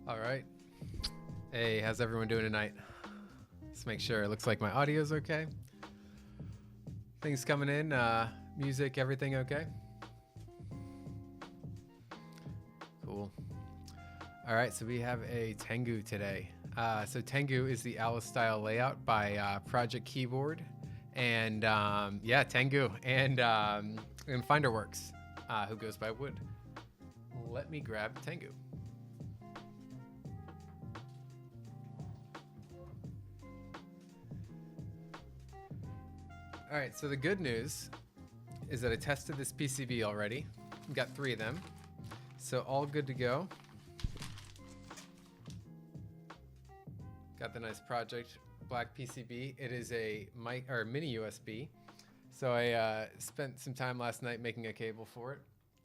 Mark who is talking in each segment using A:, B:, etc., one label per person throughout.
A: All right. Hey, how's everyone doing tonight? Let's make sure. It looks like my audio's okay. Things coming in, music, everything okay? Cool. All right, so we have a Tengu today. So Tengu is the Alice style layout by Project Keyboard, and yeah, Tengu and Finderworks, who goes by Wood. Let me grab Tengu. All right, so the good news is that I tested this PCB already. Got 3 of them, so all good to go. Got the nice Project black PCB. It is a mini USB. So I spent some time last night making a cable for it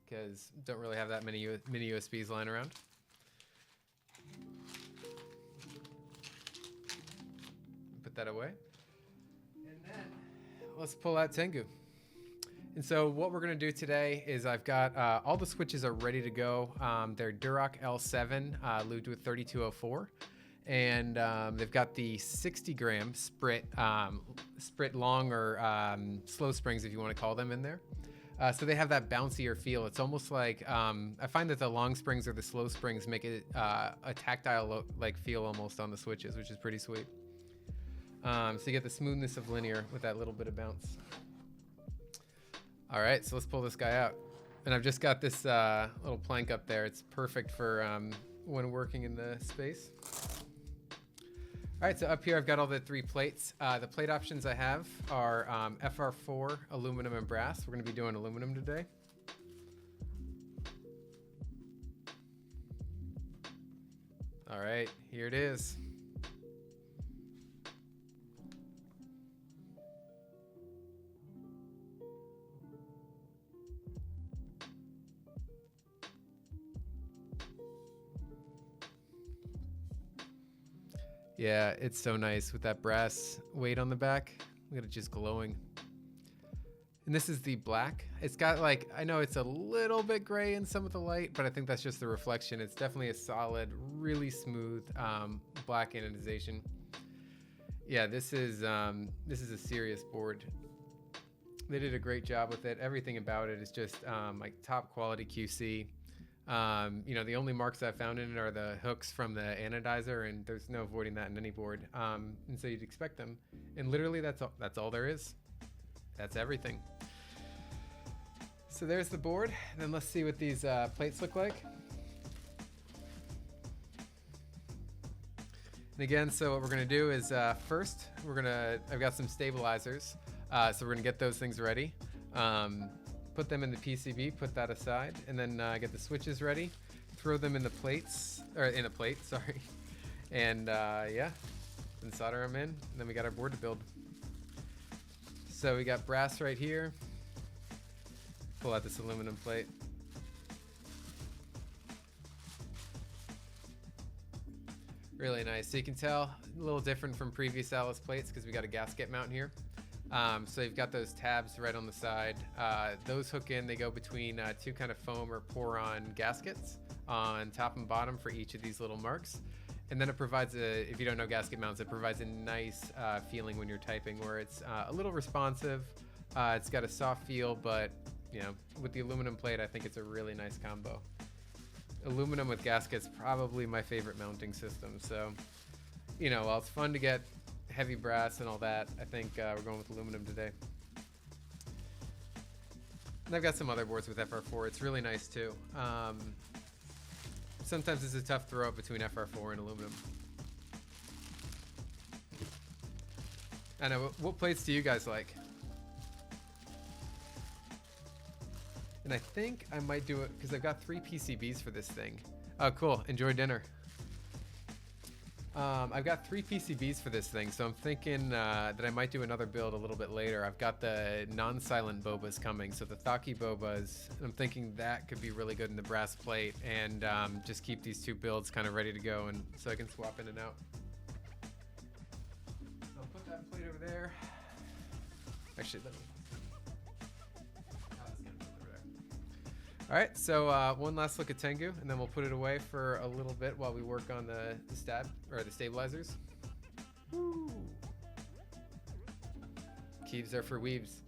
A: because don't really have that many mini USBs lying around. Put that away. And then let's pull out Tengu. And so what we're going to do today is I've got all the switches are ready to go. They're Durock L7 lubed with 3204. And they've got the 60-gram Sprit long or slow springs, if you want to call them, in there. So they have that bouncier feel. It's almost like, I find that the long springs or the slow springs make it a tactile like feel almost on the switches, which is pretty sweet. So you get the smoothness of linear with that little bit of bounce. All right, so let's pull this guy out. And I've just got this little plank up there. It's perfect for when working in the space. All right, so up here I've got all the 3 plates. The plate options I have are FR4, aluminum, and brass. We're gonna be doing aluminum today. All right, here it is. Yeah, it's so nice with that brass weight on the back. Look at it just glowing. And this is the black. It's got like, I know it's a little bit gray in some of the light, but I think that's just the reflection. It's definitely a solid, really smooth black anodization. Yeah, this is a serious board. They did a great job with it. Everything about it is just like top quality QC. You know, the only marks I've found in it are the hooks from the anodizer, and there's no avoiding that in any board. And so you'd expect them. And literally that's all there is. That's everything. So there's the board. Then let's see what these plates look like. And again, so what we're gonna do is first, I've got some stabilizers. So we're gonna get those things ready. Put them in the PCB, put that aside, and then get the switches ready, throw them in the plates, or in a plate, sorry. And yeah, then solder them in, and then we got our board to build. So we got brass right here. Pull out this aluminum plate. Really nice. So you can tell a little different from previous Alice plates because we got a gasket mount here. So you've got those tabs right on the side. Those hook in, they go between 2 kind of foam or pour-on gaskets on top and bottom for each of these little marks. And then it provides if you don't know gasket mounts, it provides a nice feeling when you're typing where it's a little responsive. It's got a soft feel, but you know, with the aluminum plate, I think it's a really nice combo. Aluminum with gaskets, probably my favorite mounting system. So, you know, while it's fun to get heavy brass and all that, I think we're going with aluminum today. And I've got some other boards with FR4. It's really nice too. Sometimes it's a tough throw up between FR4 and aluminum. I know, what plates do you guys like? And I think I might do it because I've got 3 PCBs for this thing. Oh, cool. Enjoy dinner. I've got 3 PCBs for this thing, so I'm thinking that I might do another build a little bit later. I've got the non-silent bobas coming, so the Thaki bobas, and I'm thinking that could be really good in the brass plate, and just keep these 2 builds kind of ready to go, and so I can swap in and out. I'll put that plate over there. Actually, let me. All right, so one last look at Tengu, and then we'll put it away for a little bit while we work on the stabilizers. Woo. Keeps are for weebs.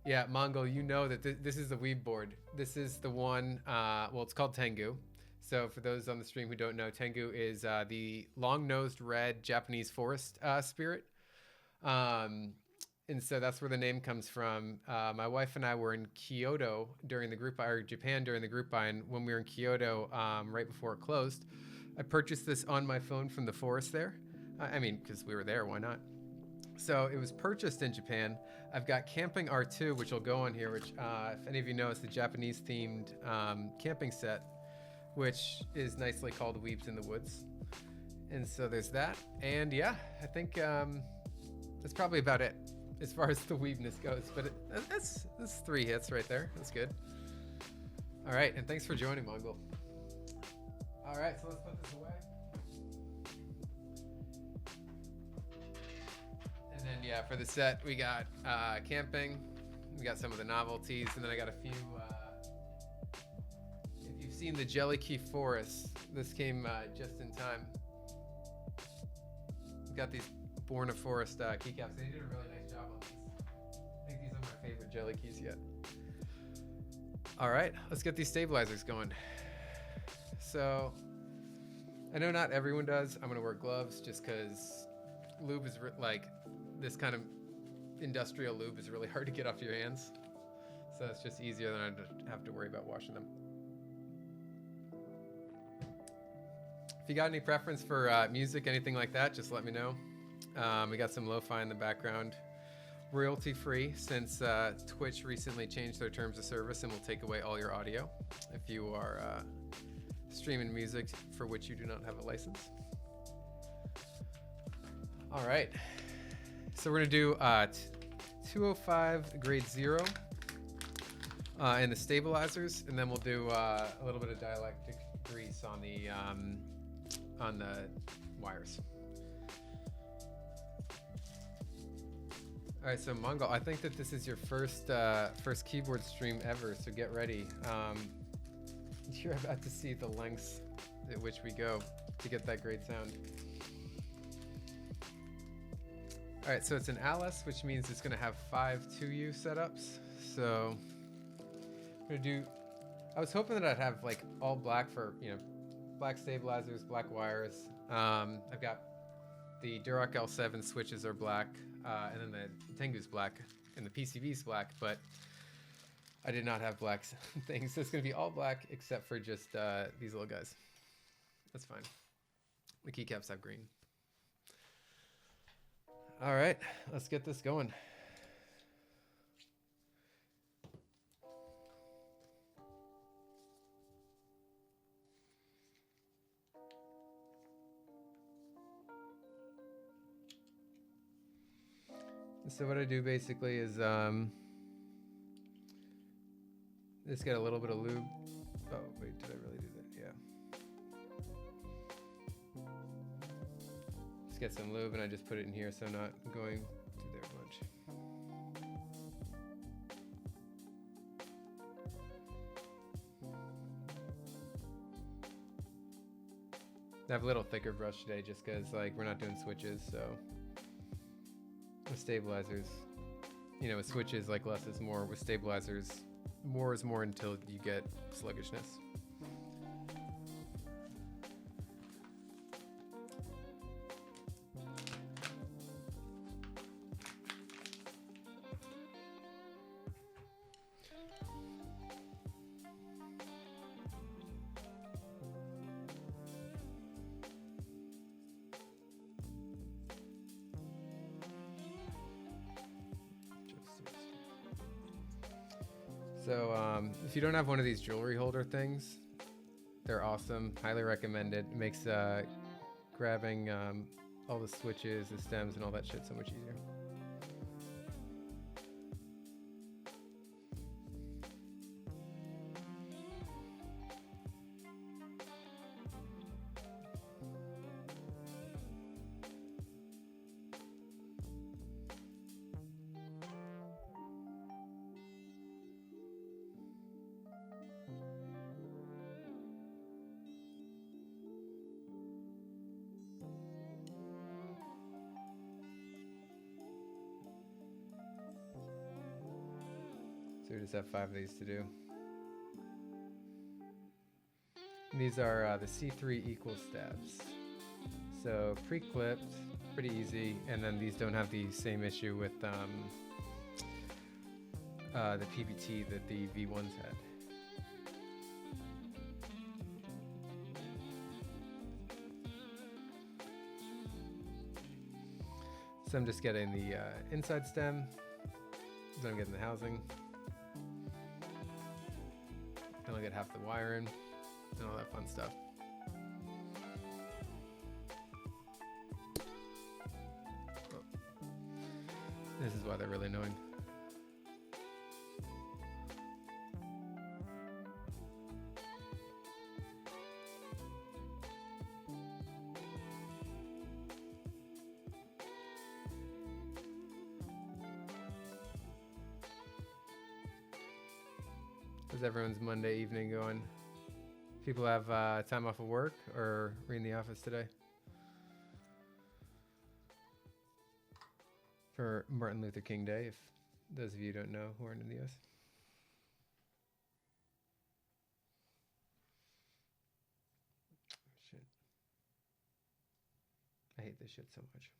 A: Yeah, Mongol, you know that this is the weeb board. This is the one, well, it's called Tengu. So for those on the stream who don't know, Tengu is the long-nosed red Japanese forest spirit. And so that's where the name comes from. My wife and I were in Kyoto during the group, or Japan during the group buy, and when we were in Kyoto, right before it closed, I purchased this on my phone from the forest there. I mean, because we were there, why not? So it was purchased in Japan. I've got Camping R2, which will go on here, which if any of you know, is the Japanese themed camping set, which is nicely called Weebs in the Woods. And so there's that. And yeah, I think that's probably about it as far as the weebness goes. But that's 3 hits right there. That's good. All right, and thanks for joining, Mongol. All right, so let's put this away. And then yeah, for the set we got camping. We got some of the novelties, and then I got a few. If you've seen the Jelly Key Forest, this came just in time. We got these Born of Forest keycaps. They did a really nice job on these. I think these are my favorite Jelly Keys yet. All right, let's get these stabilizers going. So I know not everyone does. I'm gonna wear gloves just because lube is like this kind of industrial lube is really hard to get off your hands. So it's just easier than I have to worry about washing them. If you got any preference for music, anything like that, just let me know. We got some lo-fi in the background. Royalty free, since Twitch recently changed their terms of service and will take away all your audio if you are streaming music for which you do not have a license. All right, so we're gonna do 205 grade 0 and the stabilizers, and then we'll do a little bit of dielectric grease on the wires. All right, so Mongol, I think that this is your first keyboard stream ever, so get ready. You're about to see the lengths at which we go to get that great sound. All right, so it's an Alice, which means it's gonna have 5 2U setups. So I'm gonna do, I was hoping that I'd have like all black for, black stabilizers, black wires. I've got the Durock L7 switches are black, and then the Tengu's black, and the PCB's black, but I did not have black things. So it's gonna be all black except for just these little guys. That's fine. The keycaps have green. All right, let's get this going. So what I do basically is just get a little bit of lube. Oh wait, did I really do that? Yeah. Just get some lube and I just put it in here so I'm not going through there much. I have a little thicker brush today just because like we're not doing switches, so with stabilizers, with switches like less is more. With stabilizers, more is more until you get sluggishness. So if you don't have one of these jewelry holder things, they're awesome. Highly recommend it. It makes grabbing all the switches, the stems, and all that shit so much easier. So we just have 5 of these to do. And these are the C3 equal stabs. So pre-clipped, pretty easy, and then these don't have the same issue with the PBT that the V1s had. So I'm just getting the inside stem, then I'm getting the housing. Then I'll get half the wire in and all that fun stuff. Oh. This is why they're really annoying. How's everyone's Monday evening going? People have time off of work or are in the office today? For Martin Luther King Day, if those of you who don't know who aren't in the US. Shit. I hate this shit so much.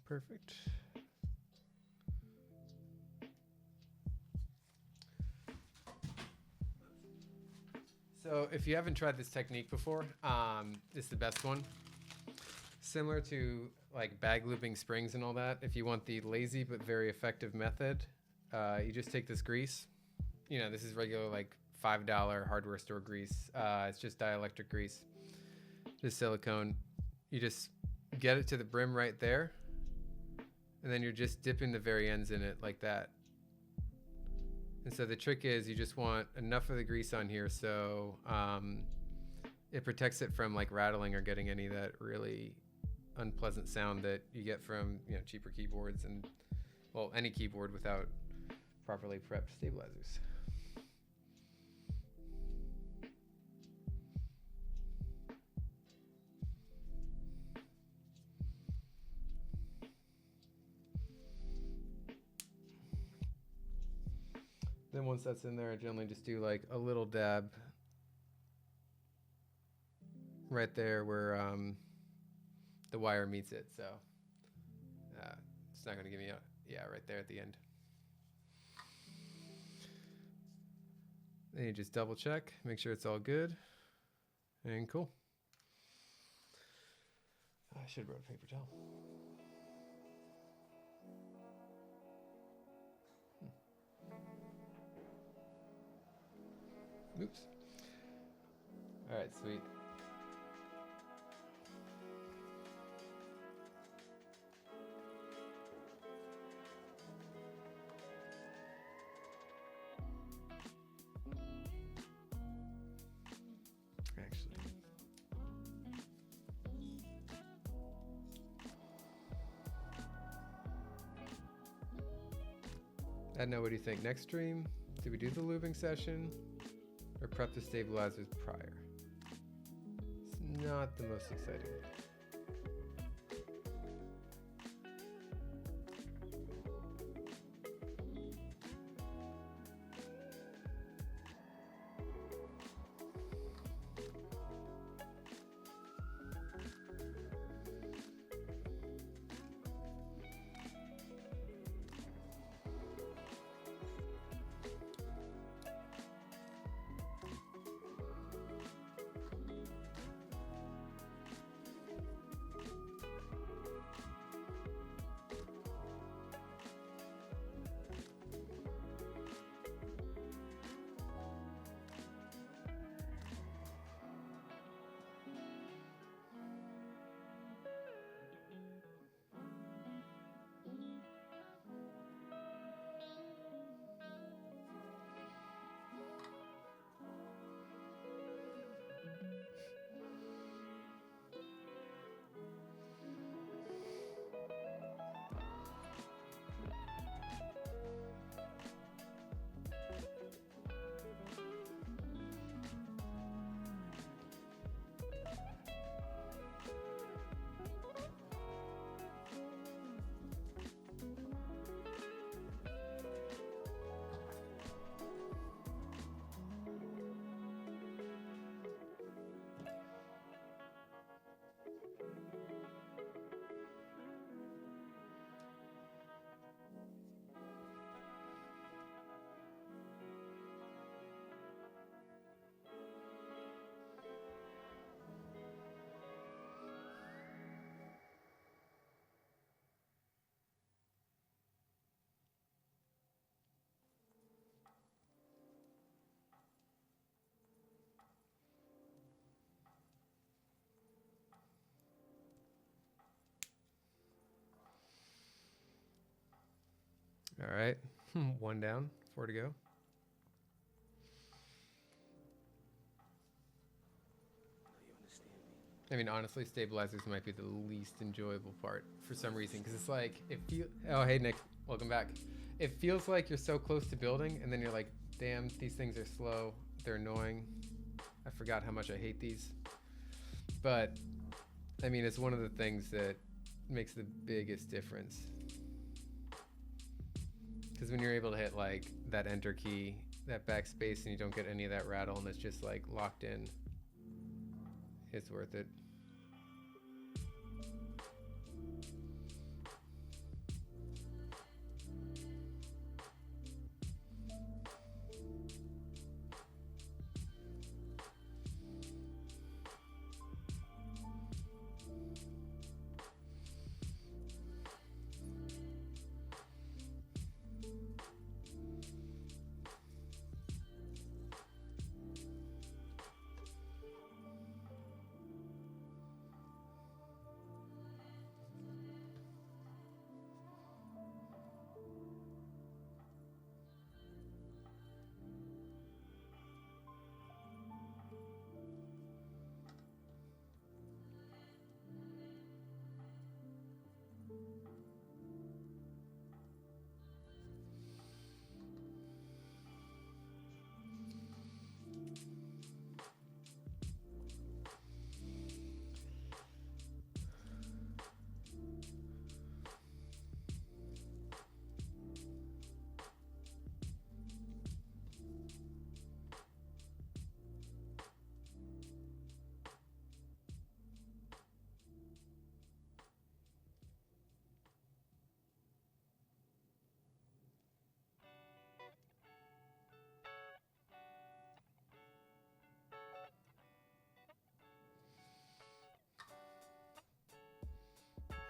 A: Perfect. So if you haven't tried this technique before, this is the best one. Similar to like bag looping springs and all that, if you want the lazy but very effective method, you just take this grease. You know, this is regular like $5 hardware store grease. It's just dielectric grease, just silicone. You just get it to the brim right there. And then you're just dipping the very ends in it like that. And so the trick is you just want enough of the grease on here so it protects it from like rattling or getting any of that really unpleasant sound that you get from, you know, cheaper keyboards and, well, any keyboard without properly prepped stabilizers. Then once that's in there, I generally just do like a little dab right there where the wire meets it. So it's not going to give me a, yeah, right there at the end. Then you just double check, make sure it's all good, and cool. I should have brought a paper towel. Oops. All right, sweet. Actually. I know, what do you think? Next stream? Did we do the lubing session? Or prep the stabilizers prior? It's not the most exciting. All right, 1 down, 4 to go. I mean, honestly, stabilizers might be the least enjoyable part for some reason, because it's like, oh, hey, Nick, welcome back. It feels like you're so close to building, and then you're like, damn, these things are slow. They're annoying. I forgot how much I hate these. But, I mean, it's one of the things that makes the biggest difference. Because when you're able to hit, like, that enter key, that backspace, and you don't get any of that rattle, and it's just, like, locked in, it's worth it.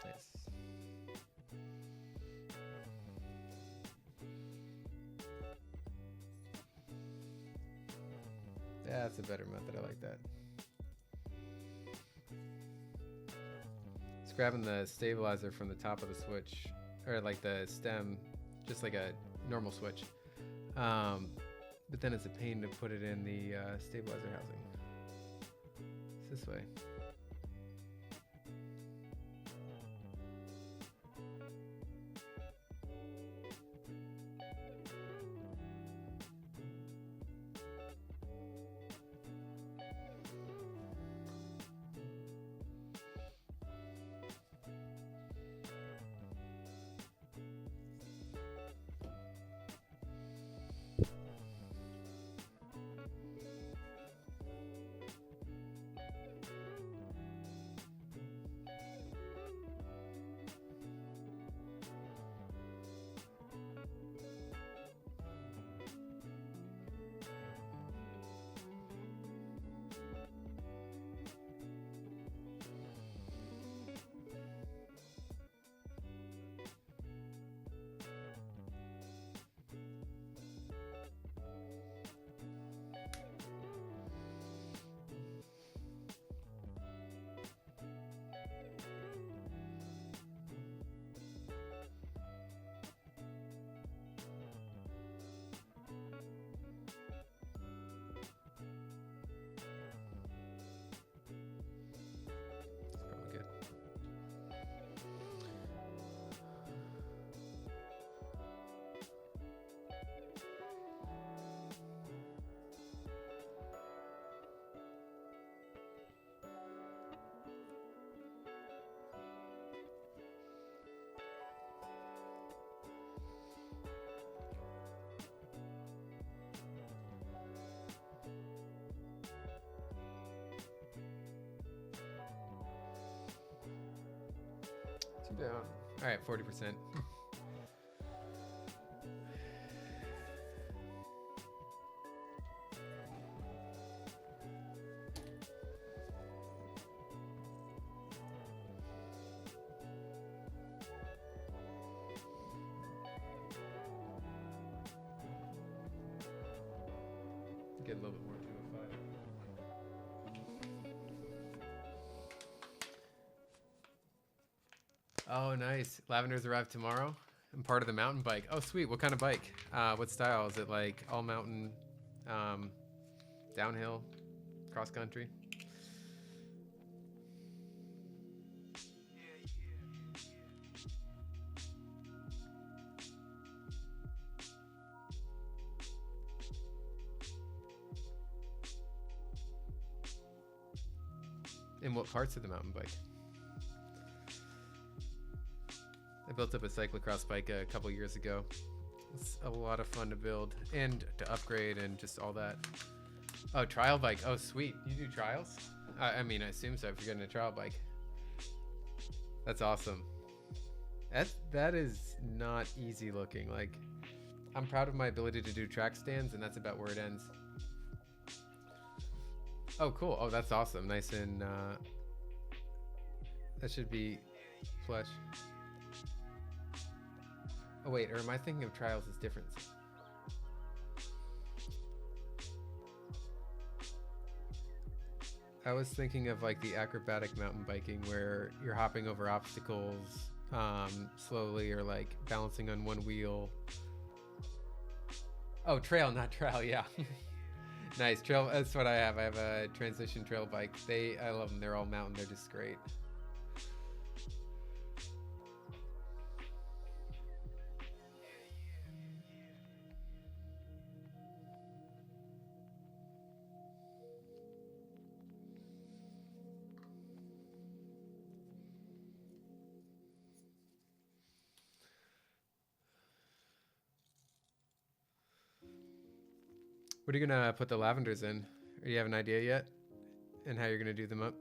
A: Nice. Yeah, that's a better method. I like that. It's grabbing the stabilizer from the top of the switch, or like the stem, just like a normal switch. But then it's a pain to put it in the stabilizer housing. It's this way. Down. All right, 40%. Get a little bit more 205. Oh, nice. Lavenders arrive tomorrow. I'm part of the mountain bike. Oh, sweet. What kind of bike? What style? Is it like all mountain, downhill, cross country? And what parts of the mountain bike? I built up a cyclocross bike a couple years ago. It's a lot of fun to build and to upgrade and just all that. Oh, trial bike. Oh, sweet. You do trials? I mean, I assume so if you're getting a trial bike. That's awesome. That is not easy looking. Like, I'm proud of my ability to do track stands, and that's about where it ends. Oh, cool. Oh, that's awesome. Nice and, that should be flush. Oh, wait, or am I thinking of trials as different? I was thinking of like the acrobatic mountain biking where you're hopping over obstacles slowly or like balancing on one wheel. Oh, trail, not trial, yeah. Nice, trail, that's what I have. I have a transition trail bike. I love them, they're all mountain, they're just great. What are you gonna put the lavenders in? Or do you have an idea yet? And how you're gonna do them up?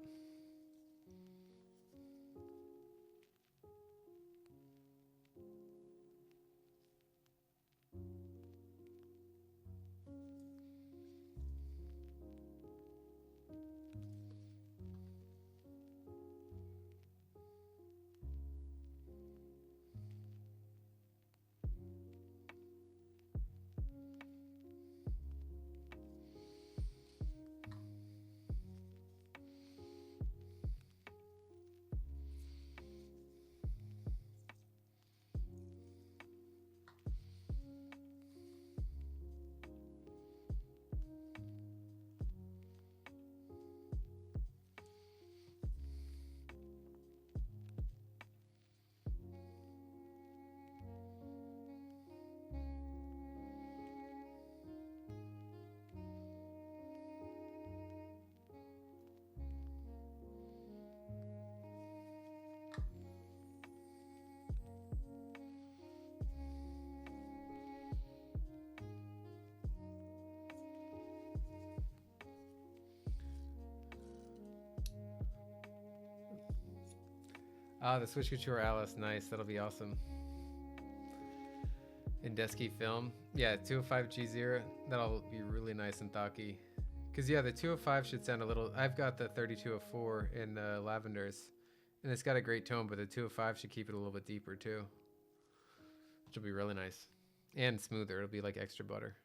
A: Ah, the Switch Controller Alice, nice. That'll be awesome. In Deskeys Film, yeah, 205G0. That'll be really nice and thocky. Cause yeah, the 205 should sound a little. I've got the 3204 in the lavenders, and it's got a great tone. But the 205 should keep it a little bit deeper too, which will be really nice and smoother. It'll be like extra butter.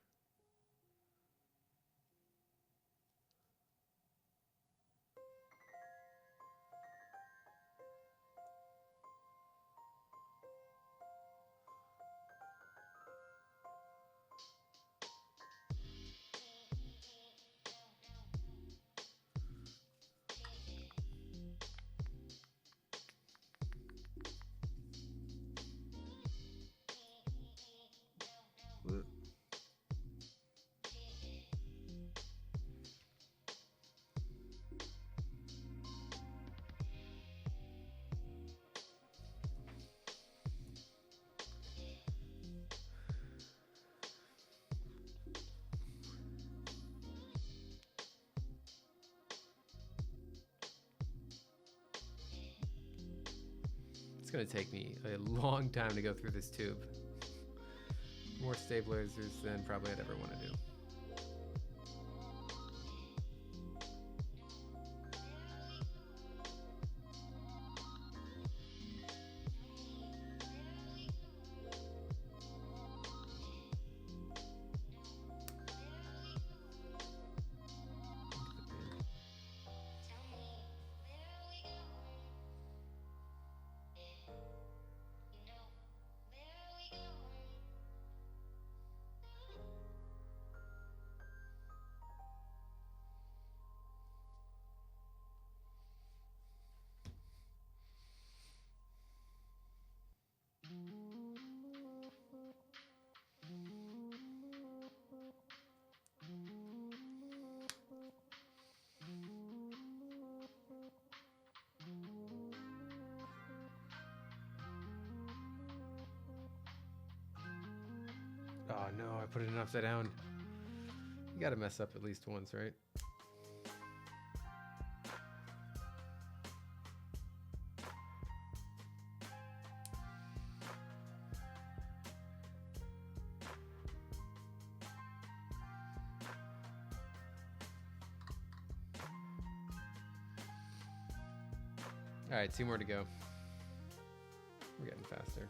A: It's gonna take me a long time to go through this tube. More stabilizers than probably I'd ever want to do. Oh no, I put it in upside down. You gotta mess up at least once, right? All right, 2 more to go. We're getting faster.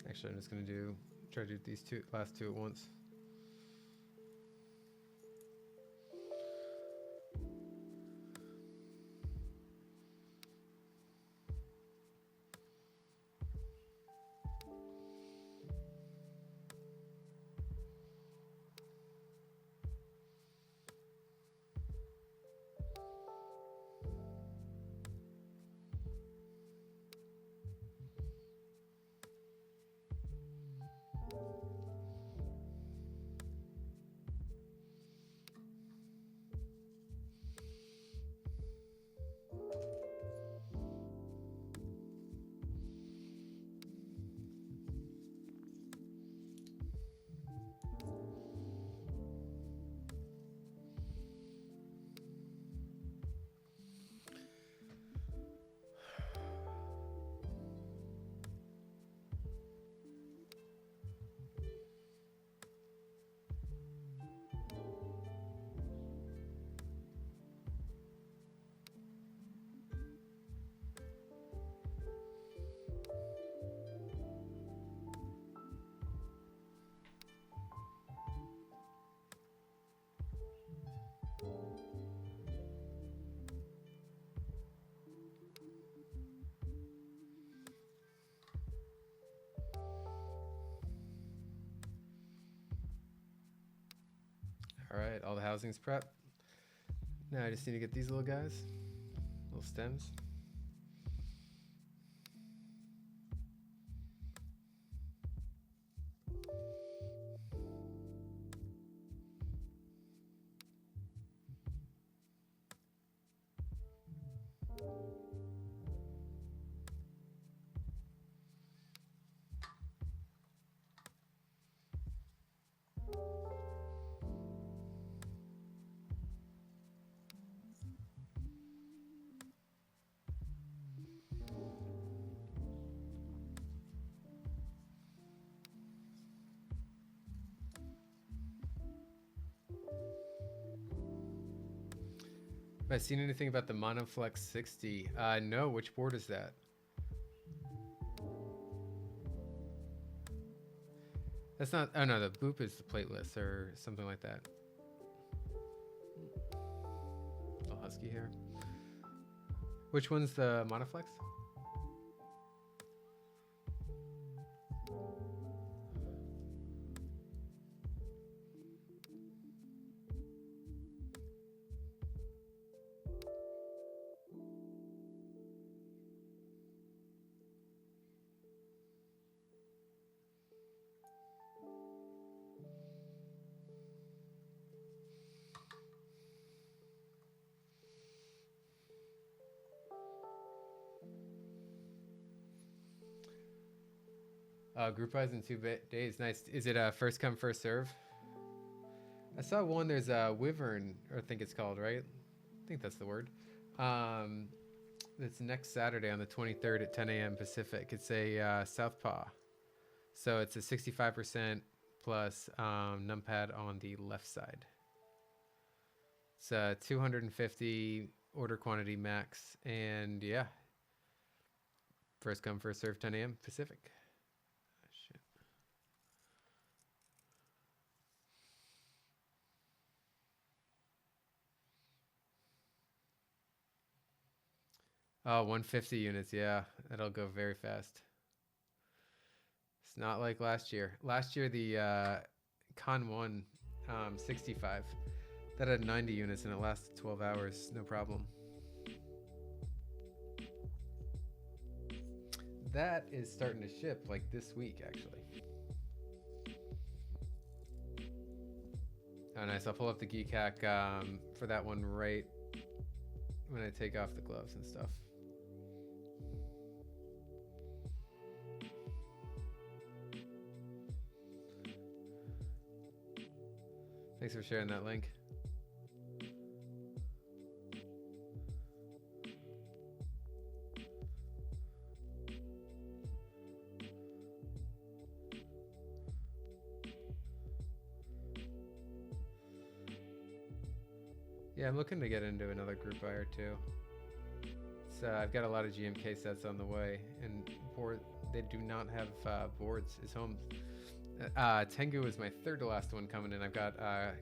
A: Actually, I'm just gonna try to do these last two at once. All right, all the housing's prepped. Now I just need to get these little guys, little stems. Have I seen anything about the Monoflex 60? No, which board is that? That's not, oh no, the boop is the plateless or something like that. Little husky here. Which one's the Monoflex? Group buys in 2 days. Nice. Is it a first come first serve? I saw one. There's a Wyvern, or I think it's called, right? I think that's the word. It's next Saturday on the 23rd at 10 a.m. Pacific. It's a Southpaw. So it's a 65% plus numpad on the left side. It's 250 order quantity max. And yeah, first come, first serve, 10 a.m. Pacific. Oh, shit. Oh, 150 units. Yeah, that'll go very fast. It's not like last year. Last year, the Con 1 65, that had 90 units and it lasted 12 hours. No problem. That is starting to ship like this week, actually. Oh, nice. I'll pull up the GCAC for that one right when I take off the gloves and stuff. Thanks for sharing that link. Yeah, I'm looking to get into another group buy or two. So I've got a lot of GMK sets on the way, and they do not have boards. It's home. Tengu is my third to last one coming in. I've got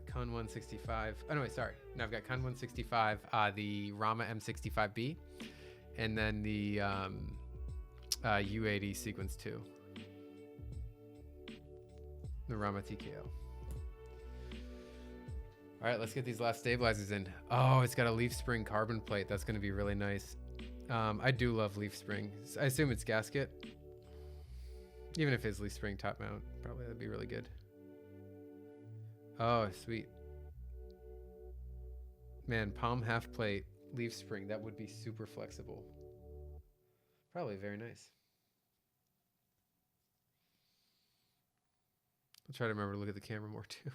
A: Con 165. Oh no, wait, sorry. No, I've got Con 165, the Rama M65B, and then the U80 Sequence 2. The Rama TKO. All right, let's get these last stabilizers in. Oh, it's got a leaf spring carbon plate. That's going to be really nice. I do love leaf spring. I assume it's gasket. Even if it's leaf spring top mount, probably that'd be really good. Oh, sweet. Man, palm half plate, leaf spring. That would be super flexible. Probably very nice. I'll try to remember to look at the camera more too.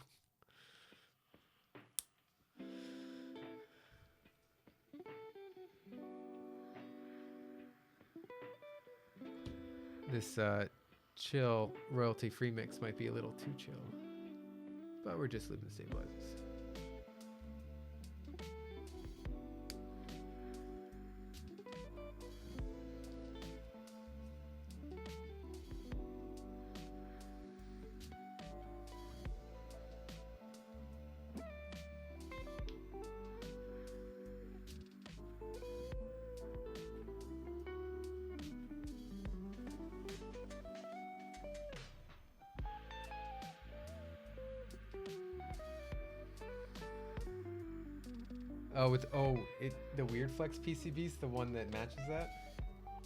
A: This chill royalty free mix might be a little too chill, but we're just leaving the stabilizers. Oh, the Weird Flex PCB's the one that matches that?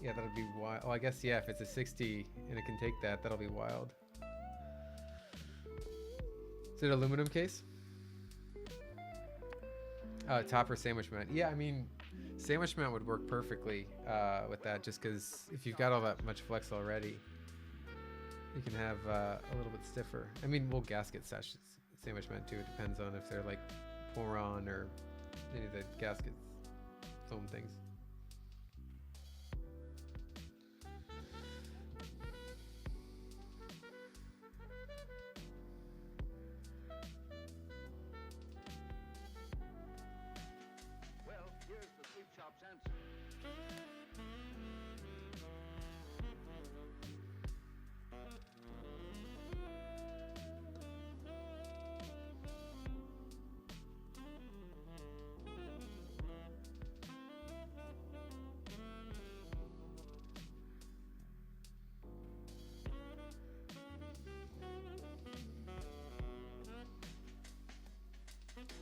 A: Yeah, that'll be wild. Oh, I guess, yeah, if it's a 60 and it can take that, that'll be wild. Is it aluminum case? Topper sandwich mount. Yeah, I mean, sandwich mount would work perfectly with that, just because if you've got all that much flex already, you can have a little bit stiffer. I mean, we'll gasket sandwich mount too. It depends on if they're like pour-on or any of the gasket foam things.
B: Well, here's the sweet shop's answer.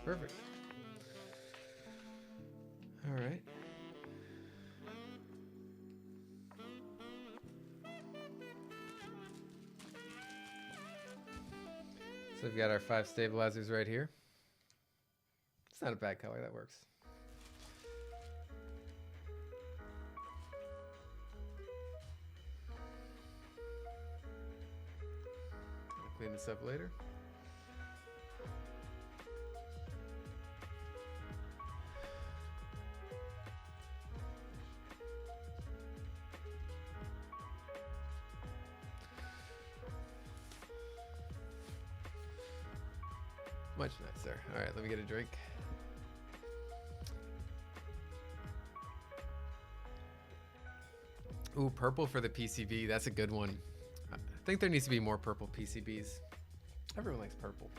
A: Perfect. All right. So we've got our 5 stabilizers right here. It's not a bad color, that works. Clean this up later. Much nicer. All right, let me get a drink. Ooh, purple for the PCB. That's a good one. I think there needs to be more purple PCBs. Everyone likes purple.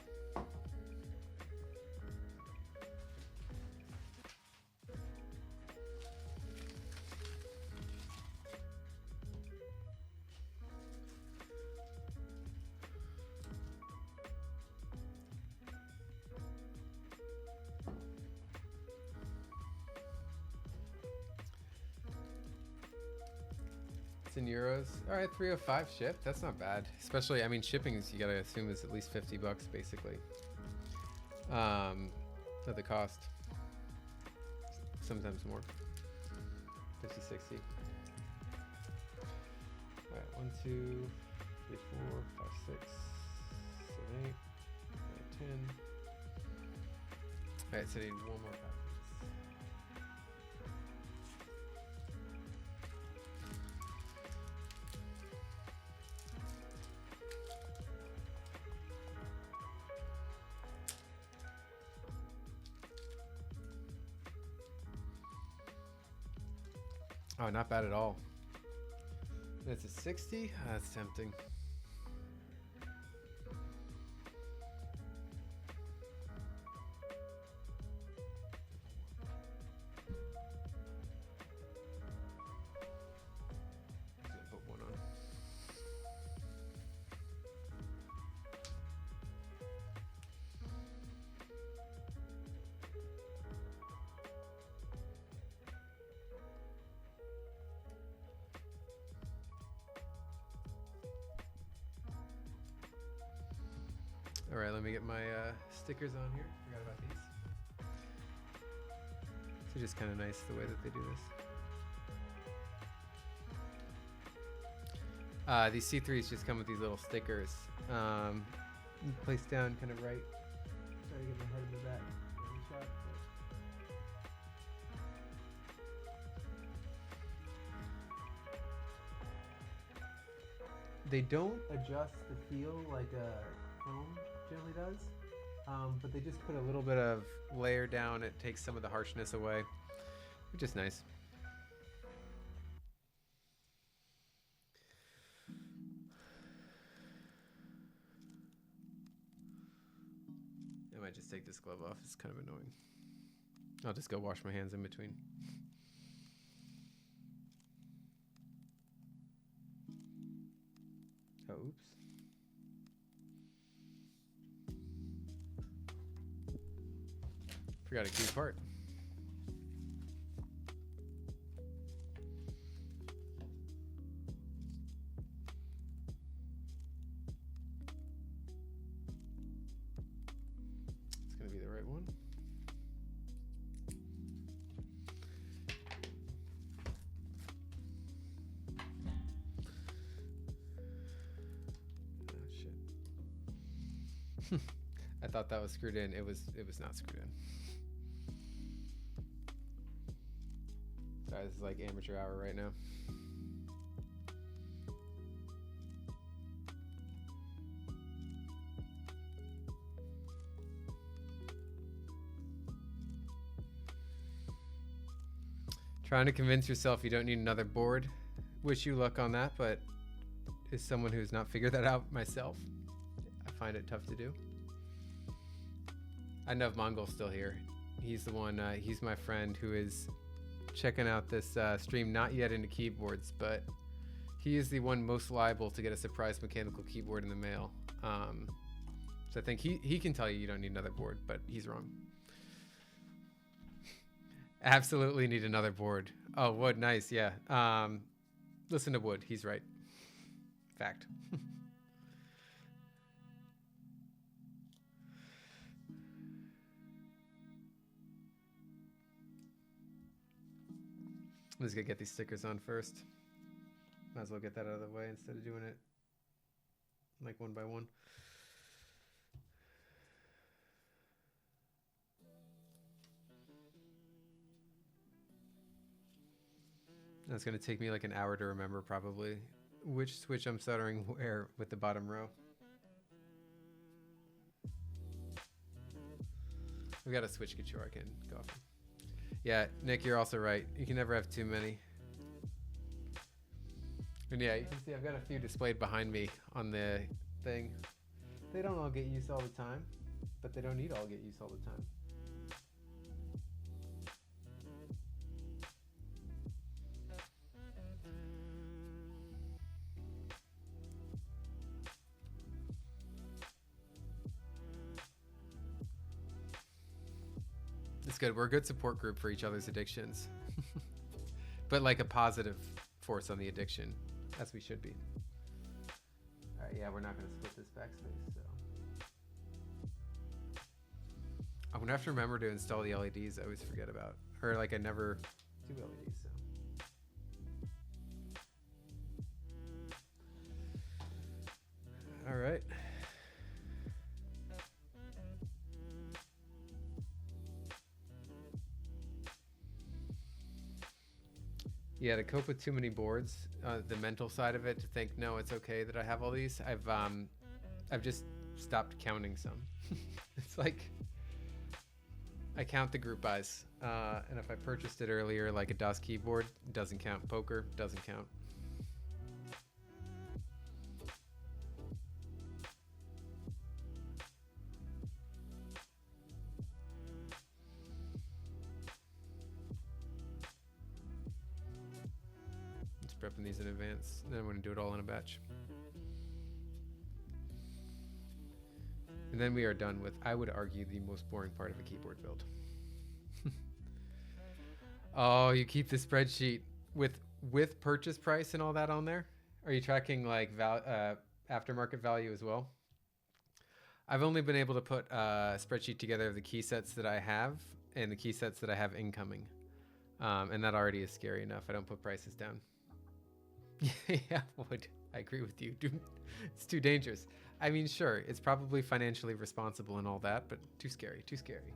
A: In euros. All right, 305 shipped. That's not bad. Especially, I mean, shipping is, you gotta assume, is at least $50 basically. At the cost. Sometimes more. 50, 60. All right, 1, 2, 3, 4, 5, 6, 7, 8, 9, 10. All right, so I need one more pack. Oh, not bad at all. And it's a 60? That's tempting. I'm gonna put one on. All right, let me get my stickers on here. Forgot about these. It's just kind of nice the way that they do this. These C3s just come with these little stickers. Placed down kind of right. Try to get my head in the back. Shot, they don't adjust the feel like a foam generally does, but they just put a little bit of layer down. It takes some of the harshness away, which is nice. I might just take this glove off. It's kind of annoying. I'll just go wash my hands in between. Oh, oops. Forgot a key part. It's gonna be the right one. Oh shit. I thought that was screwed in. It was not screwed in. Sorry, this is like amateur hour right now. Trying to convince yourself you don't need another board. Wish you luck on that, but as someone who's not figured that out myself, I find it tough to do. I know Mongol's still here. He's the one, he's my friend who is checking out this stream, not yet into keyboards, but he is the one most liable to get a surprise mechanical keyboard in the mail. So I think he can tell you you don't need another board, but he's wrong. Absolutely need another board. Oh, Wood, nice, yeah. Listen to Wood, he's right. Fact. I'm just gonna get these stickers on first. Might as well get that out of the way instead of doing it like one by one. That's going to take me like an hour to remember probably which switch I'm soldering where with the bottom row. We got a switch couture I can go off. Yeah, Nick, you're also right. You can never have too many. And yeah, you can see I've got a few displayed behind me on the thing. They don't all get used all the time, but they don't need all get used all the time. It's good. We're a good support group for each other's addictions. But like a positive force on the addiction, as we should be. All right, yeah, we're not going to split this backspace, so. I'm going to have to remember to install the LEDs I always forget about. Or like I never do LEDs, so. All right. Yeah, to cope with too many boards, the mental side of it, to think, no, it's okay that I have all these. I've just stopped counting some. It's like I count the group buys, and if I purchased it earlier, like a DOS keyboard, doesn't count. Poker doesn't count. Prepping these in advance, then I'm going to do it all in a batch. And then we are done with, I would argue, the most boring part of a keyboard build. Oh, you keep the spreadsheet with purchase price and all that on there? Are you tracking like aftermarket value as well? I've only been able to put a spreadsheet together of the key sets that I have and the key sets that I have incoming. And that already is scary enough. I don't put prices down. Yeah, I agree with you. Dude, it's too dangerous. I mean, sure, it's probably financially responsible and all that, but too scary, too scary.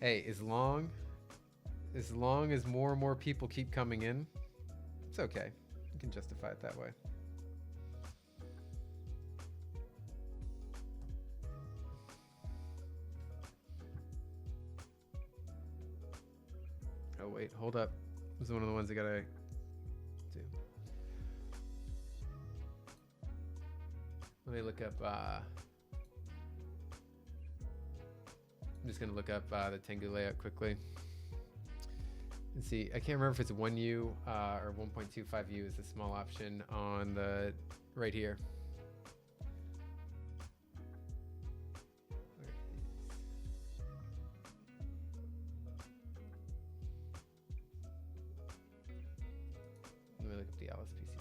A: Hey, as long as more and more people keep coming in, it's okay. You can justify it that way. Oh wait, hold up. This is one of the ones I gotta do. Let me look up, I'm just gonna look up the Tengu layout quickly. And see, I can't remember if it's 1U or 1.25U is the small option on the right here. Let me look up the Alice PCB.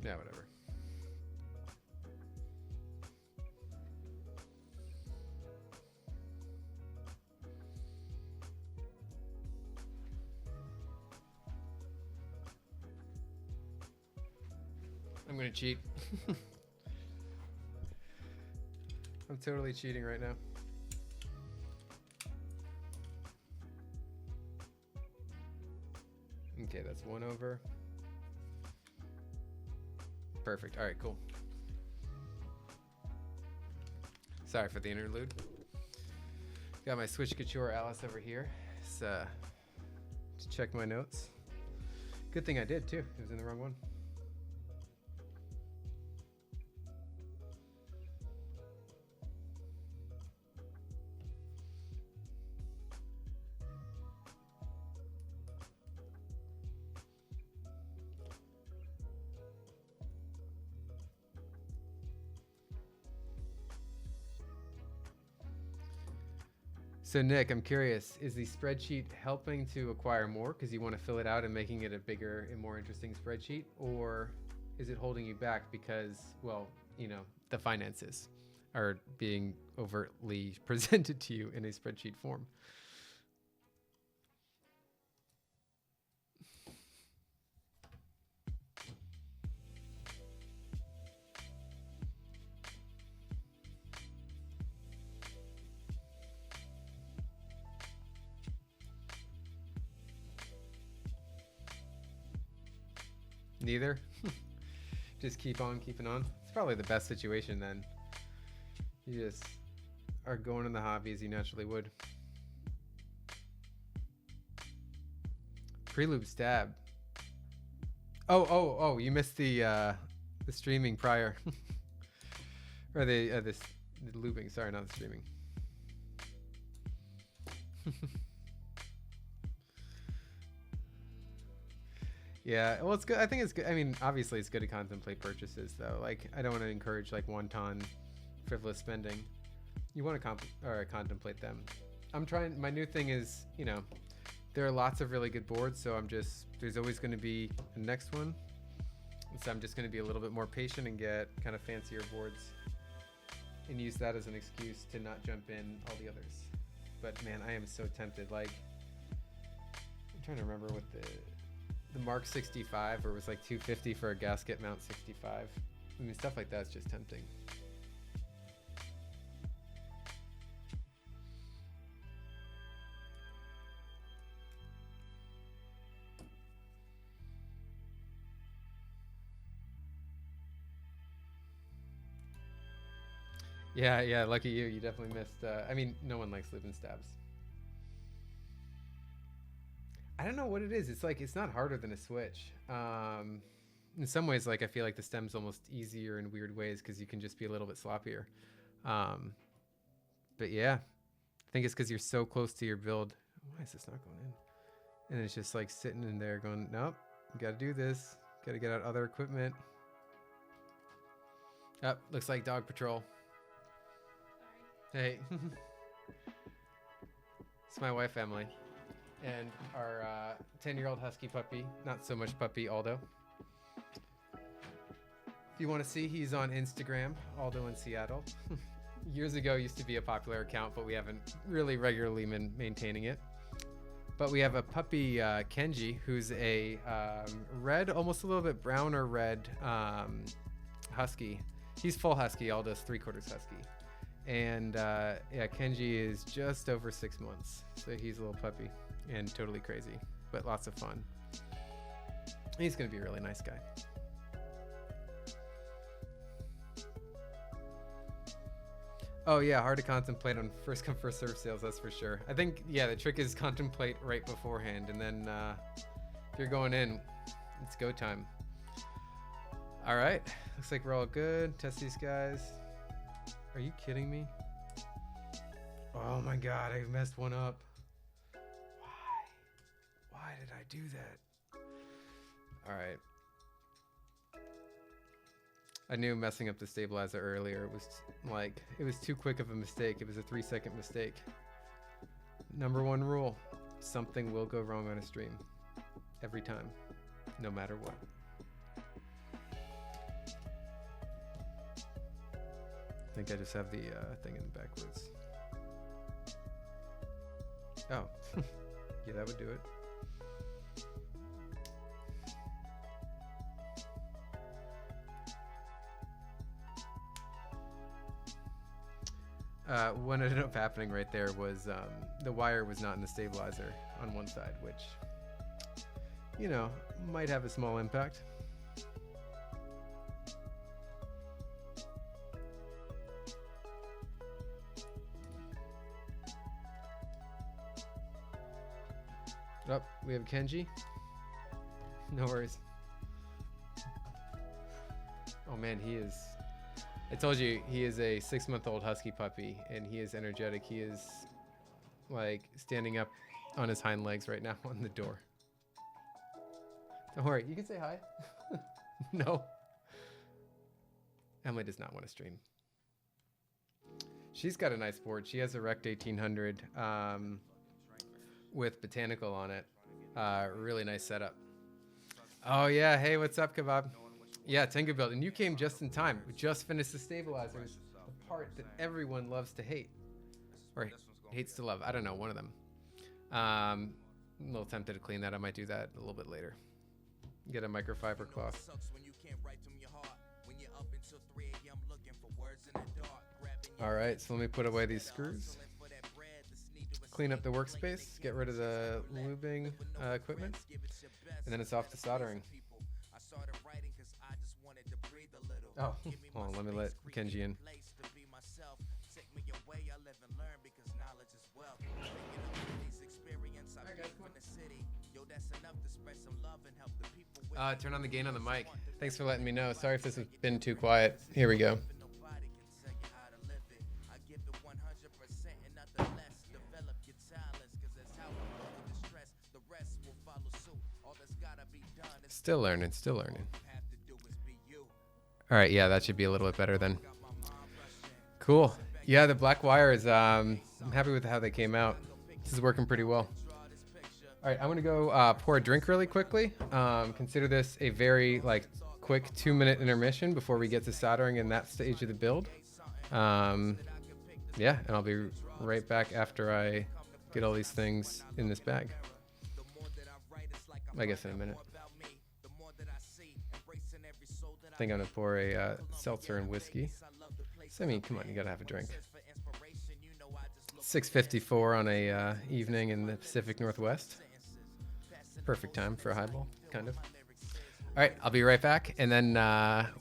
A: Yeah, whatever. I'm gonna cheat. I'm totally cheating right now. Okay, that's 1 over. Perfect. All right, cool. Sorry for the interlude. Got my Switch Couture Alice over here. To check my notes. Good thing I did too. It was in the wrong one. So Nick, I'm curious, is the spreadsheet helping to acquire more because you want to fill it out and making it a bigger and more interesting spreadsheet? Or is it holding you back because, well, you know, the finances are being overtly presented to you in a spreadsheet form? Neither. Just keep on keeping on. It's probably the best situation then. You just are going in the hobby as you naturally would. Prelude stab. Oh, you missed the streaming prior. Or the looping, sorry, not the streaming. Yeah, well, it's good. I think it's good. I mean, obviously, it's good to contemplate purchases, though. Like, I don't want to encourage like wanton, frivolous spending. You want to contemplate them. I'm trying. My new thing is, you know, there are lots of really good boards, so there's always going to be a next one. And so I'm just going to be a little bit more patient and get kind of fancier boards, and use that as an excuse to not jump in all the others. But man, I am so tempted. Like, I'm trying to remember what the Mark 65, or it was like $250 for a gasket mount 65. I mean, stuff like that's just tempting. Yeah, lucky you. You definitely missed. I mean, no one likes looping stabs. I don't know what it is. It's like, it's not harder than a switch. In some ways, like, I feel like the stem's almost easier in weird ways because you can just be a little bit sloppier. But yeah, I think it's because you're so close to your build. Why is this not going in? And it's just like sitting in there going, nope, you got to do this. Got to get out other equipment. Oh, looks like dog patrol. Hey. It's my wife, Emily. And our 10-year-old husky puppy, not so much puppy, Aldo. If you want to see, he's on Instagram, Aldo in Seattle. Years ago, used to be a popular account, but we haven't really regularly been maintaining it. But we have a puppy, Kenji, who's a red, almost a little bit brown or red husky. He's full husky, Aldo's 3/4 husky. And yeah, Kenji is just over 6 months, so he's a little puppy and totally crazy, but lots of fun. He's gonna be a really nice guy. Oh yeah, hard to contemplate on first come first serve sales, that's for sure. I think, yeah, the trick is contemplate right beforehand, and then if you're going in, it's go time. All right, looks like we're all good. Test these guys. Are you kidding me? Oh my God, I messed one up. Why did I do that? All right. I knew messing up the stabilizer earlier. It was like, it was too quick of a mistake. It was a 3-second mistake. Number one rule, something will go wrong on a stream. Every time, no matter what. I think I just have the thing in backwards. Oh, yeah, that would do it. What ended up happening right there was the wire was not in the stabilizer on one side, which, you know, might have a small impact. Oh, we have Kenji. No worries. Oh man, he is... I told you, he is a 6-month-old husky puppy, and he is energetic. He is, like, standing up on his hind legs right now on the door. Don't worry, you can say hi. No. Emily does not want to stream. She's got a nice board. She has a Rect 1800 with botanical on it. Really nice setup. Oh yeah, hey, what's up, Kebab? Yeah, Tengu build, and you came just in time. We just finished the stabilizers, the part that everyone loves to hate, or hates to love. I don't know, one of them. I'm a little tempted to clean that. I might do that a little bit later. Get a microfiber cloth. All right, so let me put away these screws. Clean up the workspace, get rid of the lubing equipment, and then it's off to soldering. Oh, hold on, let me let Kenji in. Turn on the gain on the mic. Thanks for letting me know. Sorry if this has been too quiet. Here we go. Still learning, still learning. All right, yeah, that should be a little bit better then. Cool. Yeah, the black wire is, I'm happy with how they came out. This is working pretty well. All right, I'm gonna go pour a drink really quickly. Consider this a very quick 2-minute intermission before we get to soldering in that stage of the build. Yeah, and I'll be right back after I get all these things in this bag. I guess in a minute. I think I'm gonna pour a seltzer and whiskey. So, I mean, come on, you gotta have a drink. 6:54 on a evening in the Pacific Northwest. Perfect time for a highball, kind of. All right, I'll be right back, and then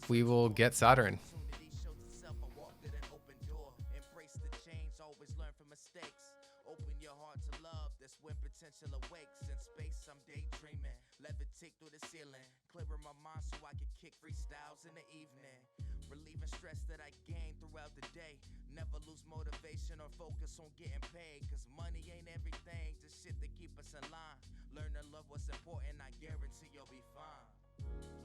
A: we will get soldering.
C: Motivation or focus on getting paid, cause money ain't everything, just shit to keep us in line. Learn to love what's important, I guarantee you'll be fine.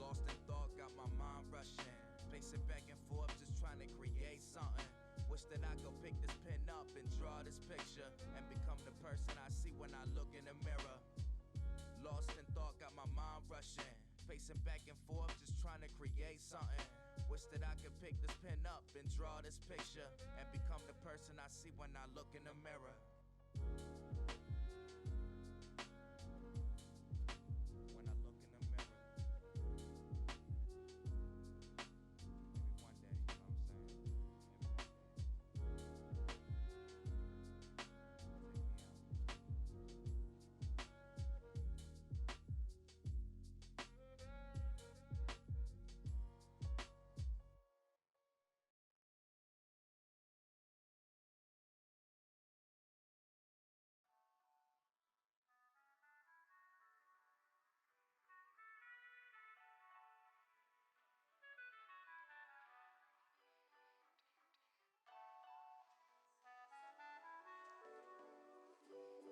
C: Lost in thought, got my mind rushing, pacing back and forth, just trying to create something. Wish that I could pick this pen up and draw this picture, and become the person I see when I look in the mirror. Lost in thought, got my mind rushing, pacing back and forth, just trying to create something. Wish that I could pick this pen up and draw this picture, and become the person I see when I look in the mirror. When I look in the mirror. Maybe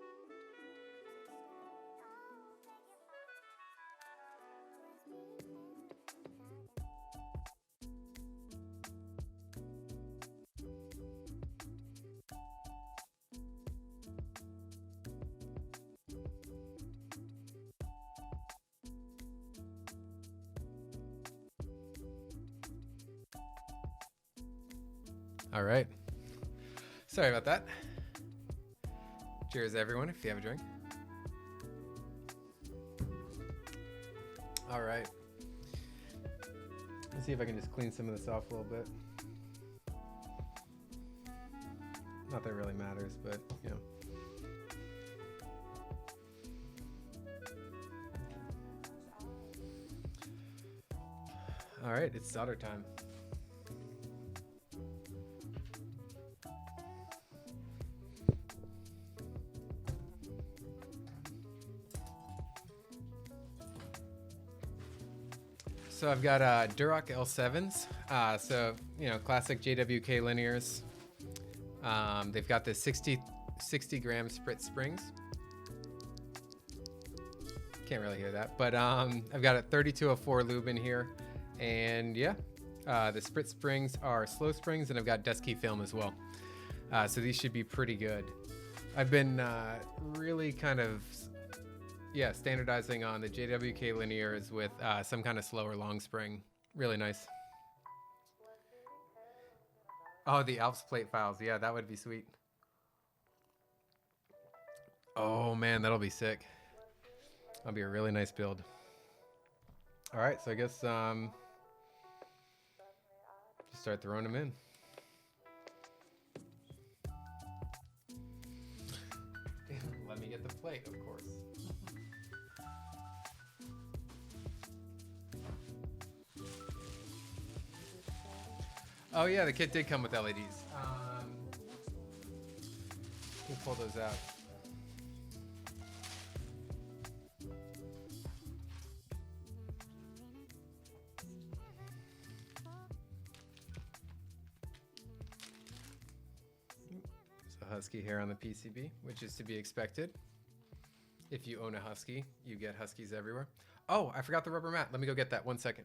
C: one day, you know what I'm saying? Maybe one day.
A: All right. Sorry about that. Cheers, everyone, if you have a drink. All right. Let's see if I can just clean some of this off a little bit. Not that it really matters, but, you know. All right, it's solder time. So I've got Durock L7s, so you know, classic JWK linears. They've got the 60 gram Sprit springs. Can't really hear that, but I've got a 3204 lube in here, and yeah, the Sprit springs are slow springs, and I've got Deskeys Film as well. So these should be pretty good. I've been really kind of standardizing on the JWK linears with some kind of slower long spring. Really nice. Oh, the Alu Plate files. Yeah, that would be sweet. Oh man, that'll be sick. That'll be a really nice build. All right, so I guess just start throwing them in. Let me get the plate, of course. Oh yeah, the kit did come with LEDs. We'll pull those out. So Husky hair on the PCB, which is to be expected. If you own a Husky, you get Huskies everywhere. Oh, I forgot the rubber mat. Let me go get that. 1 second.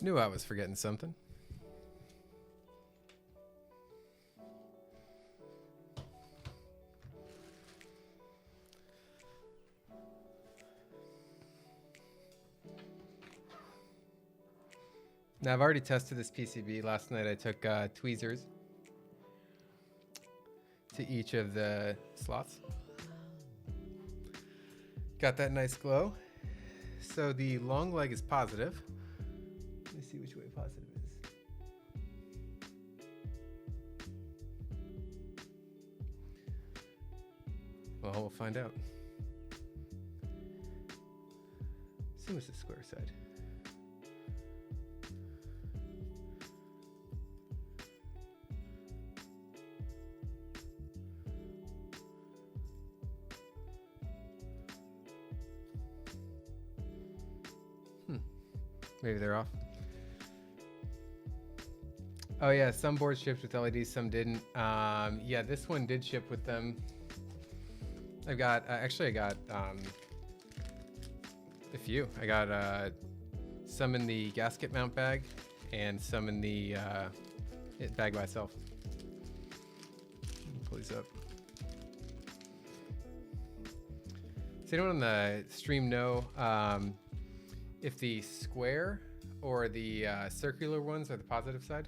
A: Knew I was forgetting something. Now I've already tested this PCB. Last night I took tweezers to each of the slots. Got that nice glow. So the long leg is positive. Let me see which way positive is. Well, we'll find out. Assume it's the square side. Maybe they're off. Oh yeah, some boards shipped with LEDs, some didn't. Yeah, this one did ship with them. I got a few. I got some in the gasket mount bag and some in the bag by itself. Pull these up. Does anyone on the stream know if the square or the circular ones are the positive side?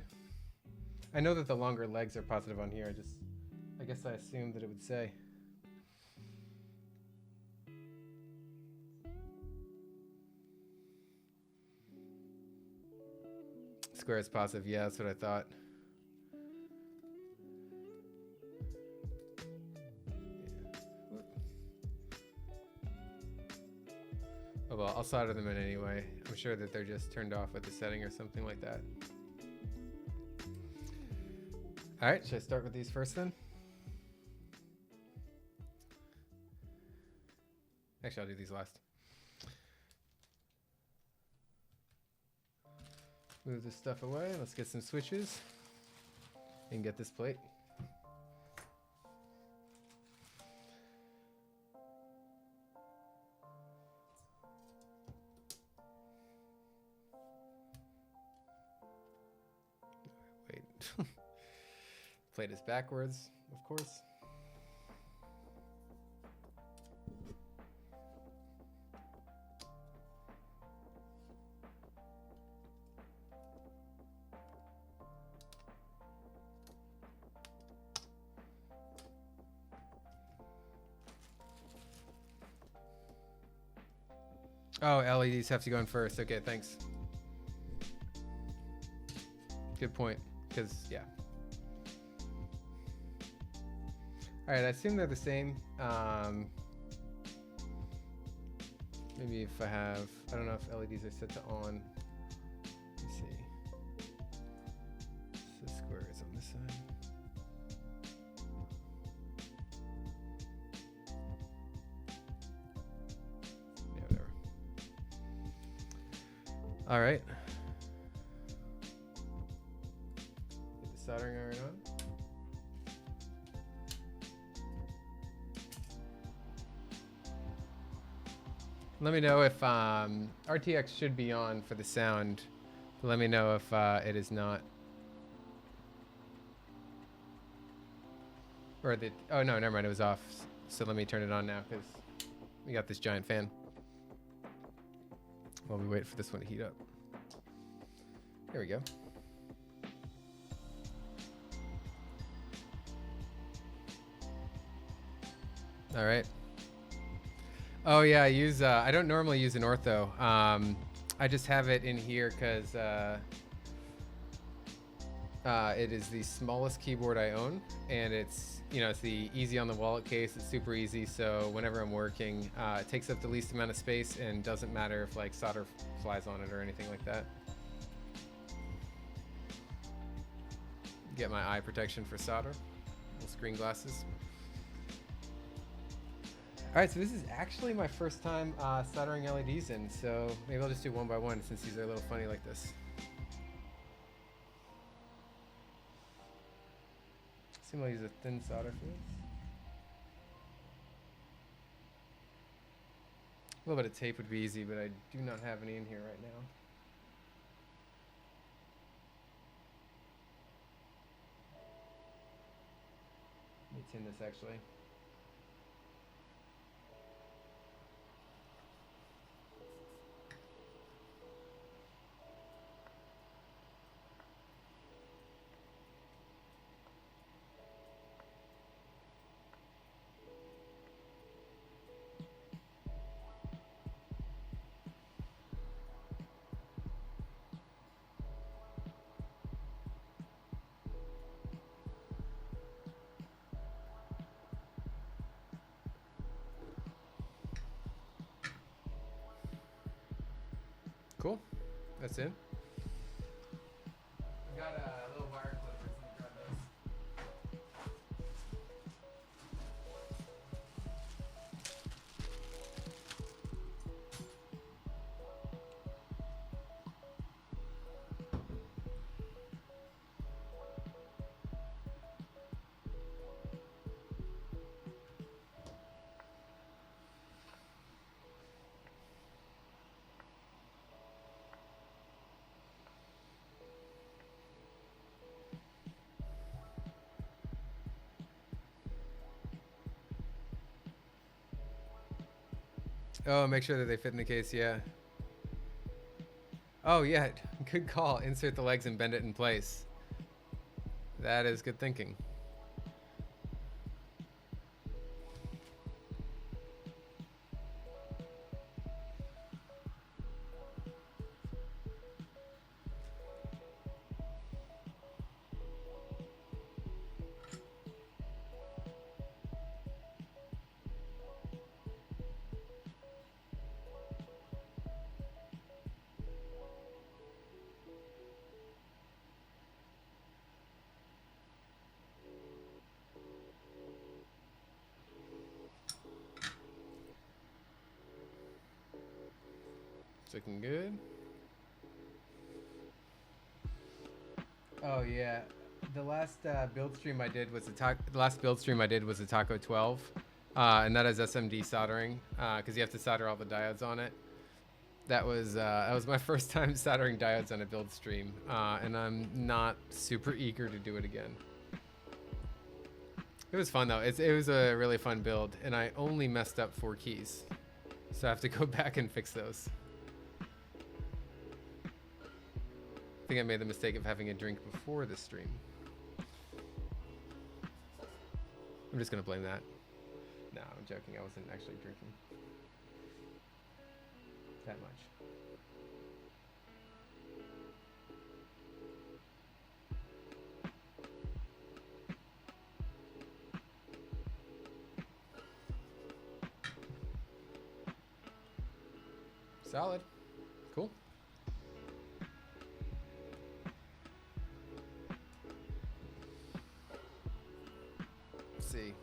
A: I know that the longer legs are positive on here. I guess I assumed that it would say. Square is positive. Yeah, that's what I thought. Oh well, I'll solder them in anyway. I'm sure that they're just turned off with the setting or something like that. All right, should I start with these first then? Actually, I'll do these last. Move this stuff away. Let's get some switches and get this plate. Wait. Plate is backwards, of course. Oh, LEDs have to go in first. Okay, thanks. Good point, because, yeah. All right, I assume they're the same. Maybe if I have, I don't know if LEDs are set to on. Let me see. So square is on this side. Yeah, whatever. All right. Get the soldering iron on. Let me know if RTX should be on for the sound. Let me know if it is not. Or the, oh no, never mind, it was off. So let me turn it on now because we got this giant fan. While we wait for this one to heat up. There we go. All right. Oh yeah, I use. I don't normally use an ortho. I just have it in here because it is the smallest keyboard I own, and it's it's the easy on the wallet case. It's super easy, so whenever I'm working, it takes up the least amount of space and doesn't matter if like solder flies on it or anything like that. Get my eye protection for solder, little screen glasses. All right, so this is actually my first time soldering LEDs in, so maybe I'll just do one by one since these are a little funny like this. Assume I'll use a thin solder for this. A little bit of tape would be easy, but I do not have any in here right now. Let me tin this actually. Cool. That's it. I've got a little wire clippers. Let me grab those. Oh, make sure that they fit in the case, yeah. Oh, yeah, good call. Insert the legs and bend it in place. That is good thinking. It's looking good. Oh yeah, the last build stream I did was a Taco 12, and that is SMD soldering because you have to solder all the diodes on it. That was my first time soldering diodes on a build stream, and I'm not super eager to do it again. It was fun though. It was a really fun build, and I only messed up 4 keys, so I have to go back and fix those. I think I made the mistake of having a drink before the stream. I'm just gonna blame that. No, I'm joking. I wasn't actually drinking that much. Solid. Cool. Let's see.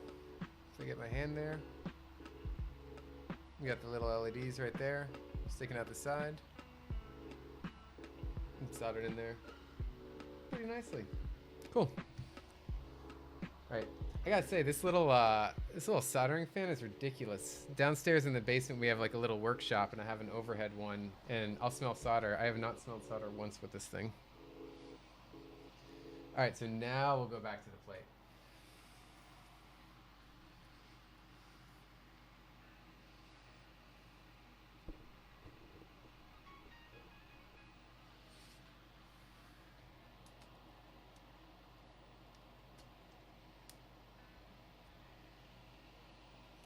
A: So I get my hand there. We got the little LEDs right there, sticking out the side. And soldered in there pretty nicely. Cool. All right. I gotta say, this little soldering fan is ridiculous. Downstairs in the basement, we have like a little workshop, and I have an overhead one, and I'll smell solder. I have not smelled solder once with this thing. All right, so now we'll go back to the plate.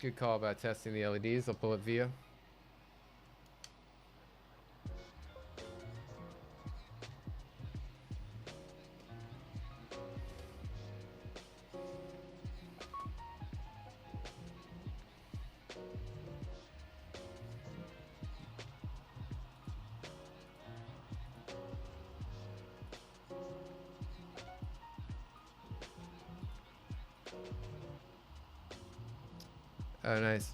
A: Good call about testing the LEDs. I'll pull it via. Oh, nice.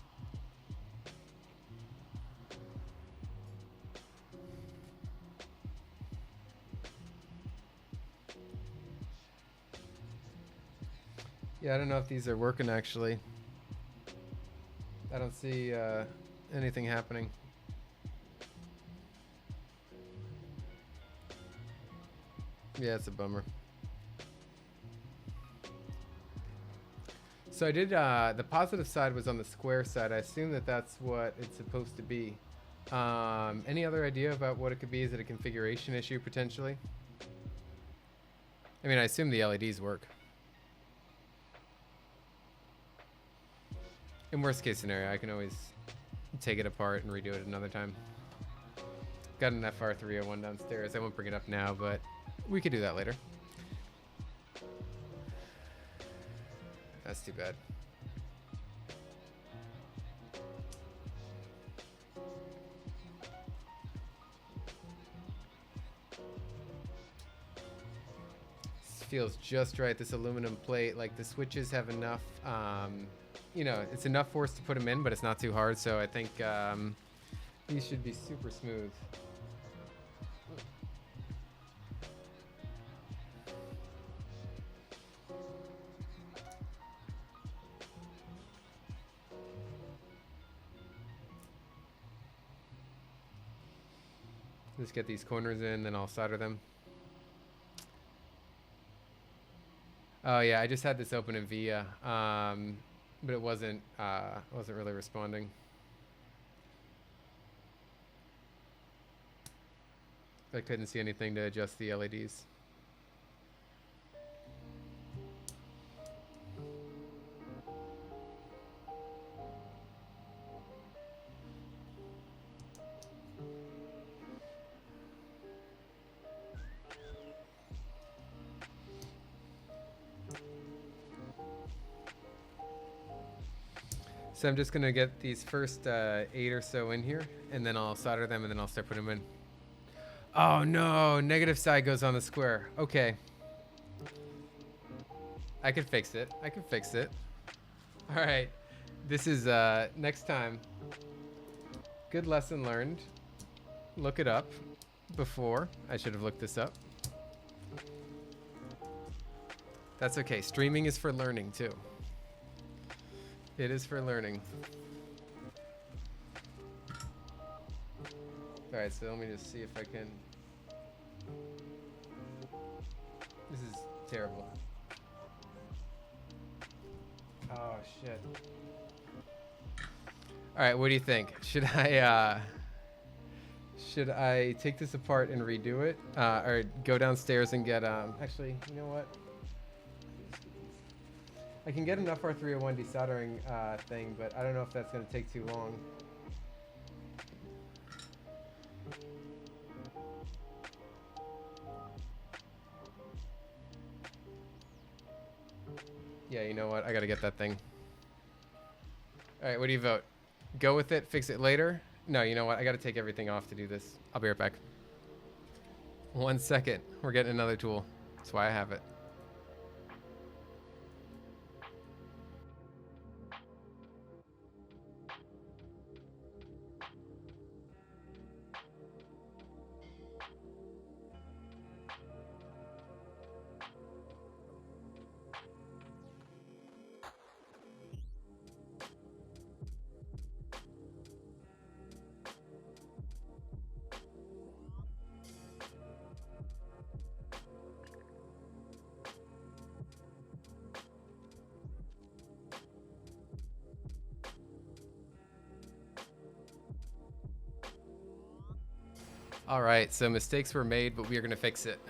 A: Yeah, I don't know if these are working actually. I don't see anything happening. Yeah, it's a bummer. So I did, the positive side was on the square side. I assume that that's what it's supposed to be. Any other idea about what it could be? Is it a configuration issue potentially? I mean, I assume the LEDs work. In worst case scenario, I can always take it apart and redo it another time. Got an FR301 downstairs. I won't bring it up now, but we could do that later. That's too bad. This feels just right. This aluminum plate, like the switches have enough, you know, it's enough force to put them in, but it's not too hard. So I think these should be super smooth. Just get these corners in, then I'll solder them. Oh yeah, I just had this open in VIA, but it wasn't really responding. I couldn't see anything to adjust the LEDs. So I'm just gonna get these first 8 or so in here, and then I'll solder them, and then I'll start putting them in. Oh no, negative side goes on the square. Okay. I can fix it. I can fix it. All right. This is next time. Good lesson learned. Look it up before. I should have looked this up. That's okay. Streaming is for learning too. It is for learning. All right, so let me just see if I can. This is terrible. Oh shit. All right, what do you think? Should I take this apart and redo it, or go downstairs and get actually, you know what? I can get an FR301 desoldering thing, but I don't know if that's going to take too long. Yeah, you know what? I got to get that thing. All right, what do you vote? Go with it, fix it later? No, you know what? I got to take everything off to do this. I'll be right back. 1 second. We're getting another tool. That's why I have it. All right, so mistakes were made, but we are going to fix it.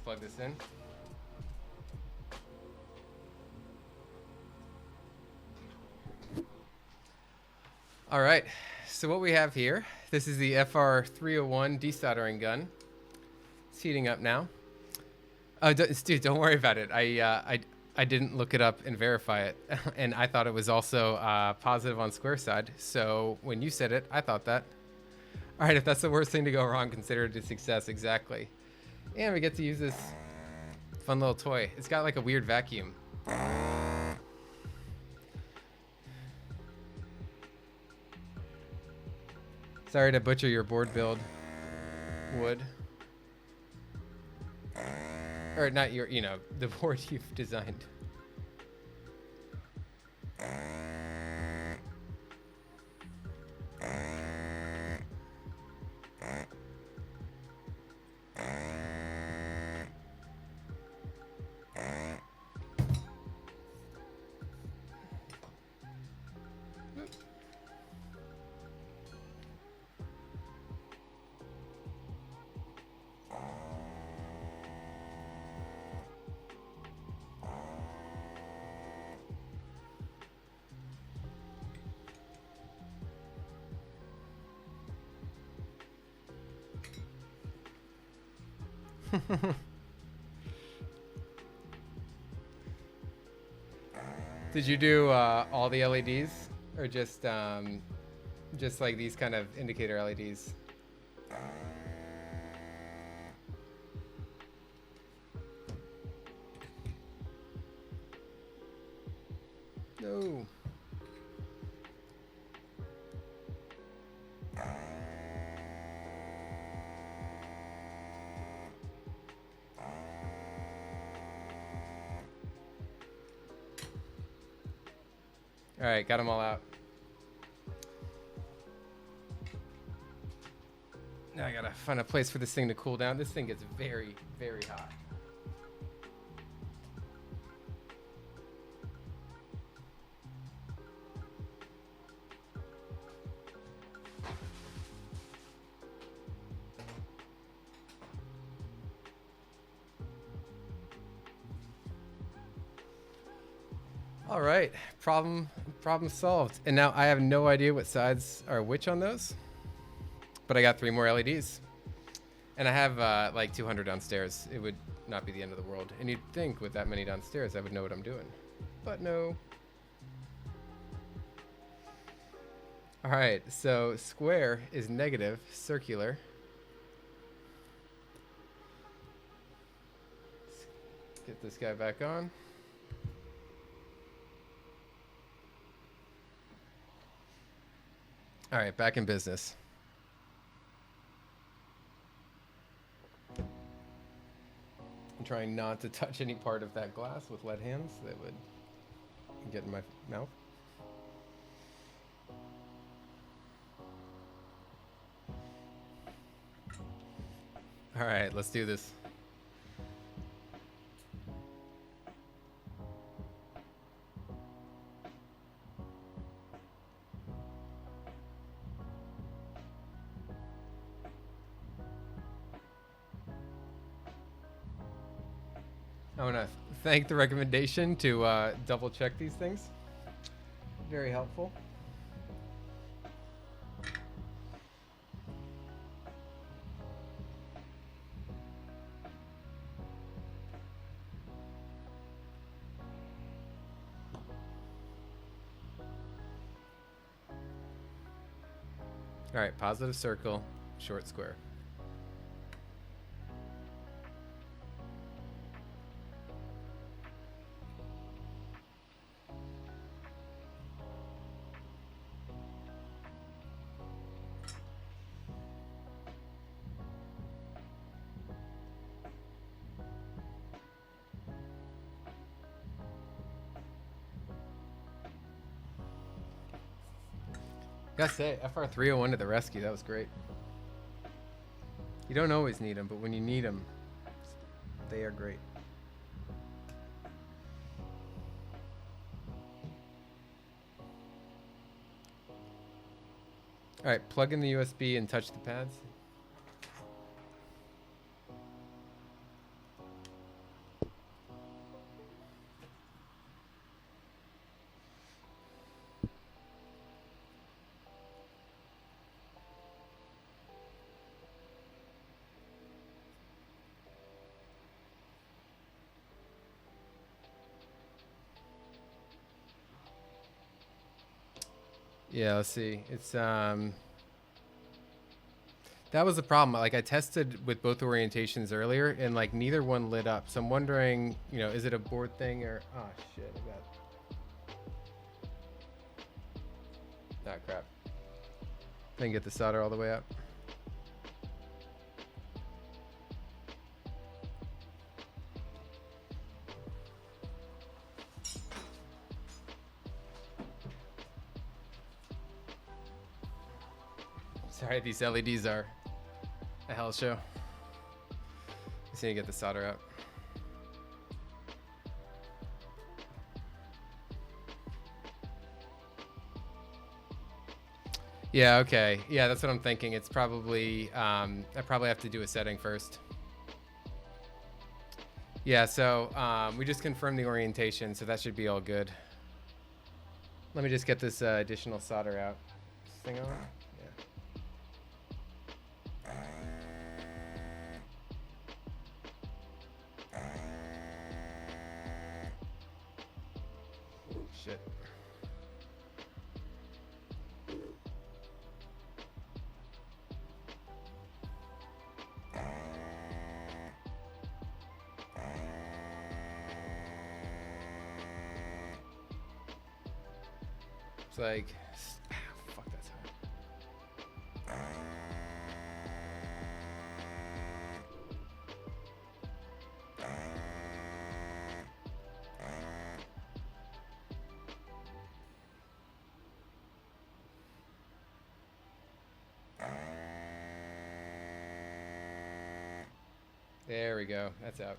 A: just plug this in. All right, so what we have here, this is the FR301 desoldering gun. It's heating up now. Dude, don't worry about it. I didn't look it up and verify it, and I thought it was also positive on square side. So when you said it, I thought that. All right, if that's the worst thing to go wrong, consider it a success. Exactly. And we get to use this fun little toy. It's got like a weird vacuum. Sorry to butcher your board build, Wood. Or not your, the board you've designed. Did you do all the LEDs, or just like these kind of indicator LEDs? No. All right, got them all out. Now I gotta find a place for this thing to cool down. This thing gets very, very hot. All right, problem solved. And now I have no idea what sides are which on those, but I got 3 more LEDs, and I have like 200 downstairs. It would not be the end of the world. And you'd think with that many downstairs, I would know what I'm doing, but no. All right, so square is negative, circular. Let's get this guy back on. All right, back in business. I'm trying not to touch any part of that glass with lead hands that would get in my mouth. All right, let's do this. I want to thank the recommendation to double check these things. Very helpful. All right, positive circle, short square. Gotta say, FR301 to the rescue. That was great. You don't always need them, but when you need them, they are great. All right, plug in the USB and touch the pads. Yeah, let's see. It's that was the problem. Like I tested with both orientations earlier, and like neither one lit up. So I'm wondering, you know, is it a board thing or oh shit? I got crap. Then get the solder all the way up. Sorry, these LEDs are a hell show. Just need to get the solder out. Yeah, okay. Yeah, that's what I'm thinking. It's probably, I probably have to do a setting first. Yeah, so we just confirmed the orientation, so that should be all good. Let me just get this additional solder out. This thing on? Yeah. Shit. It's like, fuck, that's hot. There we go. That's out.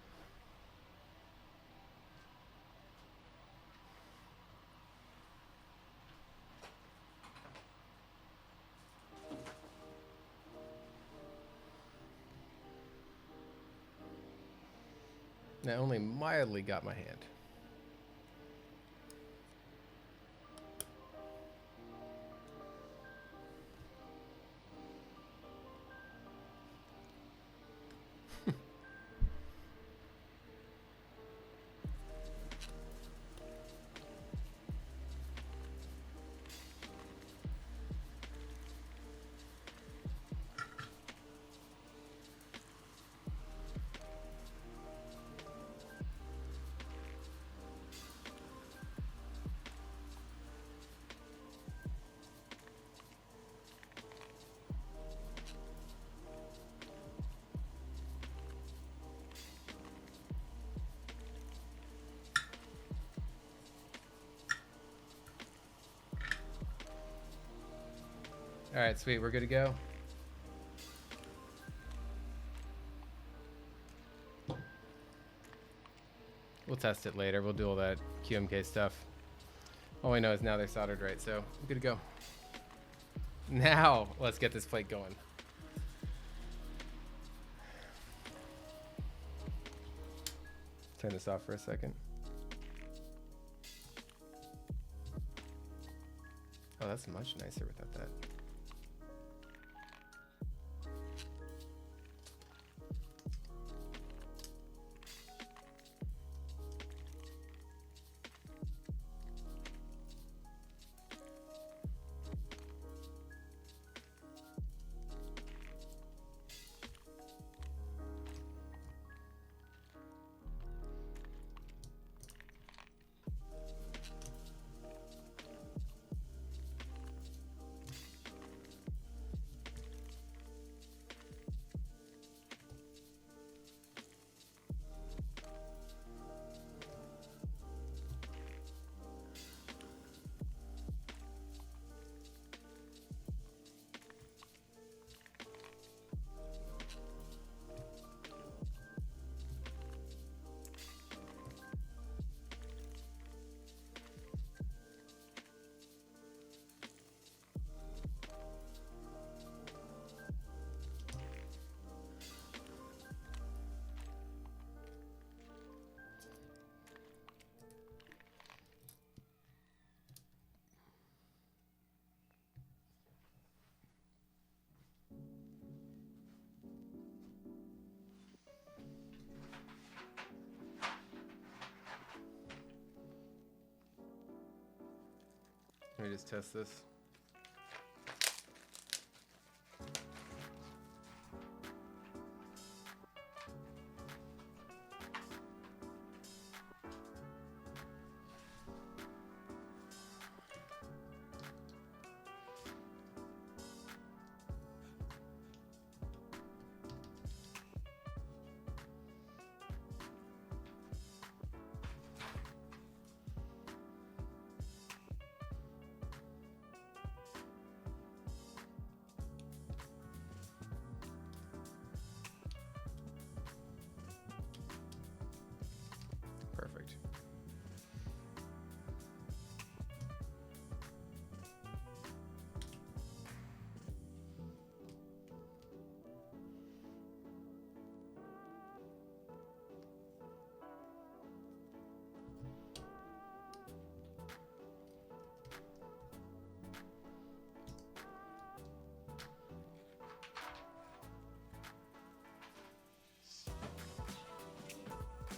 A: That only mildly got my hand. All right, sweet. We're good to go. We'll test it later. We'll do all that QMK stuff. All we know is now they're soldered right, so we're good to go. Now, let's get this plate going. Turn this off for a second. Oh, that's much nicer without that. Let me just test this.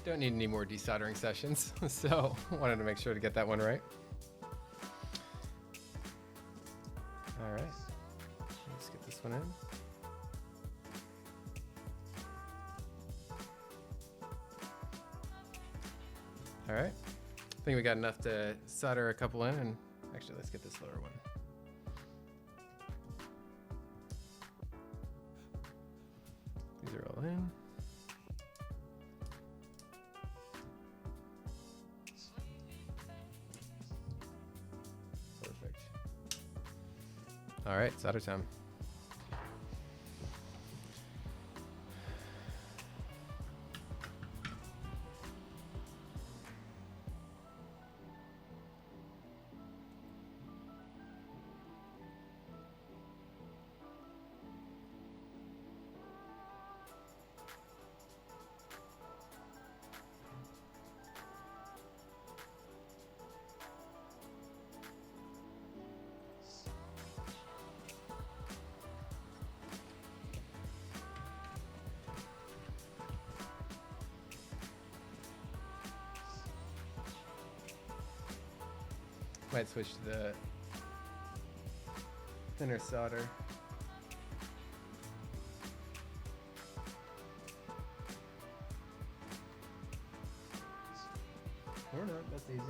A: Don't need any more desoldering sessions, so wanted to make sure to get that one right. All right, let's get this one in. All right, I think we got enough to solder a couple in, and actually let's get this lower one. These are all in. Perfect. All right, solder time. Might switch to the thinner solder. Or not, that's easy.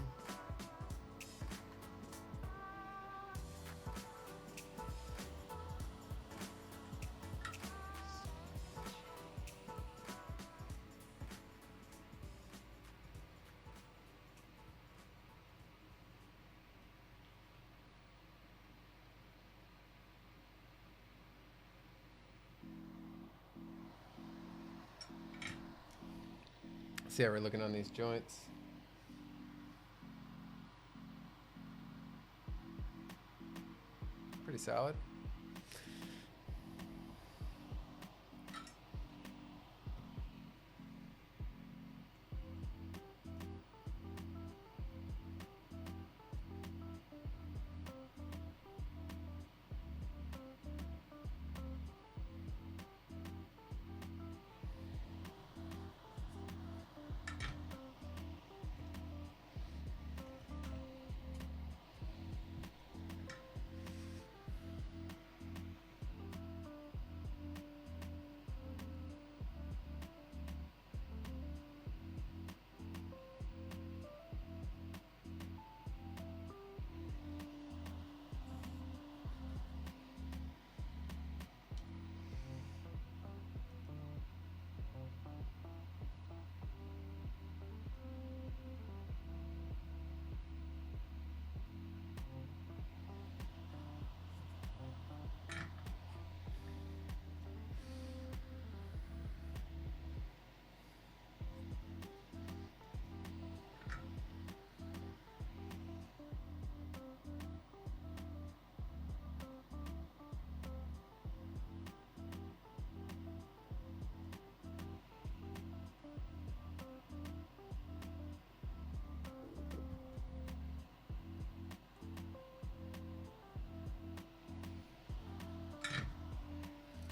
A: See how we're looking on these joints. Pretty solid.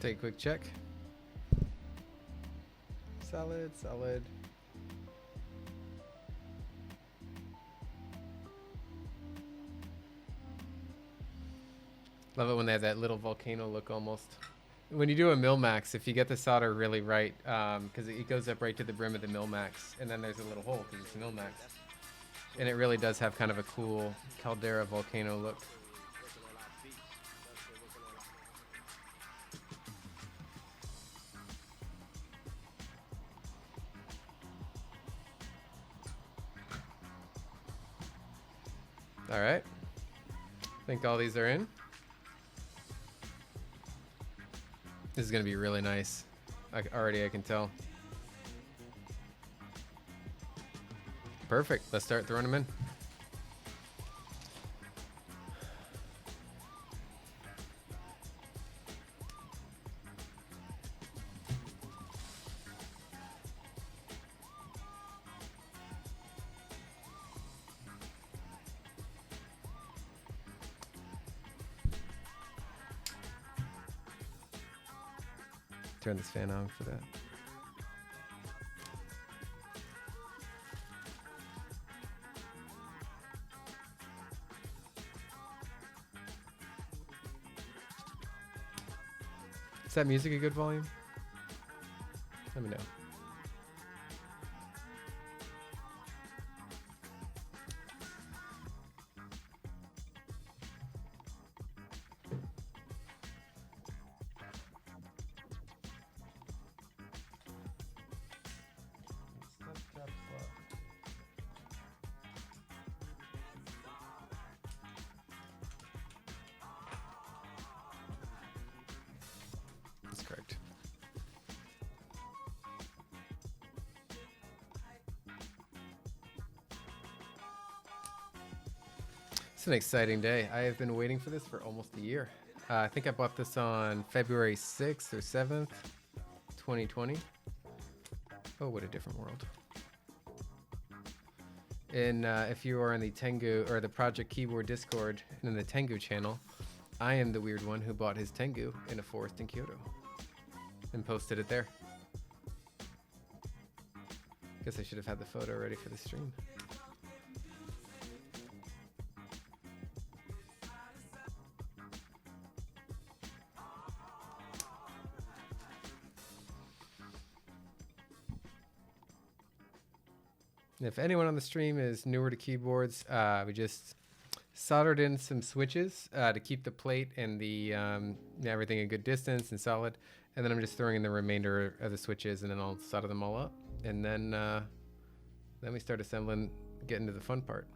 A: Take a quick check. Solid, solid. Love it when they have that little volcano look almost. When you do a Mil-Max, if you get the solder really right, because it goes up right to the brim of the Mil-Max, and then there's a little hole because it's Mil-Max. And it really does have kind of a cool caldera volcano look. All right, I think all these are in. This is gonna be really nice. Already I can tell. Perfect, let's start throwing them in. Turn this fan on for that. Is that music a good volume? Let me know. That's correct. It's an exciting day. I have been waiting for this for almost a year. I think I bought this on February 6th or 7th, 2020. Oh, what a different world. And if you are on the Tengu or the Project Keyboard Discord and in the Tengu channel, I am the weird one who bought his Tengu in a forest in Kyoto and posted it there. Guess I should have had the photo ready for the stream. If anyone on the stream is newer to keyboards, we just soldered in some switches to keep the plate and the everything a good distance and solid. And then I'm just throwing in the remainder of the switches, and then I'll solder them all up. And then we start assembling, get into the fun part.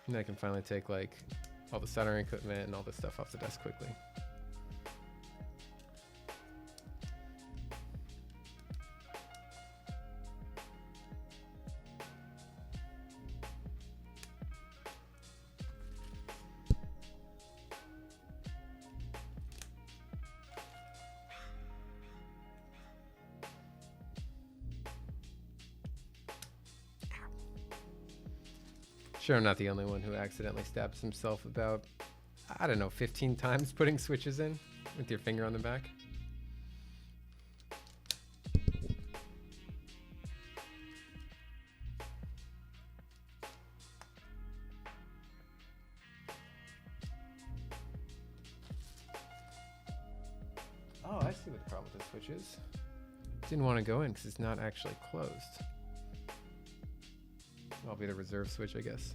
A: And I can finally take like all the soldering equipment and all this stuff off the desk quickly. Sure, I'm not the only one who accidentally stabs himself about, I don't know, 15 times putting switches in with your finger on the back. Oh, I see what the problem with the switch is. Didn't want to go in because it's not actually closed. I'll be the reserve switch, I guess.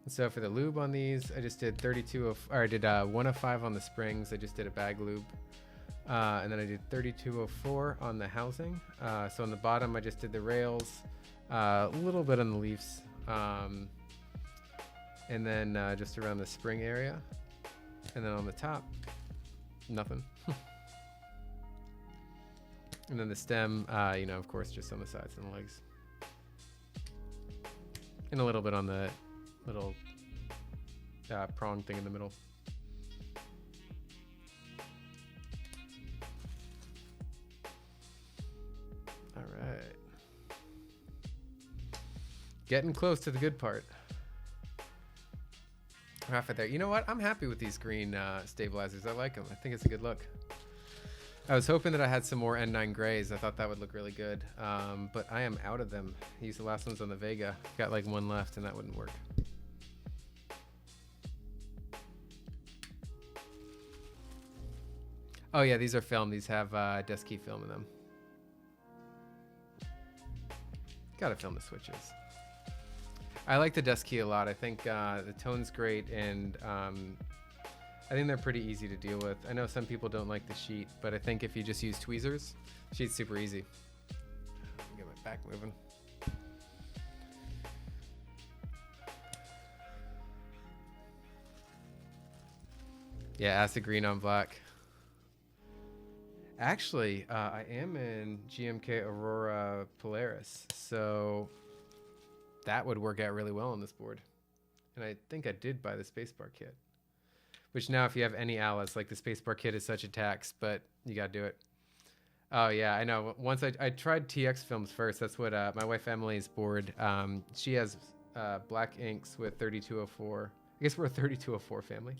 A: So for the lube on these, I just did 105 on the springs. I just did a bag lube. And then I did 3204 on the housing. So on the bottom, I just did the rails, a little bit on the leaves. And then just around the spring area. And then on the top, nothing. And then the stem, of course, just on the sides and the legs. And a little bit on the little prong thing in the middle. All right. Getting close to the good part. Half it there. You know what? I'm happy with these green stabilizers. I like them. I think it's a good look. I was hoping that I had some more N9 grays. I thought that would look really good. But I am out of them. I used the last ones on the Vega. Got like one left and that wouldn't work. Oh yeah, these are film. These have Deskeys Film in them. Gotta film the switches. I like the Deskeys a lot. I think the tone's great, and I think they're pretty easy to deal with. I know some people don't like the sheet, but I think if you just use tweezers, sheet's super easy. Get my back moving. Yeah, acid green on black. Actually, I am in GMK Aurora Polaris, so that would work out really well on this board. And I think I did buy the spacebar kit, which now if you have any Alice, like the spacebar kit is such a tax, but you gotta do it. Oh yeah, I know. Once I tried TX films first. That's what my wife Emily's board. She has black inks with 3204 I guess we're a 3204 family.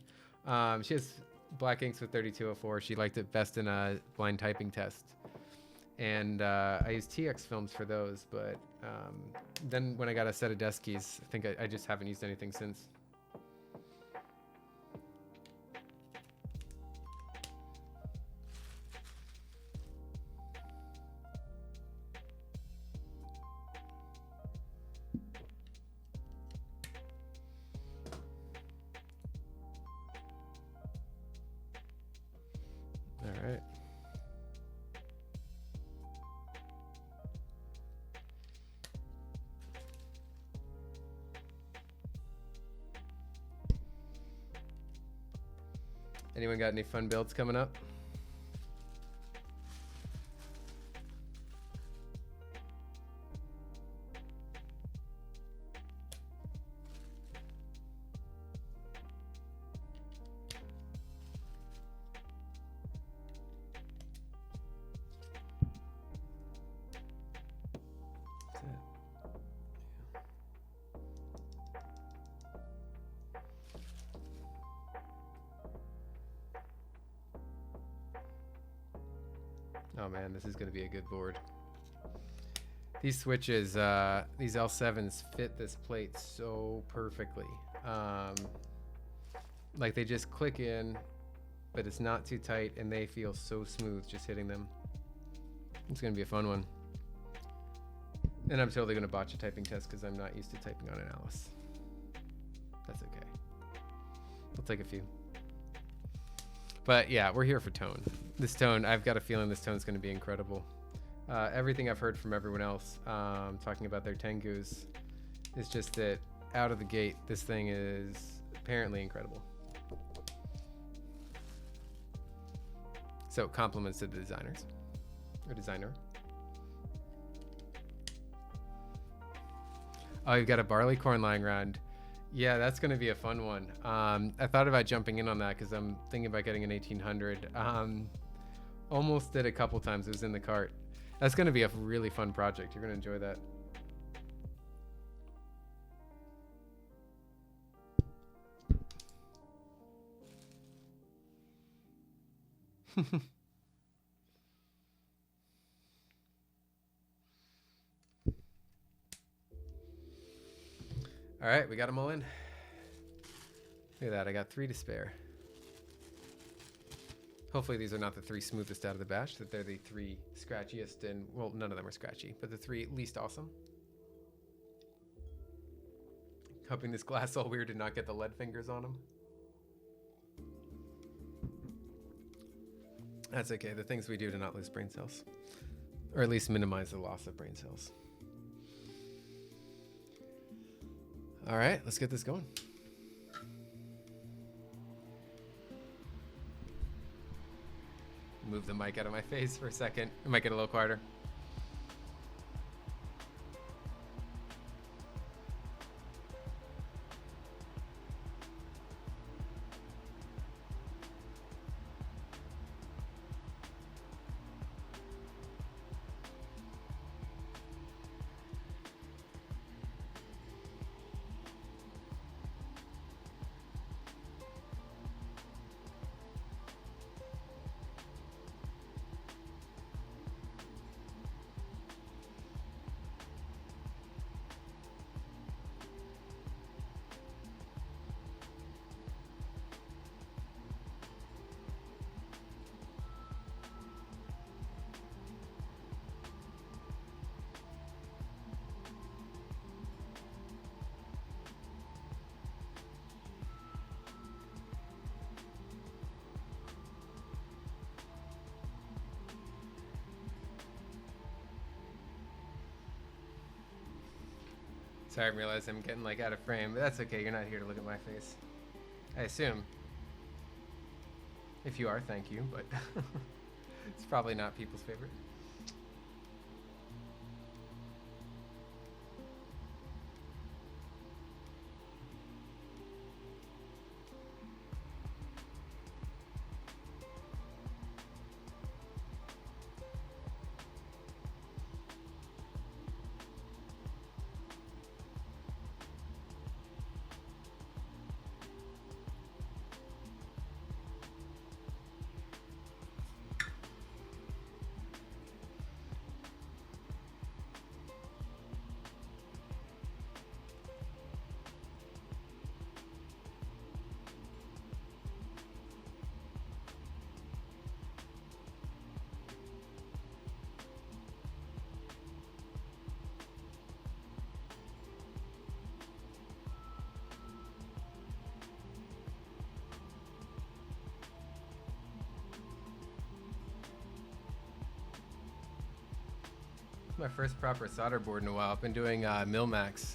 A: She has black inks with 3204. She liked it best in a blind typing test. And I use TX films for those, but then when I got a set of Deskeys, I think I just haven't used anything since. All right. Anyone got any fun builds coming up? Oh man, this is going to be a good board. These switches, these L7s fit this plate so perfectly. Like they just click in, but it's not too tight and they feel so smooth just hitting them. It's going to be a fun one. And I'm totally going to botch a typing test because I'm not used to typing on an Alice. That's okay. We'll take a few. But yeah, we're here for tone. This tone, I've got a feeling this tone's going to be incredible. Everything I've heard from everyone else talking about their Tengus is just that out of the gate, this thing is apparently incredible. So compliments to the designers or designer. Oh, you've got a barleycorn lying around. Yeah, that's going to be a fun one. I thought about jumping in on that because I'm thinking about getting an 1800. Almost did a couple times. It was in the cart. That's going to be a really fun project. You're going to enjoy that. All right, we got them all in. Look at that, I got 3 to spare. Hopefully these are not the 3 smoothest out of the batch, that they're the 3 scratchiest and, well, none of them are scratchy, but the 3 least awesome. Hoping this glass all weird did not get the lead fingers on them. That's okay, the things we do to not lose brain cells. Or at least minimize the loss of brain cells. All right, let's get this going. Move the mic out of my face for a second. It might get a little quieter. Sorry, I realized I'm getting like out of frame, but that's okay. You're not here to look at my face. I assume. If you are, thank you, but it's probably not people's favorite. My first proper solder board in a while. I've been doing Milmax.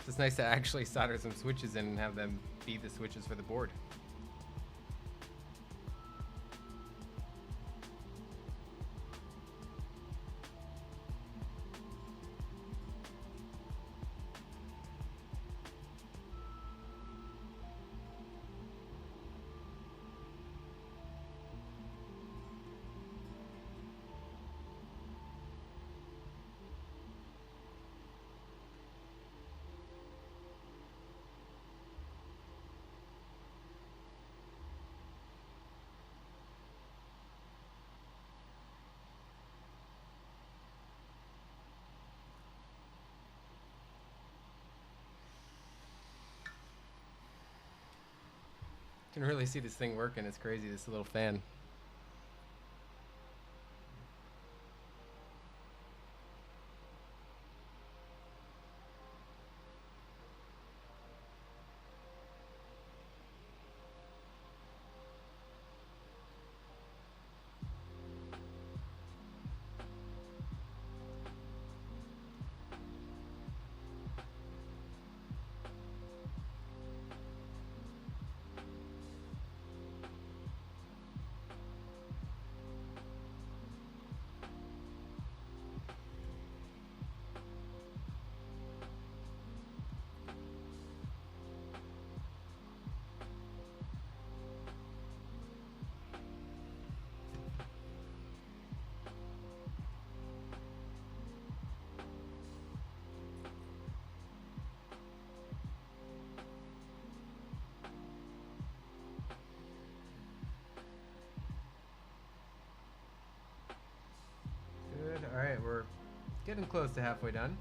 A: It's nice to actually solder some switches in and have them be the switches for the board. Can really see this thing working. It's crazy, this little fan. All right, we're getting close to halfway done.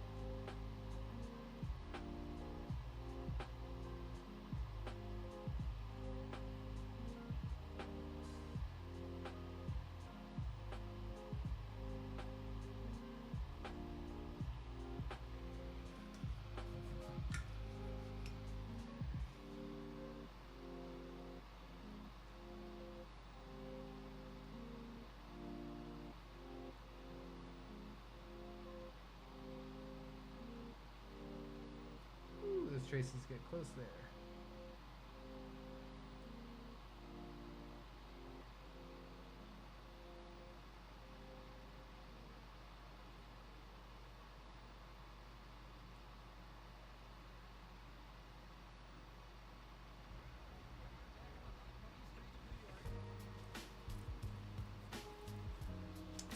A: Those traces get close there.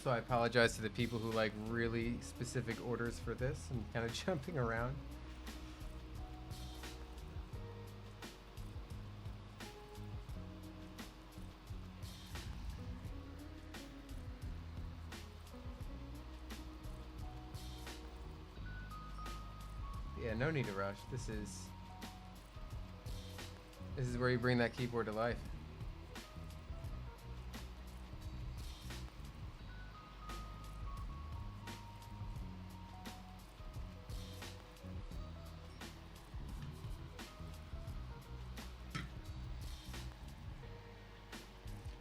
A: So I apologize to the people who like really specific orders for this and kind of jumping around. Yeah, no need to rush. This is where you bring that keyboard to life.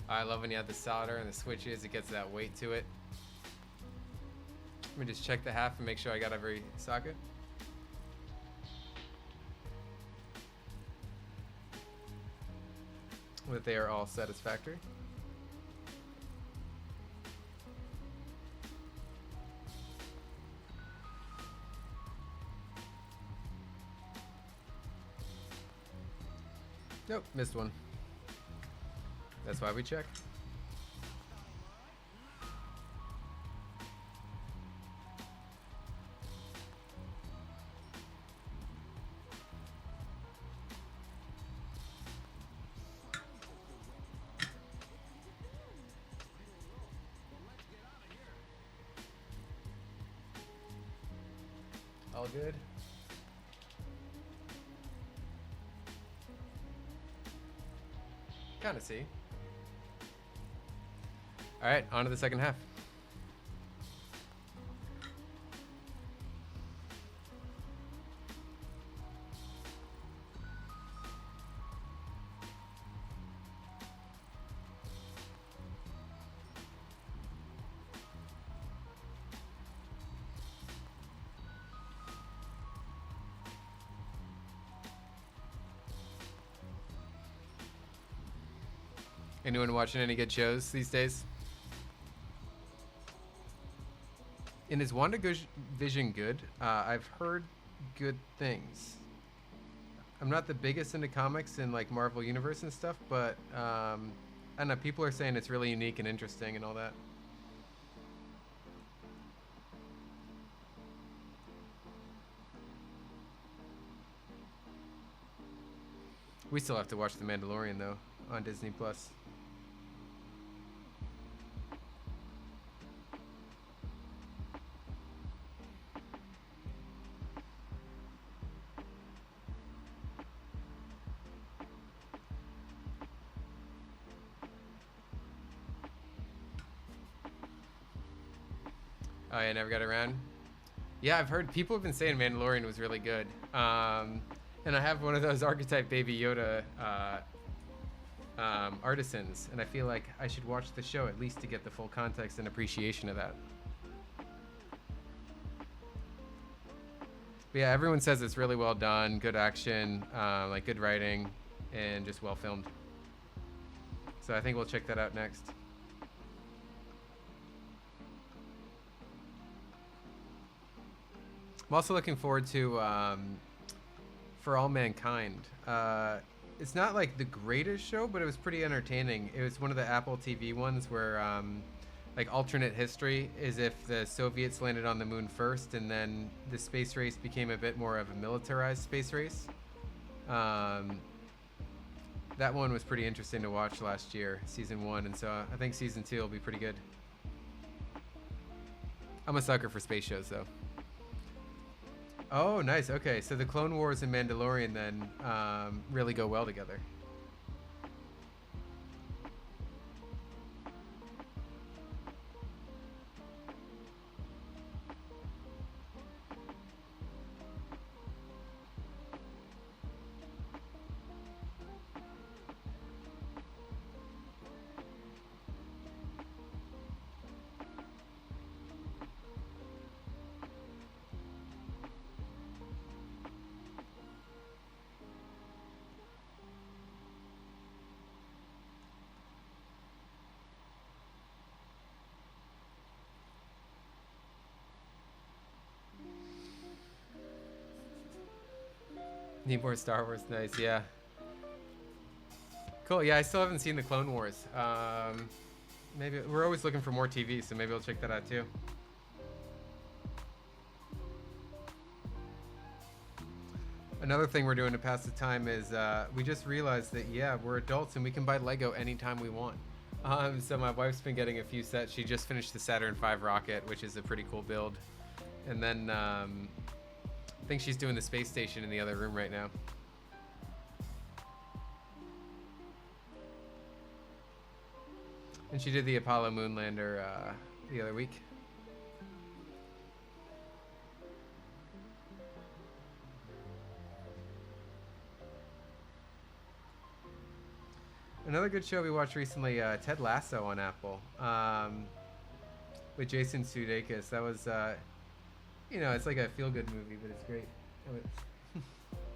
A: I love when you have the solder and the switches, it gets that weight to it. Let me just check the half and make sure I got every socket. That they are all satisfactory. Nope, missed one. That's why we check. All good. Kind of see. All right, on to the second half. Anyone watching any good shows these days? And is WandaVision good? I've heard good things. I'm not the biggest into comics and like Marvel Universe and stuff, but I don't know. People are saying it's really unique and interesting and all that. We still have to watch The Mandalorian though on Disney Plus. Oh yeah, never got around. Yeah, I've heard people have been saying Mandalorian was really good. And I have one of those archetype Baby Yoda artisans, and I feel like I should watch the show at least to get the full context and appreciation of that. But yeah, everyone says it's really well done, good action, like good writing, and just well filmed. So I think we'll check that out next. I'm also looking forward to For All Mankind. It's not like the greatest show, but it was pretty entertaining. It was one of the Apple TV ones where like alternate history is if the Soviets landed on the moon first and then the space race became a bit more of a militarized space race. That one was pretty interesting to watch last year, season 1, and so I think season 2 will be pretty good. I'm a sucker for space shows though. Oh, nice. Okay, so the Clone Wars and Mandalorian then really go well together. Need more Star Wars. Nice, yeah. Cool. Yeah, I still haven't seen the Clone Wars. Maybe we're always looking for more TV, so maybe I'll check that out too. Another thing we're doing to pass the time is we just realized that yeah, we're adults and we can buy Lego anytime we want. So my wife's been getting a few sets. She just finished the Saturn V rocket, which is a pretty cool build, and then I think she's doing the space station in the other room right now. And she did the Apollo Moonlander the other week. Another good show we watched recently, Ted Lasso on Apple, with Jason Sudeikis. That was, you know, it's like a feel-good movie, but it's great.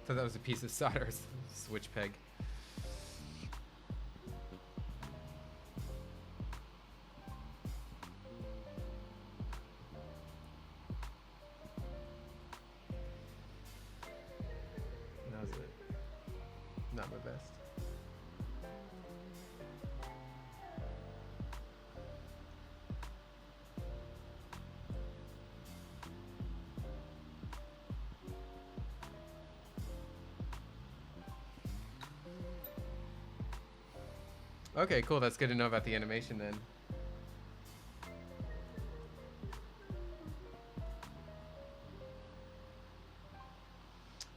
A: Thought that was a piece of solder, switch peg. That was it. Not my best. Okay, cool. That's good to know about the animation then.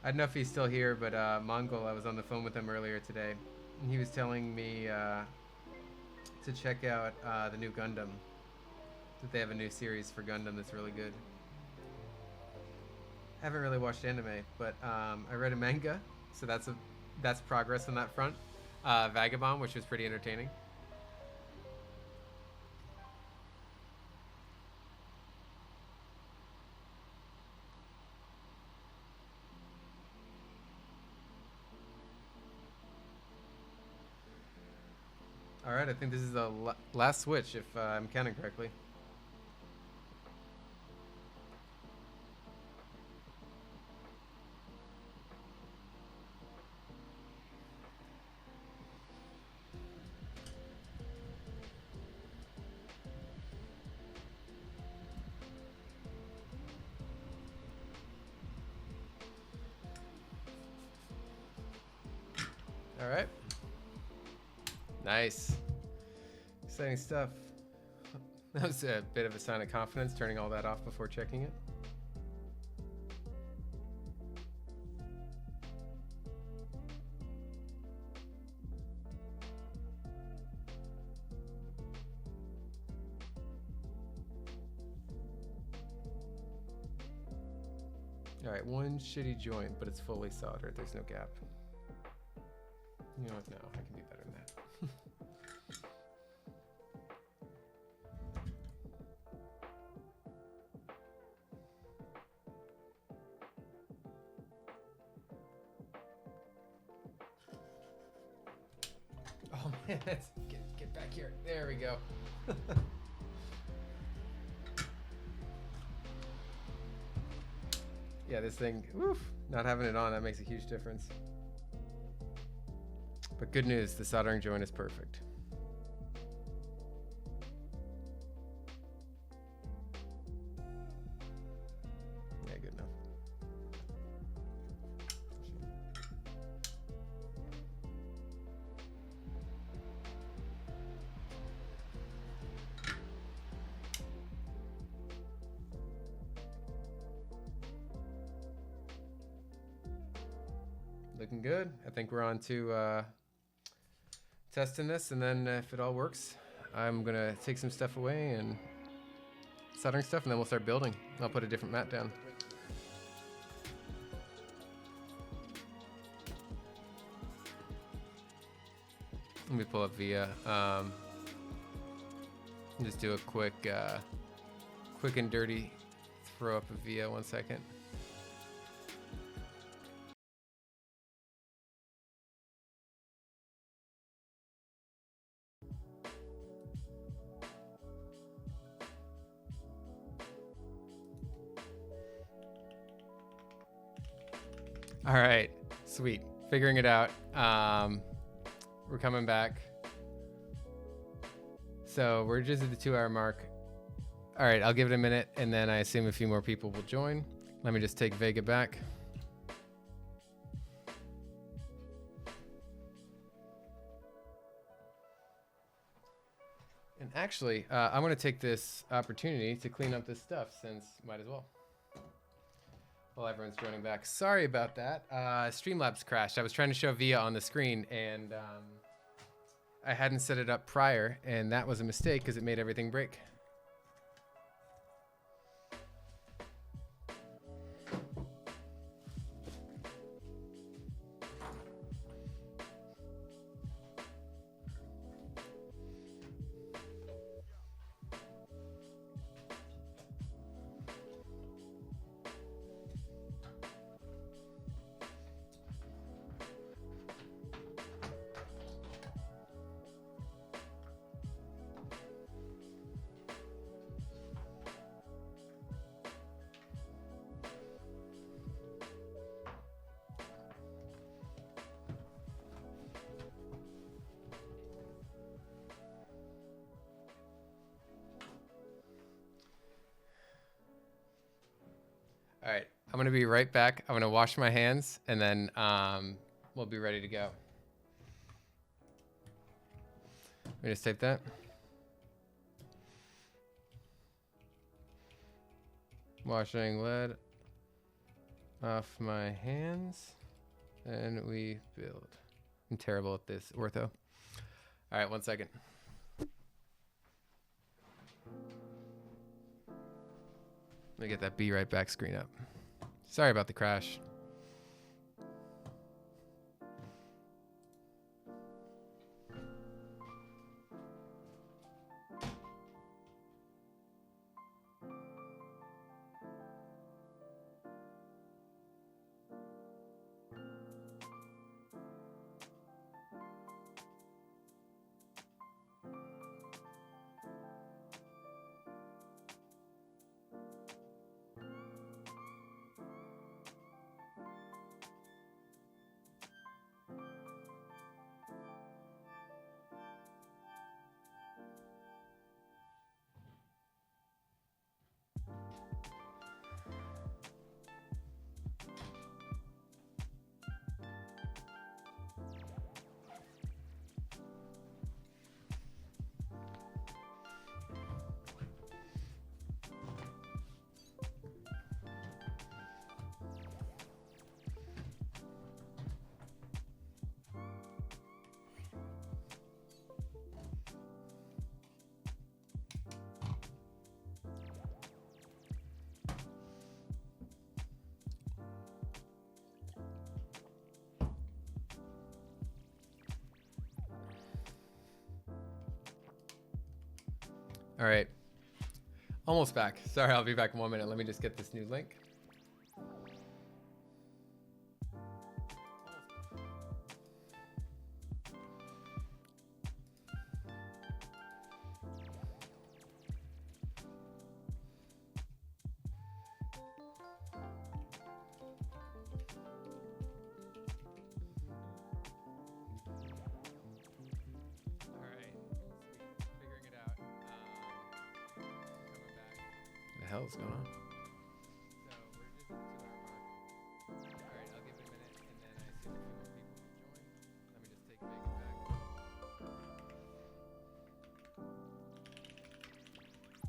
A: I don't know if he's still here, but Mongol, I was on the phone with him earlier today, and he was telling me to check out the new Gundam. That they have a new series for Gundam that's really good. Haven't really watched anime, but I read a manga, so that's progress on that front. Vagabond, which was pretty entertaining. All right, I think this is the last switch, if I'm counting correctly. All right. Nice. Exciting stuff. That was a bit of a sign of confidence, turning all that off before checking it. All right, one shitty joint, but it's fully soldered. There's no gap. You know what? No, I can do better than that. Oh man, let's get back here. There we go. Yeah, this thing, woof, not having it on, that makes a huge difference. But good news, the soldering joint is perfect. Yeah, good enough. Looking good. I think we're on to testing this, and then if it all works, I'm gonna take some stuff away and soldering stuff, and then we'll start building. I'll put a different mat down. Let me pull up Via. Just do a quick and dirty throw up a Via. 1 second. All right, sweet. Figuring it out. We're coming back. So we're just at the 2 hour mark. All right, I'll give it a minute, and then I assume a few more people will join. Let me just take Vega back. And actually, I'm gonna take this opportunity to clean up this stuff, since might as well. While everyone's joining back. Sorry about that. Streamlabs crashed. I was trying to show Via on the screen, and I hadn't set it up prior, and that was a mistake because it made everything break. All right, I'm gonna be right back. I'm gonna wash my hands, and then we'll be ready to go. Let me just tape that. Washing lead off my hands, and we build. I'm terrible at this, ortho. All right, 1 second. Let me get that Be Right Back screen up. Sorry about the crash. All right. Almost back. Sorry, I'll be back in 1 minute. Let me just get this new link. What the hell is going on? So we're just at the 2 hour mark. All right, I'll give it a minute, and then I see if a few more people will join. Let me just take Megan back.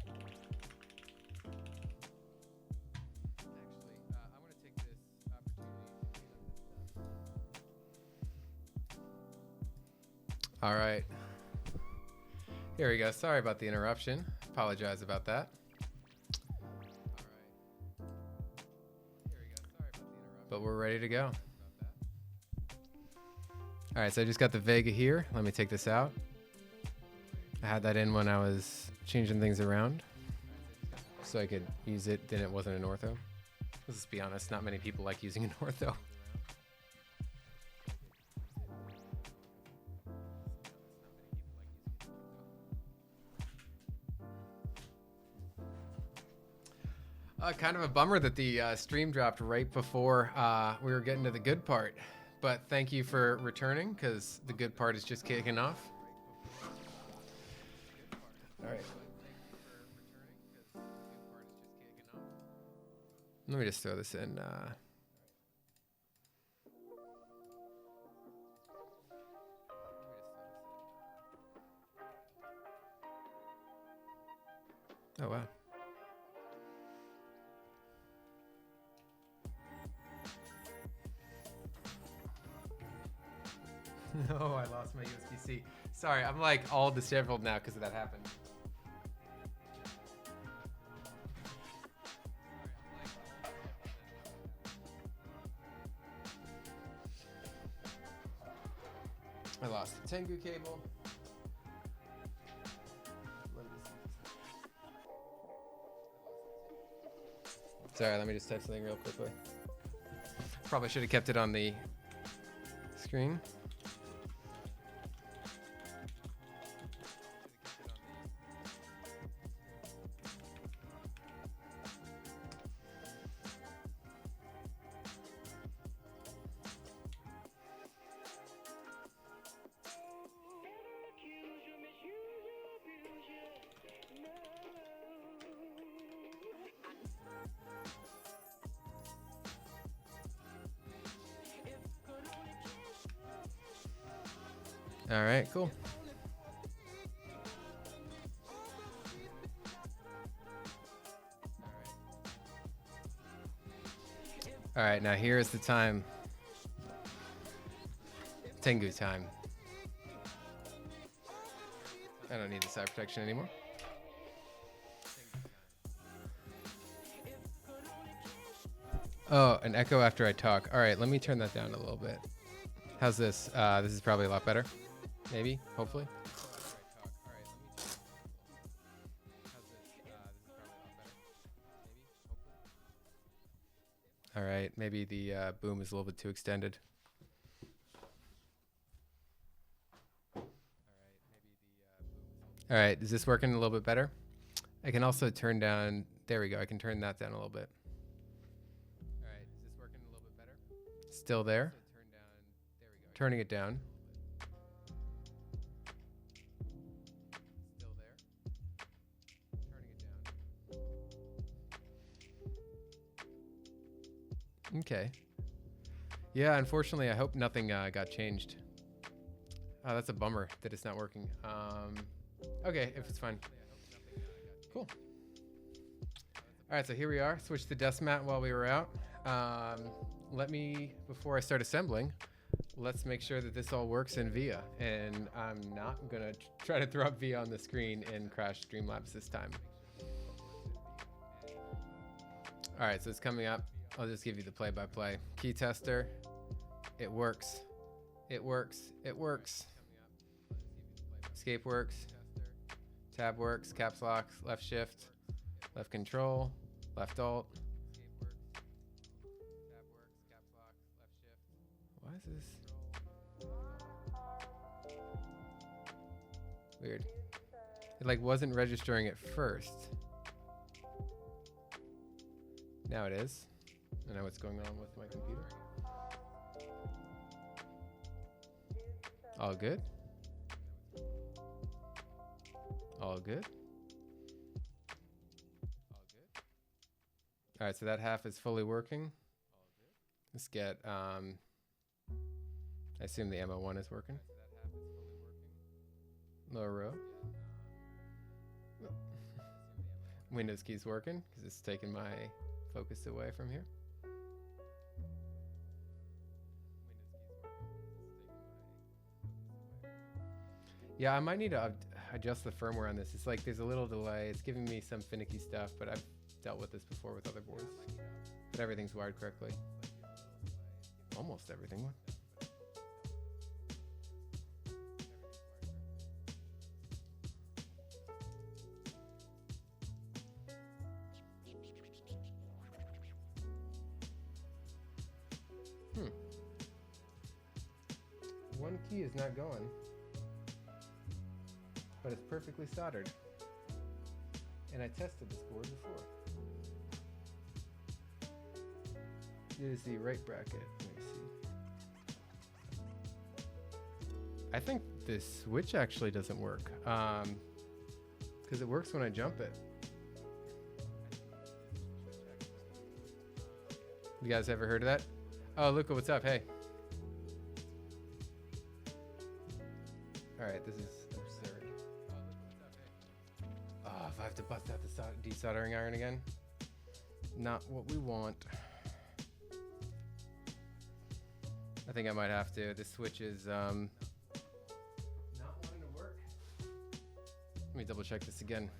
A: Actually, I want to take this opportunity to clean up this stuff. All right. Here we go. Sorry about the interruption. Apologize about that. But we're ready to go. All right, so I just got the Vega here. Let me take this out. I had that in when I was changing things around so I could use it, then it wasn't an ortho. Let's just be honest, not many people like using an ortho. Kind of a bummer that the stream dropped right before we were getting to the good part. But thank you for returning, because the good part is just kicking off. All right. Let me just throw this in. Oh, wow. Oh, I lost my USB-C. Sorry, I'm like all disheveled now because that happened. I lost the Tengu cable. Sorry, let me just type something real quickly. Probably should have kept it on the screen. All right, cool. All right, now here's the time. Tengu time. I don't need the side protection anymore. Oh, an echo after I talk. All right, let me turn that down a little bit. How's this? This is probably a lot better. Maybe, hopefully. All right, maybe the boom is a little bit too extended. All right, is this working a little bit better? I can also turn down, there we go, I can turn that down a little bit. All right, is this working a little bit better? Still there? Turning it down. Still there. Turning it down. Okay. Yeah, unfortunately, I hope nothing got changed. Oh, that's a bummer that it's not working. Okay, if it's fine. Cool. All right, so here we are. Switched the desk mat while we were out. Let me, before I start assembling, let's make sure that this all works in VIA. And I'm not gonna try to throw up VIA on the screen and crash Streamlabs this time. All right, so it's coming up. I'll just give you the play-by-play. Key tester, it works. It works, it works. Escape works. Tab works, caps lock, left shift, left control, left alt. Why is this? Weird. It like wasn't registering at first. Now it is. I know what's going on with my computer. All good? All good? All right, so that half is fully working. Let's get, I assume the ammo one is working. Lower row. Windows key's working because it's taking my focus away from here. Yeah, I might need to adjust the firmware on this. It's like there's a little delay. It's giving me some finicky stuff, but I've dealt with this before with other boards. But everything's wired correctly. Almost everything. One key is not going, but it's perfectly soldered. And I tested this board before. It is the right bracket. Let me see. I think this switch actually doesn't work, because it works when I jump it. You guys ever heard of that? Oh, Luca, what's up? Hey. All right, this is absurd. Oh, if I have to bust out the desoldering iron again, not what we want. I think I might have to. This switch is not wanting to work. Let me double check this again.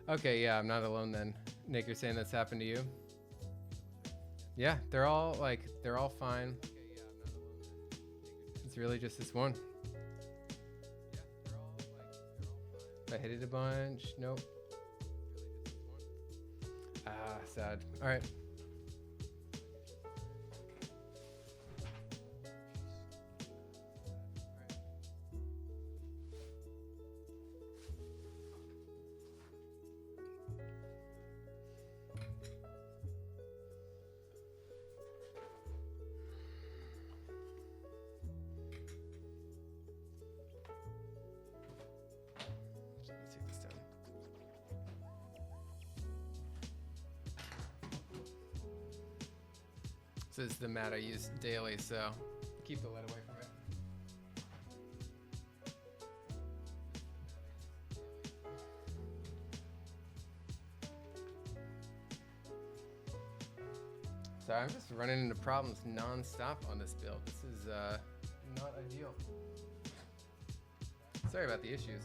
A: Okay, yeah, I'm not alone then. Nick, you're saying that's happened to you? Yeah, they're all fine. It's really just this one. I hit it a bunch. Nope. Ah, sad. All right. This is the mat I use daily, so keep the lead away from it. So I'm just running into problems non-stop on this build. This is not ideal. Sorry about the issues.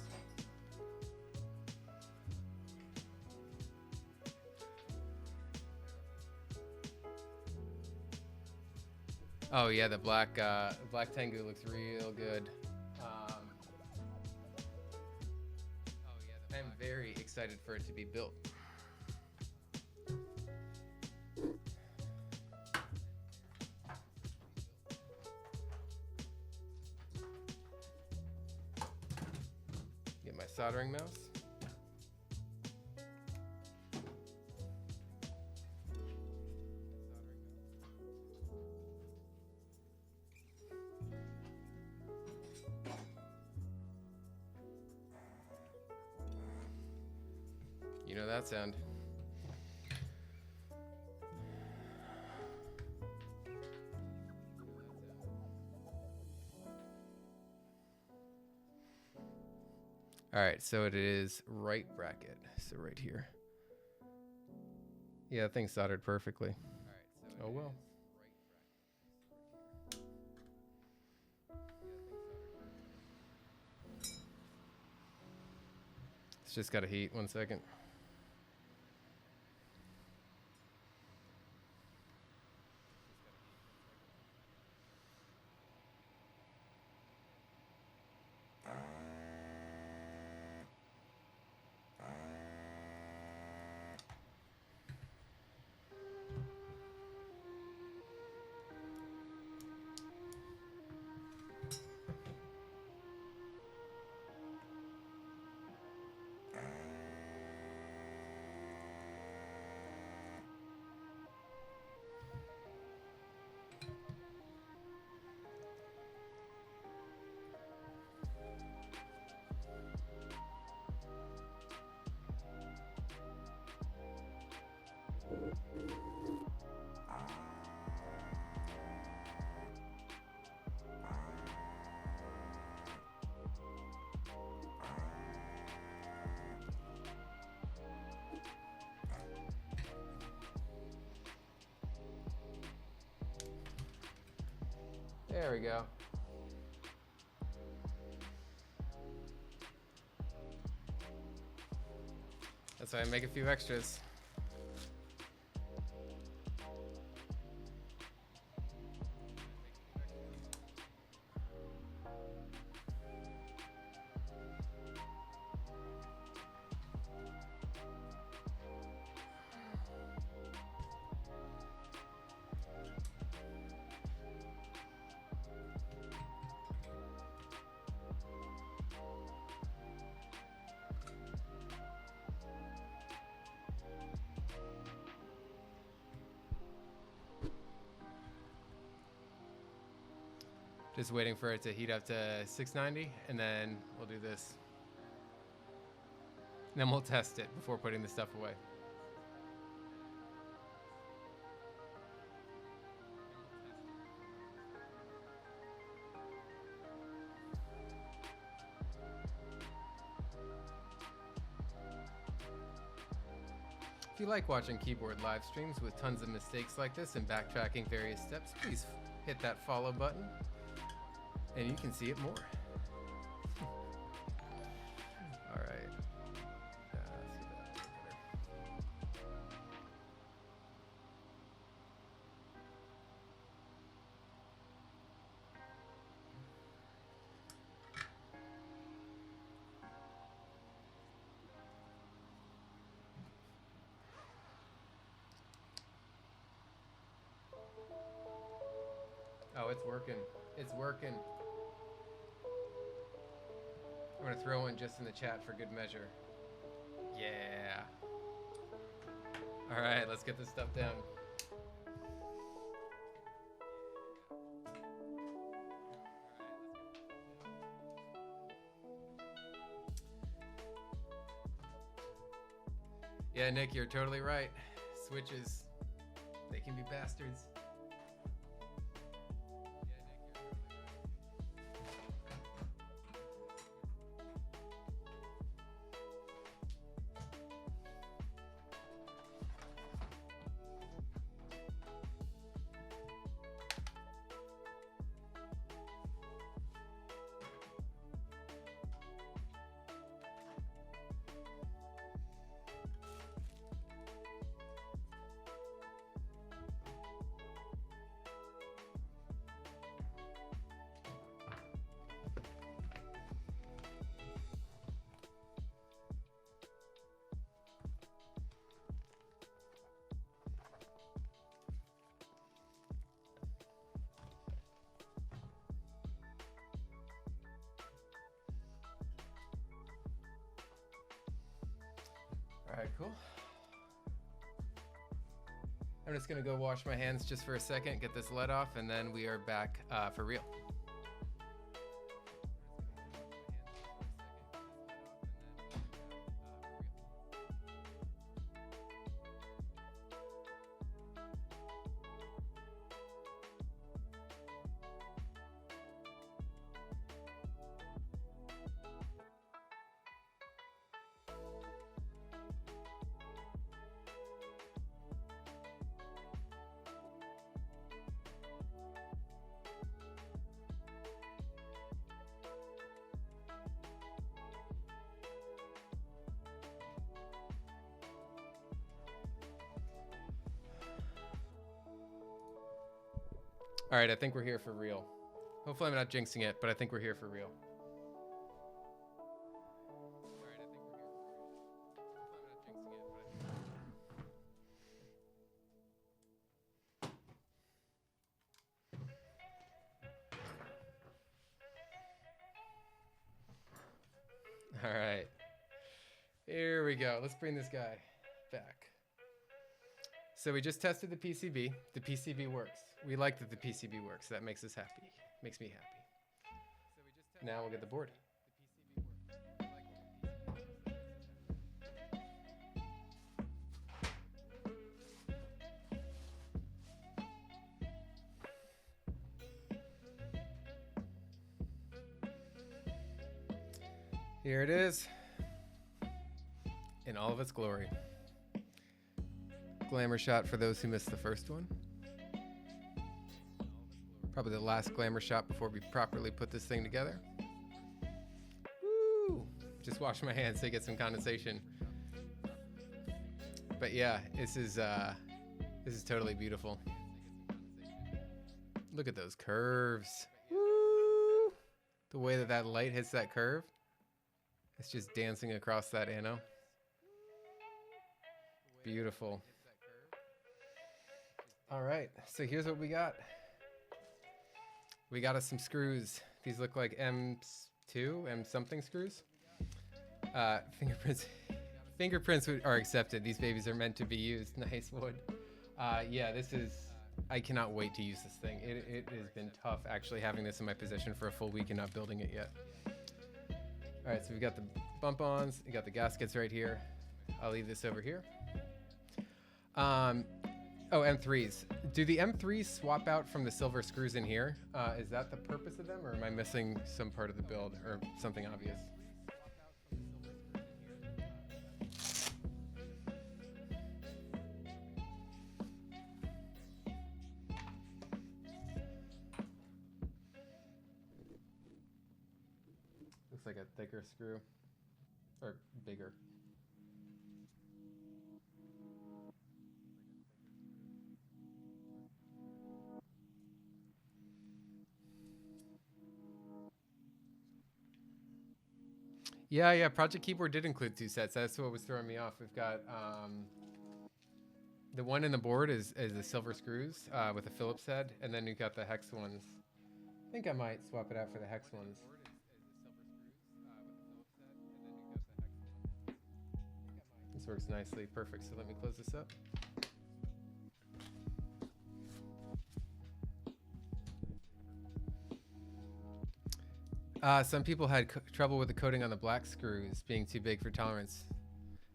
A: Oh yeah, the black Tengu looks real good. I'm very excited for it to be built. Get my soldering mouse. You know that sound. All right, so it is right bracket. So right here. Yeah, that thing's soldered perfectly. Oh well. It's just got to heat. 1 second. There we go. That's why I make a few extras. Just waiting for it to heat up to 690, and then we'll do this. And then we'll test it before putting the stuff away. If you like watching keyboard live streams with tons of mistakes like this and backtracking various steps, please hit that follow button. And you can see it more. All right. See that a little better. Oh, it's working. It's working. I'm gonna throw one just in the chat for good measure. Yeah. All right, let's get this stuff down. Yeah, Nick, you're totally right. Switches, they can be bastards. All right, cool. I'm just gonna go wash my hands just for a second, get this lead off, and then we are back for real. All right, I think we're here for real. Hopefully I'm not jinxing it, but I think we're here for real. All right, here we go. Let's bring this guy back. So we just tested the PCB. The PCB works. We like that the PCB works. That makes us happy. Makes me happy. Now we'll get the board. Here it is in all of its glory. Glamour shot for those who missed the first one. Probably the last glamour shot before we properly put this thing together. Woo! Just wash my hands so you get some condensation. But yeah, this is totally beautiful. Look at those curves. Woo! The way that light hits that curve. It's just dancing across that ano. Beautiful. All right, so here's what we got. We got us some screws. These look like M2, M something screws. Fingerprints are accepted. These babies are meant to be used. Nice wood. Yeah, this is, I cannot wait to use this thing. It has been tough actually having this in my possession for a full week and not building it yet. All right, so we've got the bump-ons. We got the gaskets right here. I'll leave this over here. Oh, M3s. Do the M3s swap out from the silver screws in here? Is that the purpose of them, or am I missing some part of the build or something obvious? Looks like a thicker screw, or bigger. Yeah, Project Keyboard did include 2 sets. That's what was throwing me off. We've got the one in the board is the silver screws with a Phillips head, and then we've got the hex ones. I think I might swap it out for the hex ones. This works nicely. Perfect. So let me close this up. Some people had trouble with the coating on the black screws being too big for tolerance.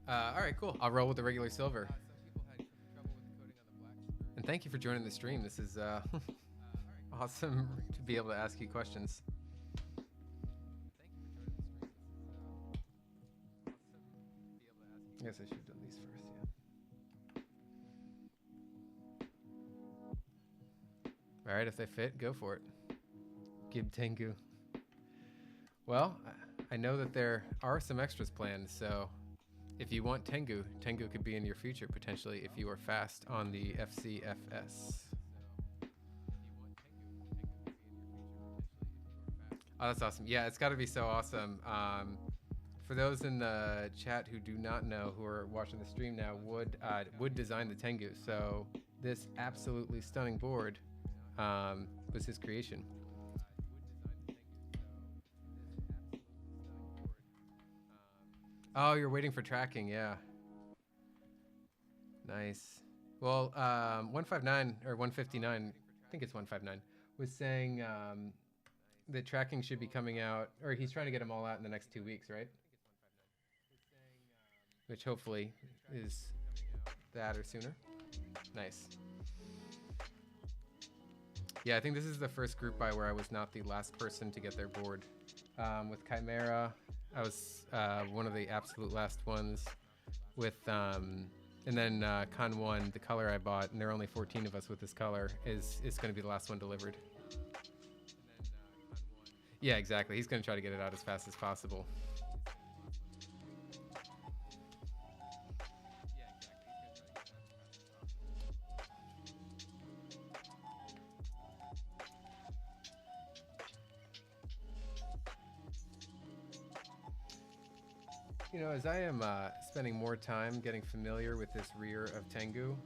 A: All right, cool. I'll roll with the regular silver. And thank you for joining the stream. This is awesome to be able to ask you questions. I guess I should have done these first, yeah. All right, if they fit, go for it. Give Tengu. Well, I know that there are some extras planned, so if you want Tengu, Tengu could be in your future potentially if you are fast on the FCFS. Oh, that's awesome. Yeah, it's got to be so awesome. For those in the chat who do not know, who are watching the stream now, Wood designed the Tengu, so this absolutely stunning board was his creation. Oh, you're waiting for tracking, yeah. Nice. Well, 159 or 159, I think it's 159, was saying the tracking should be coming out, or he's trying to get them all out in the next 2 weeks, right? Which hopefully is that or sooner. Nice. Yeah, I think this is the first group buy where I was not the last person to get their board. With Chimera, I was one of the absolute last ones with, and then Con 1, the color I bought, and there are only 14 of us with this color, is going to be the last one delivered. Yeah, exactly. He's going to try to get it out as fast as possible. You know, as I am spending more time getting familiar with this rear of Tengu,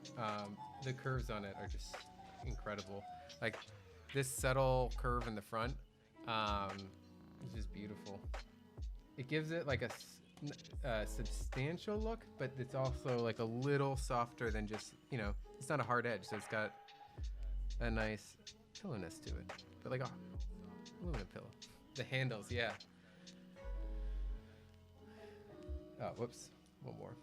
A: the curves on it are just incredible. Like this subtle curve in the front is just beautiful. It gives it like a substantial look, but it's also like a little softer than just, you know, it's not a hard edge, so it's got a nice pillowness to it. But like a aluminum pillow. The handles, yeah. Oh, whoops. One more.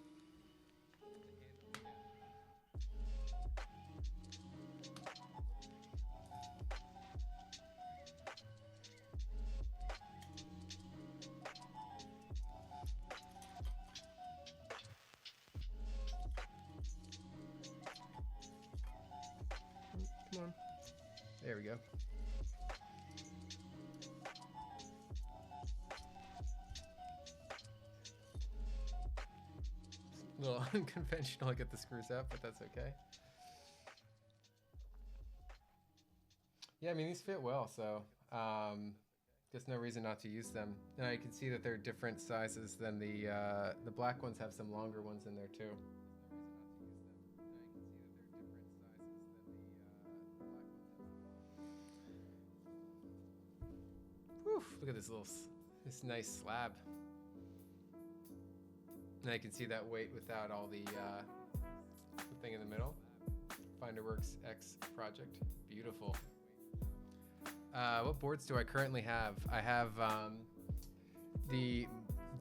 A: Come on. There we go. A little unconventional to get the screws out, but that's okay. Yeah, I mean, these fit well, so there's no reason not to use them. Now you can see that they're different sizes than the black ones have some longer ones in there too. Whew, look at this nice slab. Now you can see that weight without all the thing in the middle. Finderworks X project, beautiful. What boards do I currently have? I have the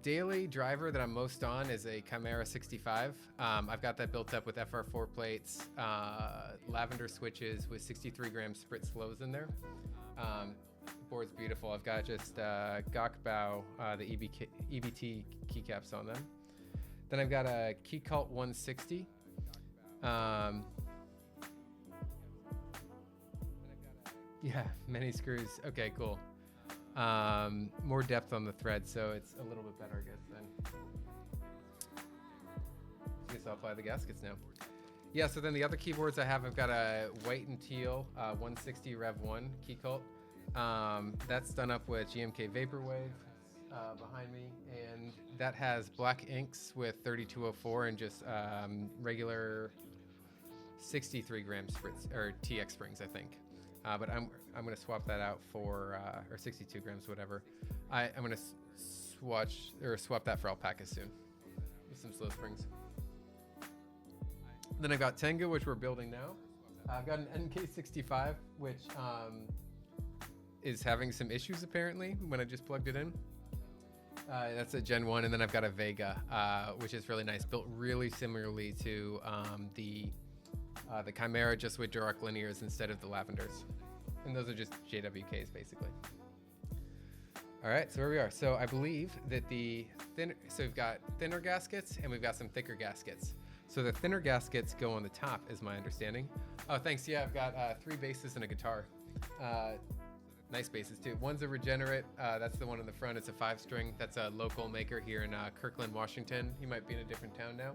A: daily driver that I'm most on is a Chimera 65. I've got that built up with FR4 plates, lavender switches with 63 gram Sprit slows in there. Board's beautiful. I've got just Gakbao, the EBT keycaps on them. Then I've got a Keycult 160. Yeah, many screws. Okay, cool. More depth on the thread, so it's a little bit better, I guess, then. I guess I'll apply the gaskets now. Yeah, so then the other keyboards I have, I've got a white and teal 160 Rev 1 Keycult. That's done up with GMK Vaporwave behind me, and that has black inks with 3204 and just regular 63 gram Sprits, or TX springs, I think. But I'm gonna swap that out for or 62 grams, whatever. I'm gonna swap that for alpaca soon with some slow springs. Then I got Tengu, which we're building now. I've got an NK65, which is having some issues apparently when I just plugged it in. That's a Gen 1, and then I've got a Vega, which is really nice, built really similarly to the Chimera, just with Durock linears instead of the lavenders. And those are just JWKs basically. All right, so where we are. So I believe that so we've got thinner gaskets and we've got some thicker gaskets. So the thinner gaskets go on the top, is my understanding. Oh, thanks. Yeah, I've got 3 basses and a guitar. Nice basses too. One's a Regenerate. That's the one in the front. It's a 5-string. That's a local maker here in Kirkland, Washington. He might be in a different town now.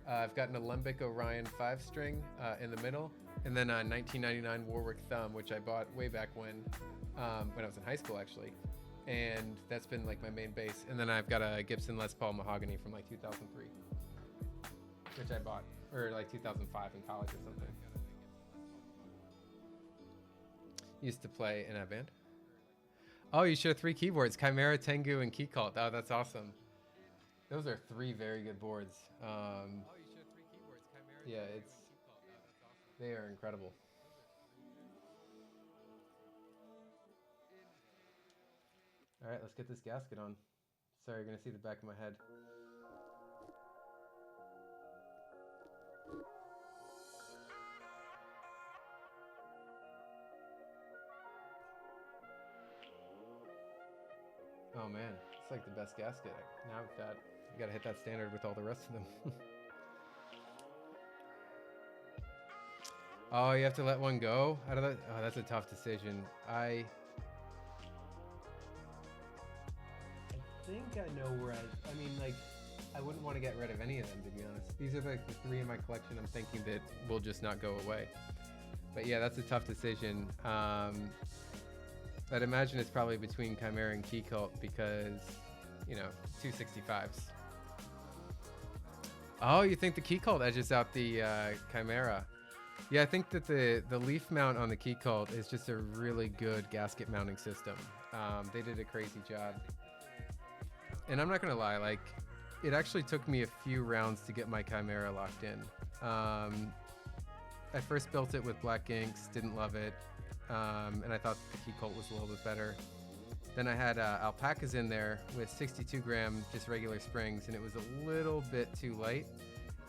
A: I've got an Alembic Orion 5-string in the middle, and then a 1999 Warwick Thumb, which I bought way back when I was in high school actually, and that's been like my main bass. And then I've got a Gibson Les Paul Mahogany from like 2003, which I bought, or like 2005 in college or something. Used to play in a band. Oh, you share 3 keyboards: Chimera, Tengu, and Keycult. Oh, that's awesome. Those are 3 very good boards. Yeah, they are incredible. All right, let's get this gasket on. Sorry, you're gonna see the back of my head. Oh man, it's like the best gasket. Now you gotta hit that standard with all the rest of them. Oh, you have to let one go out of that? Oh, that's a tough decision. I think I know where I mean, like, I wouldn't want to get rid of any of them, to be honest. These are like the 3 in my collection I'm thinking that will just not go away. But yeah, that's a tough decision. I'd imagine it's probably between Chimera and Keycult because, you know, 265s. Oh, you think the Keycult edges out the Chimera? Yeah, I think that the leaf mount on the Keycult is just a really good gasket mounting system. They did a crazy job. And I'm not gonna lie, like, it actually took me a few rounds to get my Chimera locked in. I first built it with black inks, didn't love it, and I thought the Keycult was a little bit better. Then I had alpacas in there with 62 gram just regular springs, and it was a little bit too light.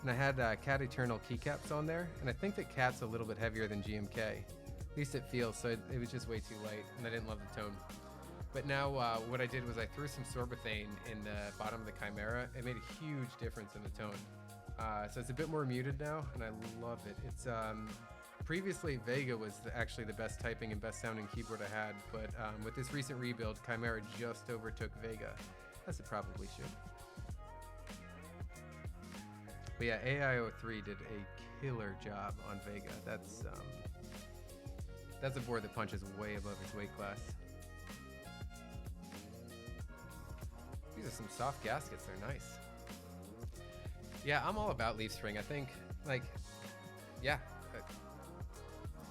A: And I had Cat Eternal keycaps on there, and I think that Cat's a little bit heavier than GMK. At least it feels, so it was just way too light, and I didn't love the tone. But now what I did was I threw some sorbothane in the bottom of the Chimera. It made a huge difference in the tone. So it's a bit more muted now, and I love it. It's previously Vega was actually the best typing and best sounding keyboard I had, but with this recent rebuild, Chimera just overtook Vega, as it probably should. But yeah, AIO3 did a killer job on Vega. That's a board that punches way above its weight class. These are some soft gaskets. They're nice. Yeah, I'm all about leaf spring. I think, like, yeah,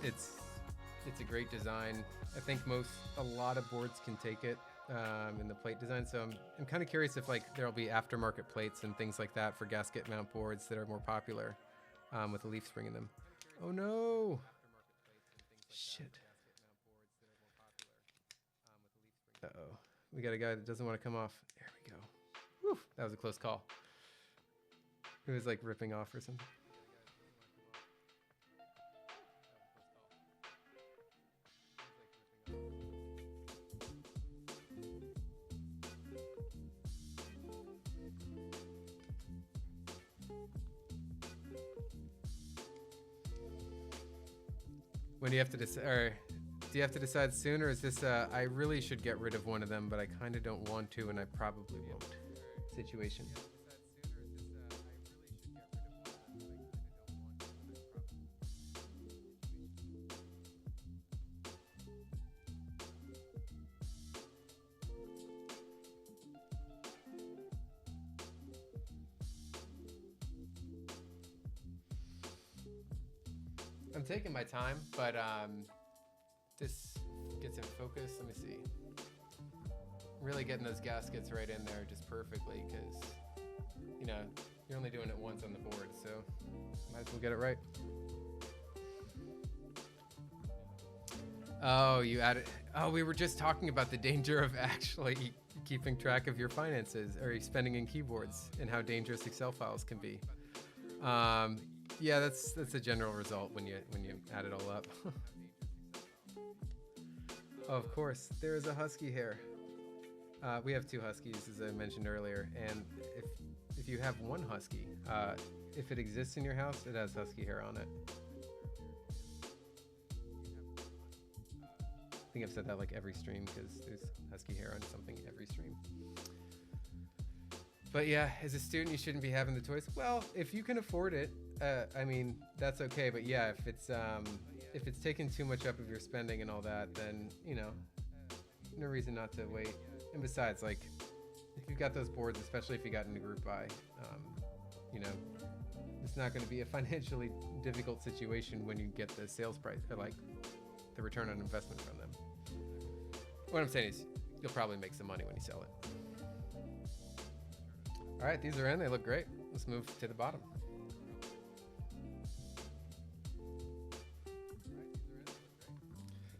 A: it's a great design. I think a lot of boards can take it in the plate design. So I'm kind of curious if like there'll be aftermarket plates and things like that for gasket mount boards that are more popular with a leaf spring in them. Oh no! Shit. Uh-oh. We got a guy that doesn't want to come off. There we go. Whew, that was a close call. He was like ripping off or something. When do you have to decide, or do you have to decide soon, or is this I really should get rid of one of them, but I kind of don't want to, and I probably won't situation? I'm taking my time, but this gets in focus. Let me see. Really getting those gaskets right in there just perfectly, because, you know, you're only doing it once on the board, so might as well get it right. Oh, you added. Oh, we were just talking about the danger of actually keeping track of your finances or spending in keyboards and how dangerous Excel files can be. Yeah, that's a general result when you add it all up. Of course, there is a husky hair. We have two huskies, as I mentioned earlier, and if you have one husky, if it exists in your house, it has husky hair on it. I think I've said that like every stream because there's husky hair on something every stream. But yeah, as a student, you shouldn't be having the toys. Well, if you can afford it, I mean, that's okay. But yeah, if it's taking too much up of your spending and all that, then, you know, no reason not to wait. And besides, like, if you've got those boards, especially if you got into group buy, you know, it's not going to be a financially difficult situation when you get the sales price, or like the return on investment from them. What I'm saying is, you'll probably make some money when you sell it. All right, these are in. They look great. Let's move to the bottom.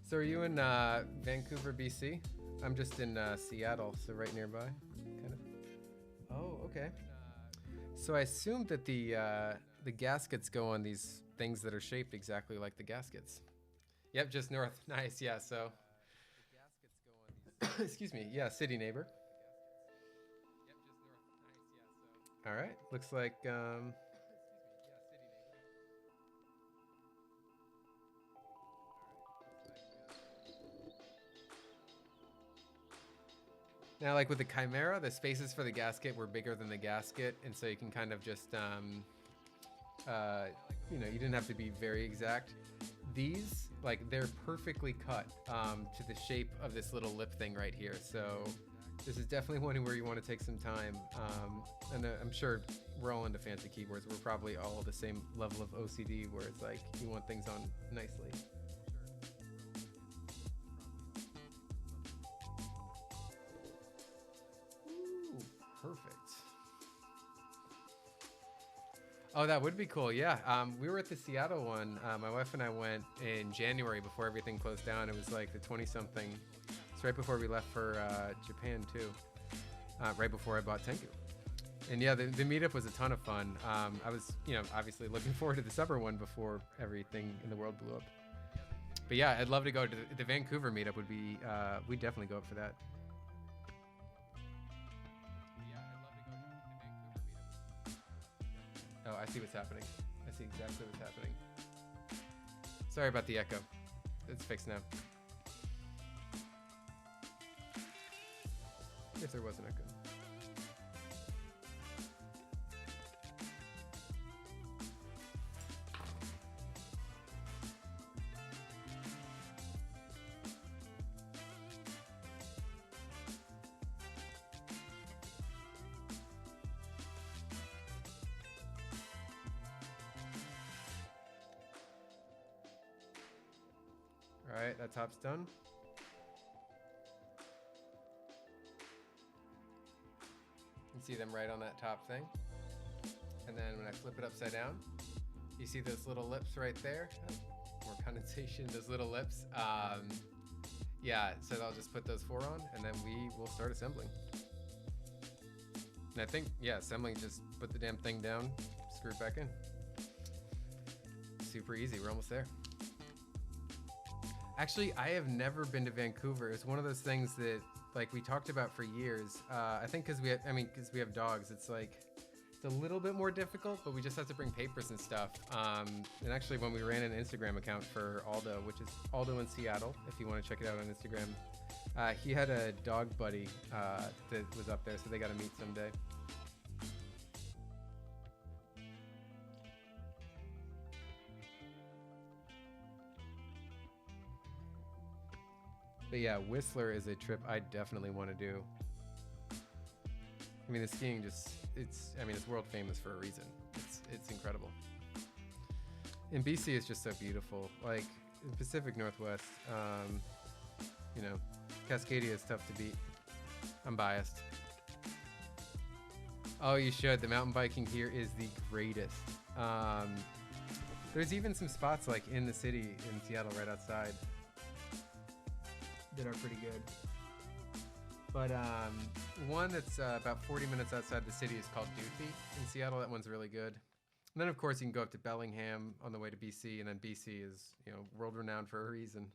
A: So are you in Vancouver, BC? I'm just in Seattle, so right nearby, kind of. Oh, okay. So I assumed that the gaskets go on these things that are shaped exactly like the gaskets. Yep, just north. Nice, yeah, so. Excuse me, yeah, city neighbor. All right, looks like now, like with the Chimera, the spaces for the gasket were bigger than the gasket, and so you can kind of just, you know, you didn't have to be very exact. These, like, they're perfectly cut to the shape of this little lip thing right here. So this is definitely one where you want to take some time. And I'm sure we're all into fancy keyboards. We're probably all the same level of OCD where it's like you want things on nicely. Ooh, perfect. Oh, that would be cool. Yeah. We were at the Seattle one. My wife and I went in January before everything closed down. It was like the 20-something. It's right before we left for Japan too. Right before I bought Tengu. And yeah, the meetup was a ton of fun. I was, you know, obviously looking forward to the summer one before everything in the world blew up. But yeah, I'd love to go to the Vancouver meetup. Would be, we'd definitely go up for that. Oh, I see what's happening. I see exactly what's happening. Sorry about the echo. It's fixed now. If there was an echo. right, that top's done. You can see them right on that top thing. And then when I flip it upside down, you see those little lips right there. Oh, more condensation, those little lips. Yeah, so I'll just put those 4 on, and then we will start assembling. And I think, yeah, assembling, just put the damn thing down, screw it back in. Super easy, we're almost there. Actually, I have never been to Vancouver. It's one of those things that, like, we talked about for years. I think because we have dogs, it's like, it's a little bit more difficult, but we just have to bring papers and stuff. And actually, when we ran an Instagram account for Aldo, which is Aldo in Seattle, if you want to check it out on Instagram, he had a dog buddy that was up there, so they got to meet someday. But yeah, Whistler is a trip I definitely want to do. I mean, the skiing just, it's world famous for a reason. It's incredible. And BC is just so beautiful. Like, the Pacific Northwest, you know, Cascadia is tough to beat. I'm biased. Oh, you should. The mountain biking here is the greatest. There's even some spots like in the city in Seattle right outside that are pretty good. But one that's about 40 minutes outside the city is called Doothy in Seattle. That one's really good. And then, of course, you can go up to Bellingham on the way to BC, and then BC is, you know, world renowned for a reason.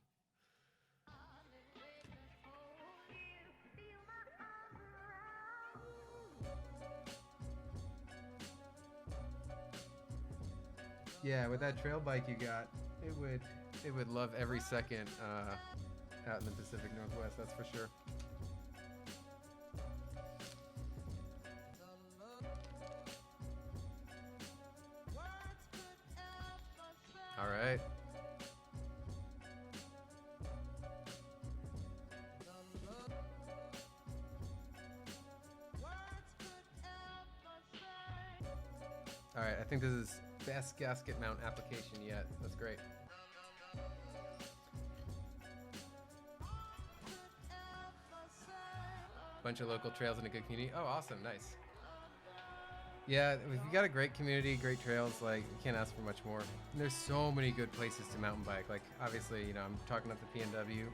A: Yeah, with that trail bike you got, it would love every second out in the Pacific Northwest, that's for sure. All right. All right, I think this is best gasket mount application yet. That's great. Bunch of local trails and a good community. Oh, awesome, nice. Yeah, if you got a great community, great trails, like, you can't ask for much more. And there's so many good places to mountain bike. Like, obviously, you know, I'm talking about the PNW.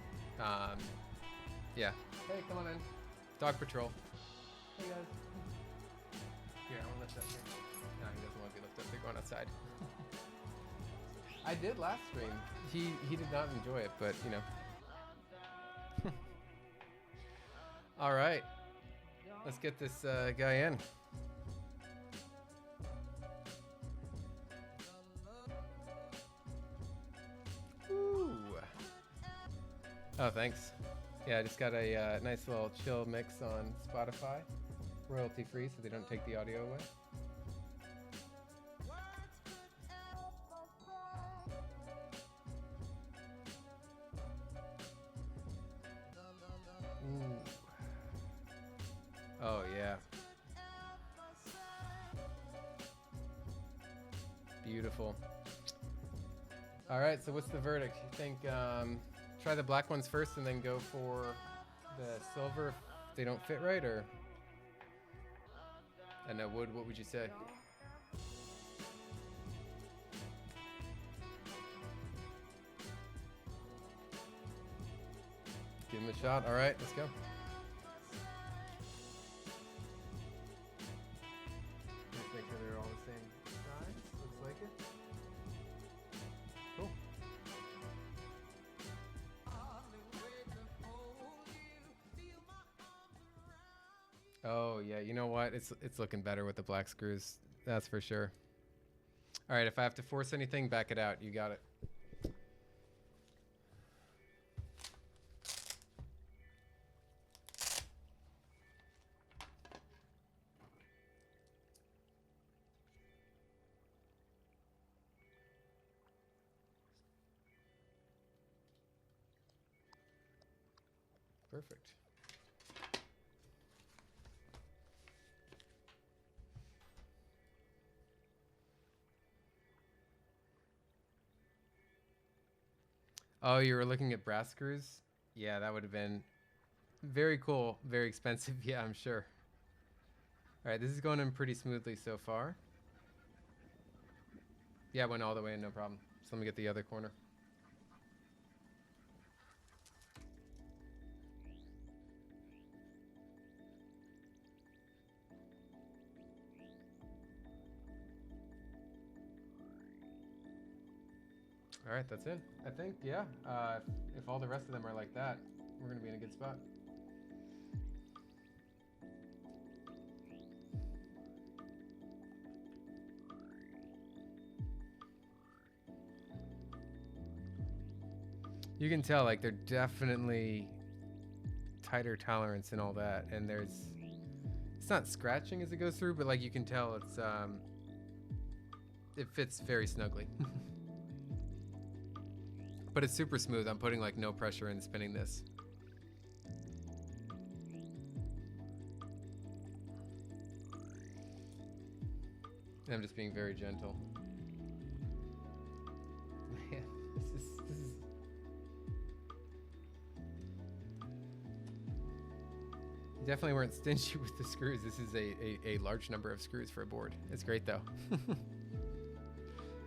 A: Yeah. Hey, come on in. Dog patrol. Hey, guys. Here, I want to lift up here. No, he doesn't want to be lifted up. They're going outside. I did last stream. He did not enjoy it, but, you know. All right. Let's get this guy in. Ooh. Oh, thanks. Yeah, I just got a nice little chill mix on Spotify. Royalty free, so they don't take the audio away. Ooh. Oh, yeah. Beautiful. All right, so what's the verdict? You think try the black ones first and then go for the silver if they don't fit right, or? I know, Wood, what would you say? Give him a shot. All right, let's go. Let's make sure they're all the same size. Looks like it. Cool. Oh yeah, you know what? It's looking better with the black screws. That's for sure. All right, if I have to force anything, back it out. You got it. Perfect. Oh, you were looking at brass screws? Yeah, that would have been very cool, very expensive. Yeah, I'm sure. All right, this is going in pretty smoothly so far. Yeah, went all the way in, no problem. So let me get the other corner. All right, that's it. I think, yeah. If all the rest of them are like that, we're gonna be in a good spot. You can tell, like, they're definitely tighter tolerance and all that, and it's not scratching as it goes through, but like you can tell it fits very snugly. But it's super smooth. I'm putting like no pressure in spinning this. And I'm just being very gentle. Man, this is You definitely weren't stingy with the screws. This is a large number of screws for a board. It's great though.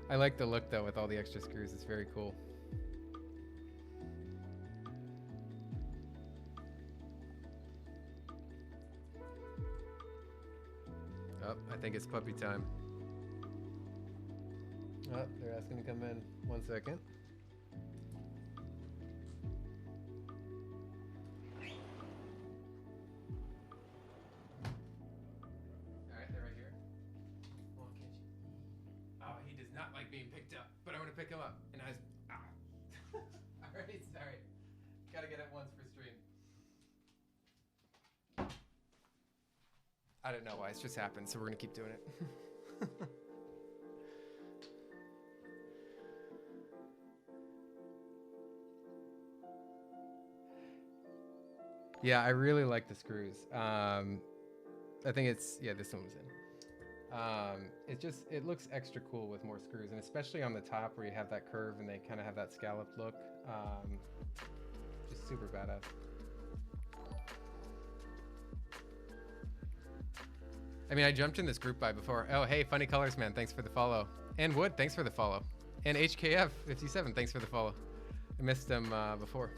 A: I like the look though with all the extra screws. It's very cool. Oh, I think it's puppy time. Oh, they're asking to come in. 1 second. Being picked up, but I'm gonna pick him up. And I was, Alright, sorry. Gotta get it once for stream. I don't know why, it's just happened, so we're gonna keep doing it. Yeah, I really like the screws. I think it's, yeah, this one was in. It looks extra cool with more screws, and especially on the top where you have that curve and they kind of have that scalloped look. Just super badass. I mean, I jumped in this group buy before. Oh, hey, Funny Colors Man, thanks for the follow. And Wood, thanks for the follow. And HKF57, thanks for the follow. I missed them before.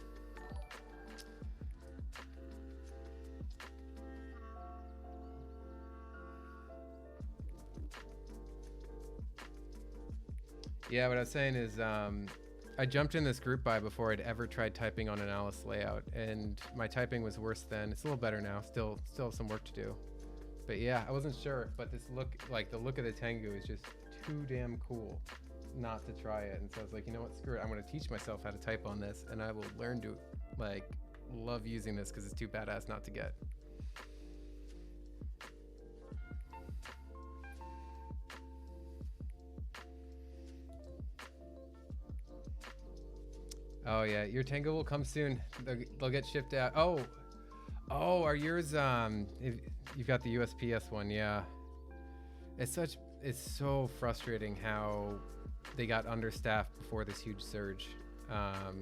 A: Yeah, what I was saying is I jumped in this group buy before I'd ever tried typing on an Alice layout, and my typing was worse then. It's a little better now, still some work to do. But yeah, I wasn't sure, but this look, like the look of the Tengu is just too damn cool not to try it. And so I was like, you know what, screw it. I'm gonna teach myself how to type on this, and I will learn to like love using this because it's too badass not to get. Oh yeah, your Tengu will come soon. They'll get shipped out. Oh, are yours? You've got the USPS one, yeah. It's so frustrating how they got understaffed before this huge surge. I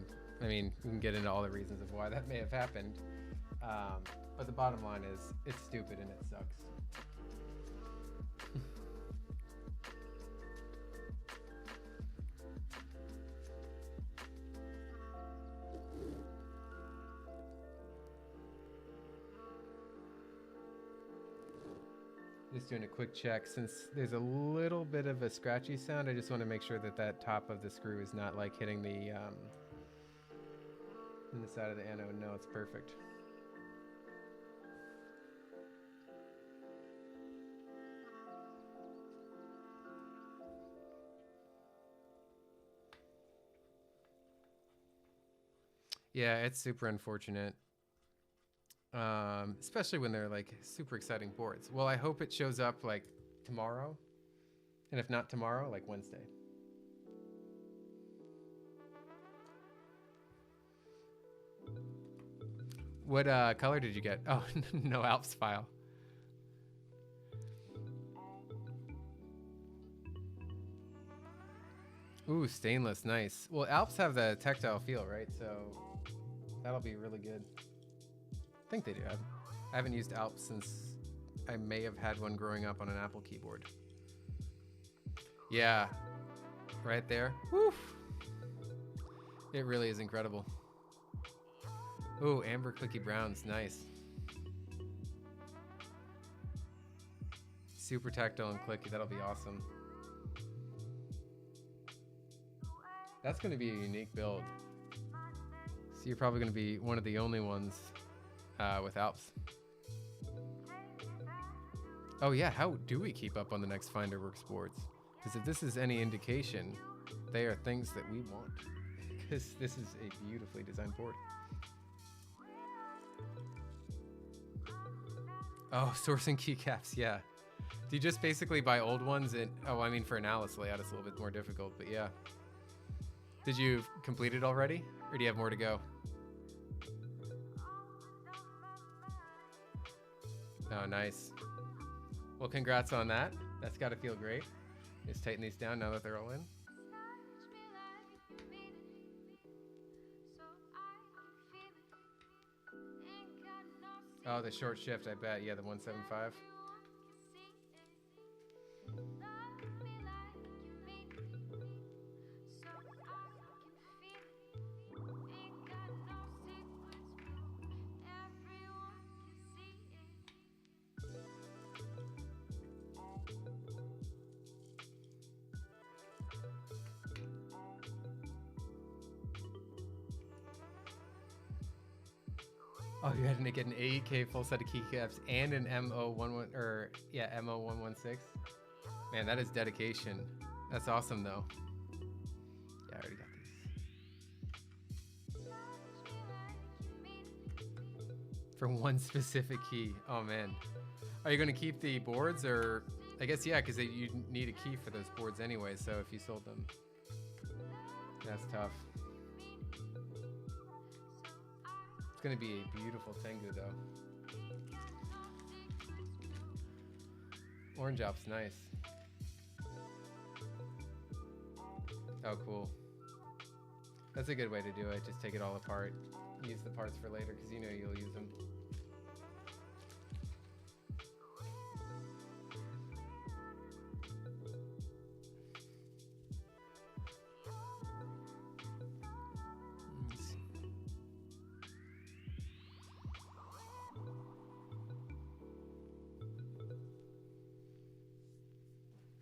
A: mean, we can get into all the reasons of why that may have happened, but the bottom line is it's stupid and it sucks. Just doing a quick check. Since there's a little bit of a scratchy sound, I just want to make sure that that top of the screw is not like hitting the in the side of the anode. No, it's perfect. Yeah, it's super unfortunate. Especially when they're like super exciting boards. Well, I hope it shows up like tomorrow, and if not tomorrow, like Wednesday. What color did you get? Oh, no Alps file. Ooh, stainless, nice. Well, Alps have the tactile feel, right? So that'll be really good. I think they do. I haven't used Alps since I may have had one growing up on an Apple keyboard. Yeah, right there. Woof. It really is incredible. Ooh, amber cookie browns, nice. Super tactile and clicky, that'll be awesome. That's gonna be a unique build. So you're probably gonna be one of the only ones with Alps. Oh yeah, how do we keep up on the next Finderworks boards? Because if this is any indication, they are things that we want. Because this is a beautifully designed board. Oh, sourcing keycaps, yeah. Do you just basically buy old ones? And oh, I mean for an Alice layout, it's a little bit more difficult, but yeah. Did you complete it already? Or do you have more to go? Oh, nice. Well, congrats on that. That's got to feel great. Just tighten these down now that they're all in. Oh, the short shift, I bet. Yeah, the 175. Oh, you had to get an AEK full set of keycaps and an MO11 or yeah, MO116. Man, that is dedication. That's awesome though. Yeah, I already got these. For one specific key. Oh man. Are you going to keep the boards or I guess yeah, because you need a key for those boards anyway, so if you sold them. That's tough. It's gonna be a beautiful Tengu though. Orange Op's nice. Oh, cool. That's a good way to do it. Just take it all apart. Use the parts for later because you know you'll use them.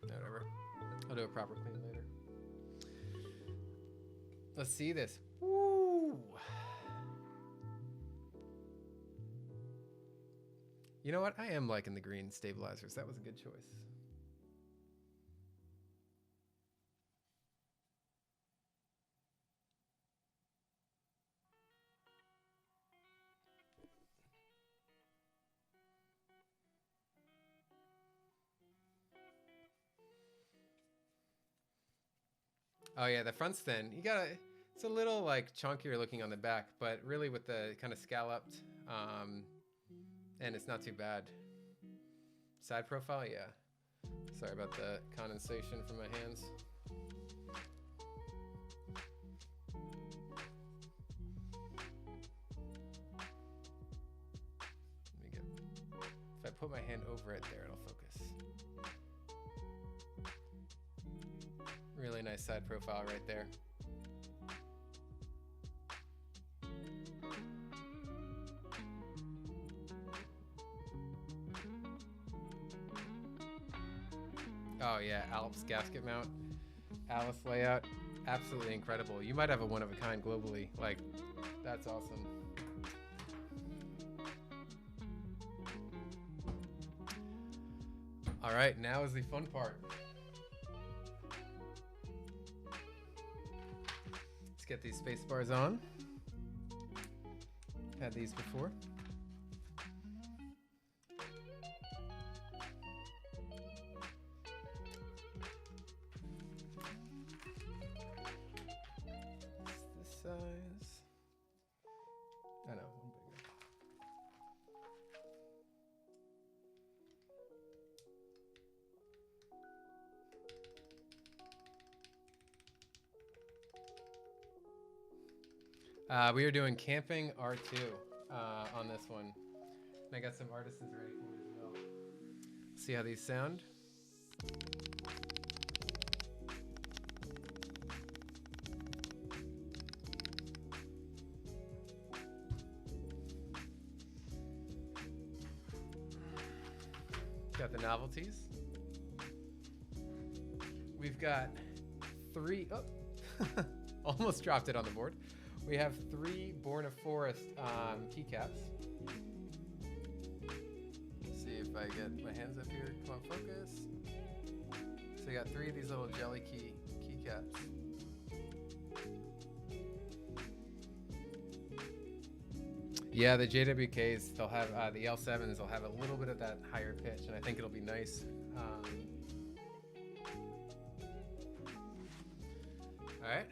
A: Whatever. I'll do a proper clean later. Let's see this. Woo! You know what? I am liking the green stabilizers. That was a good choice. Oh yeah, the front's thin. You gotta, it's a little like chunkier looking on the back, but really with the kind of scalloped, and it's not too bad. Side profile, yeah. Sorry about the condensation from my hands. Let me get, if I put my hand over it there, it'll focus. Really nice side profile right there. Oh yeah, Alps gasket mount, Alice layout, absolutely incredible. You might have a one of a kind globally. Like, that's awesome. All right, now is the fun part. Let's get these space bars on. Had these before. This size. I know, one bigger. We are doing Camping R2 on this one. And I got some artisans ready for it as well. See how these sound. Got the novelties. We've got 3, oh, almost dropped it on the board. We have 3 Born of Forest keycaps. Let's see if I get my hands up here. Come on, focus. So we got 3 of these little jelly keycaps. Yeah, the JWKs, they'll have the L7s. They'll have a little bit of that higher pitch, and I think it'll be nice. All right,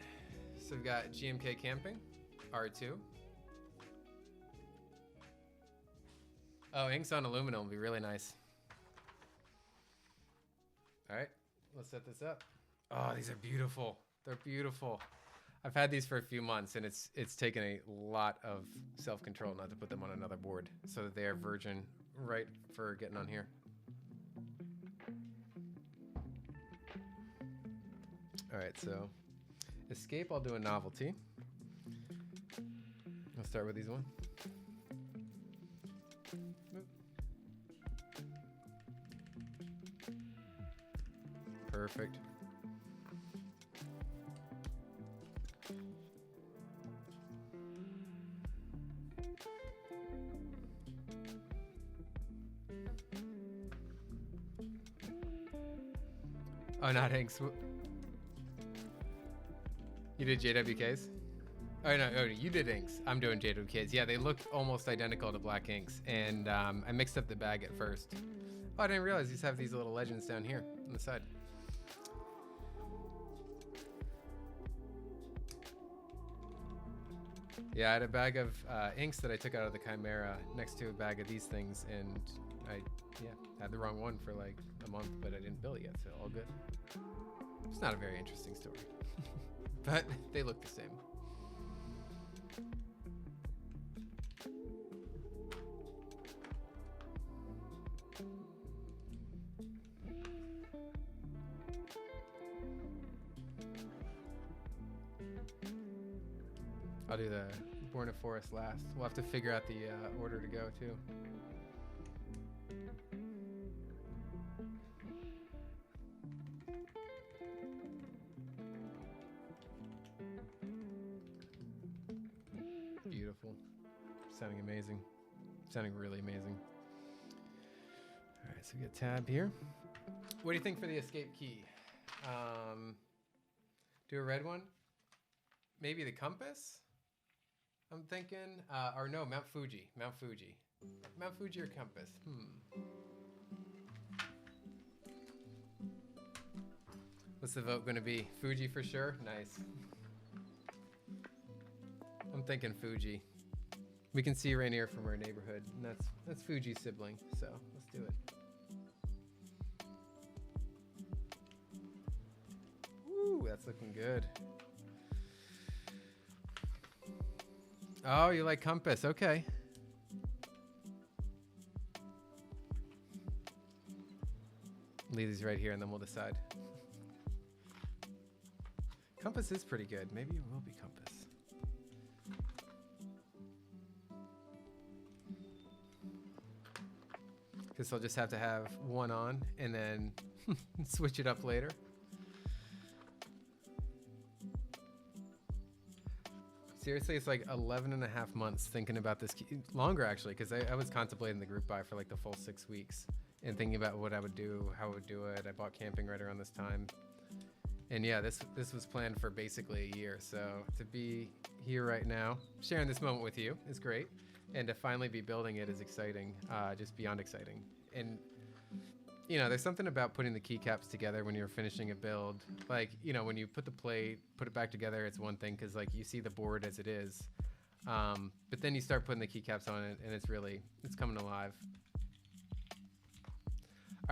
A: so we've got GMK Camping R2. Oh, inks on aluminum will be really nice. All right, let's set this up. Oh, these are beautiful. They're beautiful. I've had these for a few months, and it's taken a lot of self-control not to put them on another board so that they are virgin right for getting on here. All right, so escape, I'll do a novelty. I'll start with these one. Perfect. Oh, not inks. You did JWKs? Oh, no, oh, you did inks. I'm doing JWKs. Yeah, they look almost identical to black inks. And I mixed up the bag at first. Oh, I didn't realize these have these little legends down here on the side. Yeah, I had a bag of inks that I took out of the Chimera next to a bag of these things, and I had the wrong one for like a month, but I didn't bill it yet, so all good. It's not a very interesting story, but they look the same. I'll do the Born of Forest last. We'll have to figure out the order to go too. Beautiful. Sounding amazing. Sounding really amazing. All right, so we get tab here. What do you think for the escape key? Do a red one? Maybe the compass? I'm thinking, or no, Mount Fuji. Mount Fuji. Mount Fuji or compass? What's the vote going to be? Fuji for sure? Nice. I'm thinking Fuji. We can see Rainier from our neighborhood, and that's Fuji's sibling, so let's do it. Woo, that's looking good. Oh, you like compass, okay. Leave these right here and then we'll decide. Compass is pretty good. Maybe it will be compass. Guess I'll just have to have one on and then switch it up later. Seriously, it's like 11 and a half months thinking about this. Longer, actually, because I was contemplating the group buy for like the full 6 weeks and thinking about what I would do, how I would do it. I bought camping right around this time. And yeah, this was planned for basically a year. So to be here right now, sharing this moment with you is great. And to finally be building it is exciting, just beyond exciting. And you know, there's something about putting the keycaps together when you're finishing a build. Like, you know, when you put the plate, put it back together, it's one thing because like you see the board as it is. But then you start putting the keycaps on it and it's coming alive.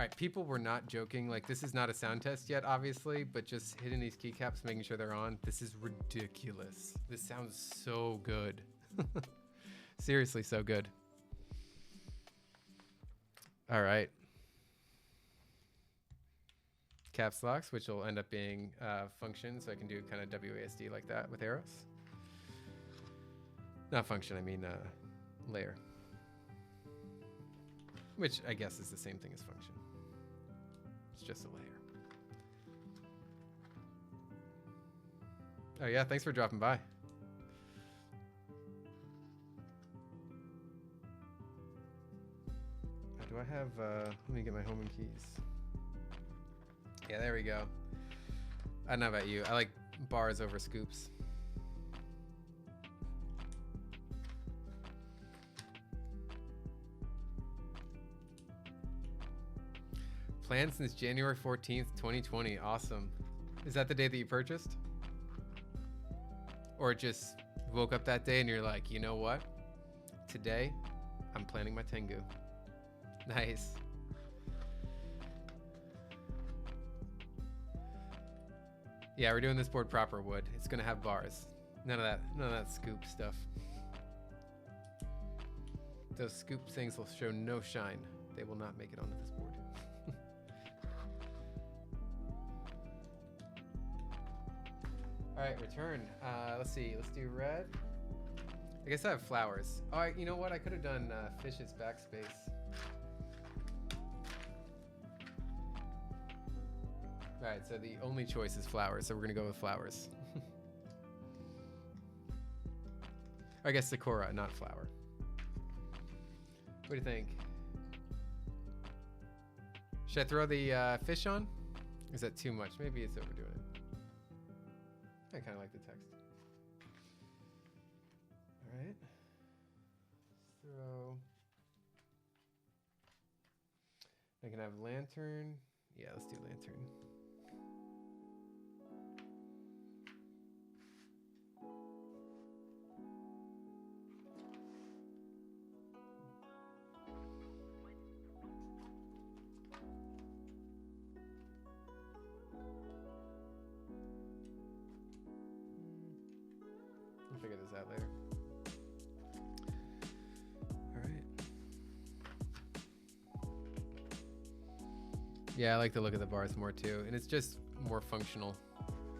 A: right, people were not joking. Like, this is not a sound test yet, obviously, but just hitting these keycaps, making sure they're on. This is ridiculous. This sounds so good. Seriously, so good. All right. Caps locks, which will end up being function, so I can do kind of WASD like that with arrows. Not function, I mean layer. Which I guess is the same thing as function. It's just a layer. Oh yeah, thanks for dropping by. Do I have, let me get my home and keys. Yeah, there we go. I don't know about you. I like bars over scoops. Planned since January 14th, 2020. Awesome. Is that the day that you purchased? Or just woke up that day and you're like, you know what? Today, I'm planning my Tengu. Nice. Yeah, we're doing this board proper wood. It's gonna have bars. None of that scoop stuff. Those scoop things will show no shine. They will not make it onto this board. All right, return. Let's see. Let's do red. I guess I have flowers. Oh, you know what? I could have done fish's backspace. All right, so the only choice is flowers, so we're gonna go with flowers. I guess Sakura, not flower. What do you think? Should I throw the fish on? Or is that too much? Maybe it's overdoing it. I kind of like the text. All right. Let's throw. I can have lantern. Yeah, let's do lantern. We'll figure this out later. All right. Yeah, I like the look of the bars more too, and it's just more functional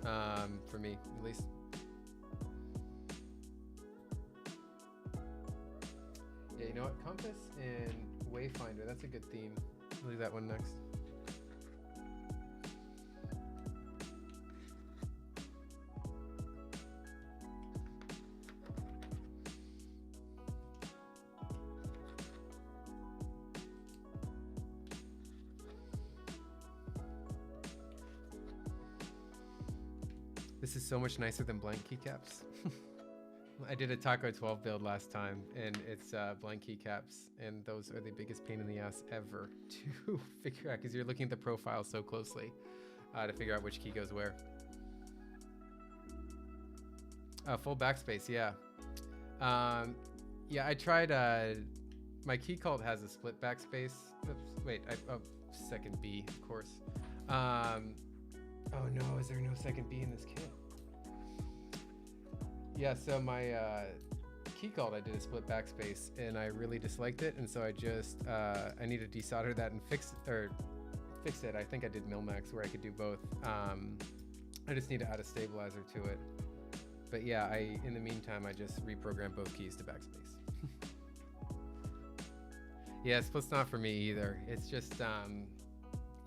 A: for me, at least. Yeah, you know what? Compass and Wayfinder, that's a good theme. I'll do that one next. This is so much nicer than blank keycaps. I did a Taco 12 build last time, and it's blank keycaps, and those are the biggest pain in the ass ever to figure out, because you're looking at the profile so closely to figure out which key goes where. Full backspace, yeah. Yeah, I tried, my key cult has a split backspace. Oops, wait, second B, of course. Oh no, is there no second B in this kit? Yeah, so my key cult, I did a split backspace and I really disliked it, and so I just I need to desolder that and fix it. I think I did Milmax where I could do both. I just need to add a stabilizer to it. But yeah, in the meantime I just reprogrammed both keys to backspace. Yeah, split's not for me either. It's just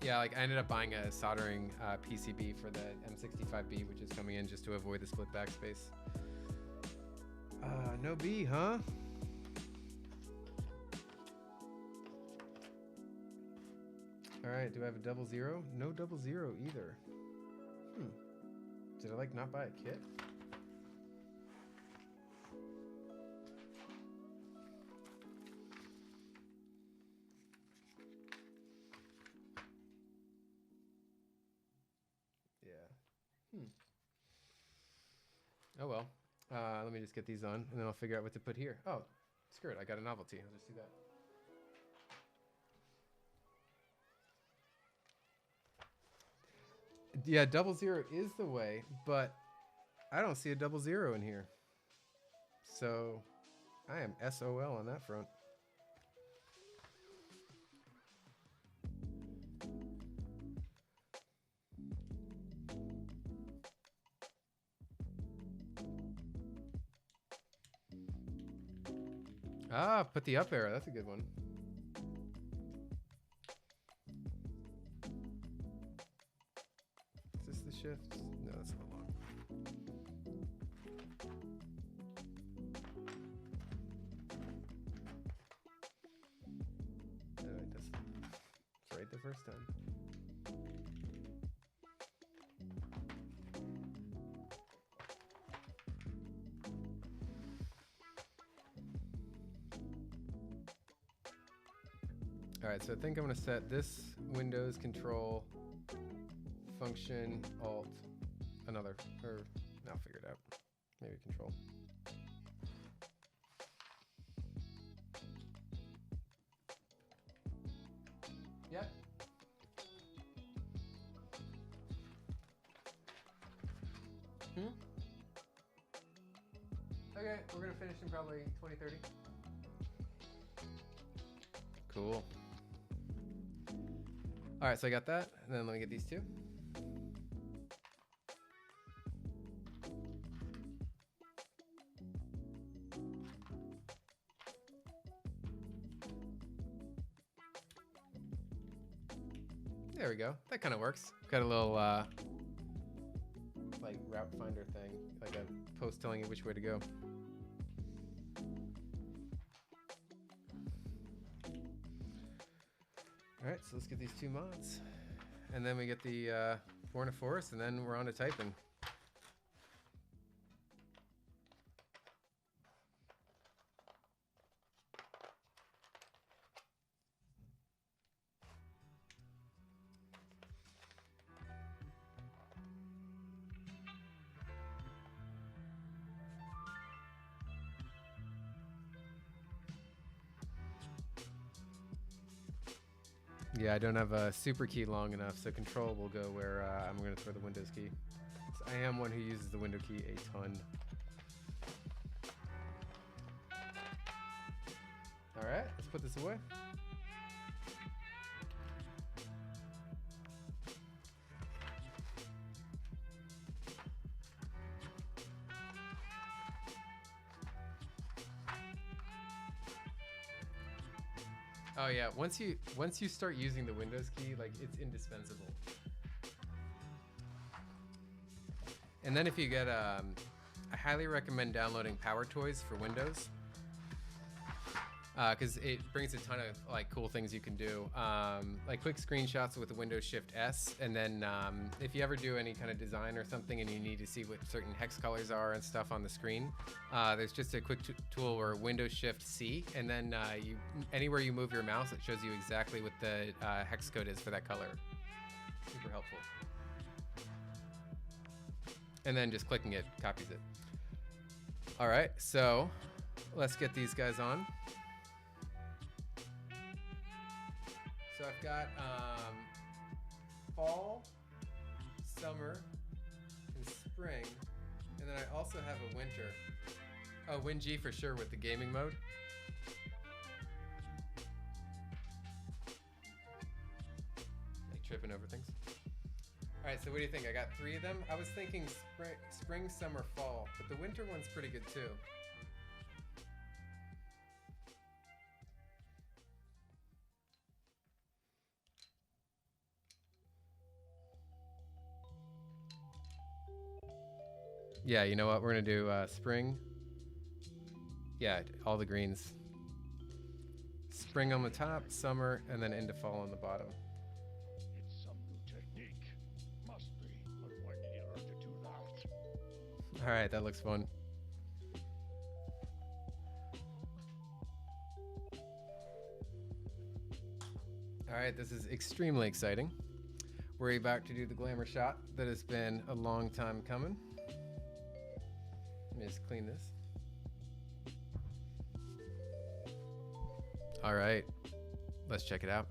A: yeah, like I ended up buying a soldering PCB for the M65B, which is coming in just to avoid the split backspace. No B, huh? All right, do I have a 00? No 00 either. Did I like not buy a kit? Oh well. Let me just get these on, and then I'll figure out what to put here. Oh, screw it. I got a novelty. I'll just do that. Yeah, 00 is the way, but I don't see a 00 in here. So I am SOL on that front. Ah, put the up arrow. That's a good one. Is this the shift? No, that's a little long. Oh, it's right the first time. All right, so I think I'm gonna set this Windows control function alt another, or I'll figure it out. Maybe control. Yep. Okay, we're gonna finish in probably 2030. Cool. All right, so I got that, and then let me get these two. There we go. That kind of works. Got a little like route finder thing, like a post telling you which way to go. All right, so let's get these two mods, and then we get the Born of Forest, and then we're on to typing. Yeah, I don't have a super key long enough, so control will go where I'm going to throw the Windows key. So I am one who uses the window key a ton. All right, let's put this away. Oh yeah, once you start using the Windows key, like it's indispensable. And then if you get, I highly recommend downloading Power Toys for Windows, because it brings a ton of like cool things you can do, like quick screenshots with the Windows Shift S, and then if you ever do any kind of design or something and you need to see what certain hex colors are and stuff on the screen, there's just a quick tool where Windows Shift C, and then anywhere you move your mouse, it shows you exactly what the hex code is for that color. Super helpful. And then just clicking it copies it. All right, so let's get these guys on. So I've got fall, summer, and spring, and then I also have a winter. Oh, WinG for sure with the gaming mode. Like tripping over things. All right, so what do you think? I got 3 of them. I was thinking spring, summer, fall, but the winter one's pretty good too. Yeah, you know what? We're gonna do spring. Yeah, all the greens. Spring on the top, summer, and then into fall on the bottom.
B: It's some new technique. Must be, but one year to do that.
A: All right, that looks fun. All right, this is extremely exciting. We're about to do the glamour shot that has been a long time coming. Let me just clean this. All right, let's check it out.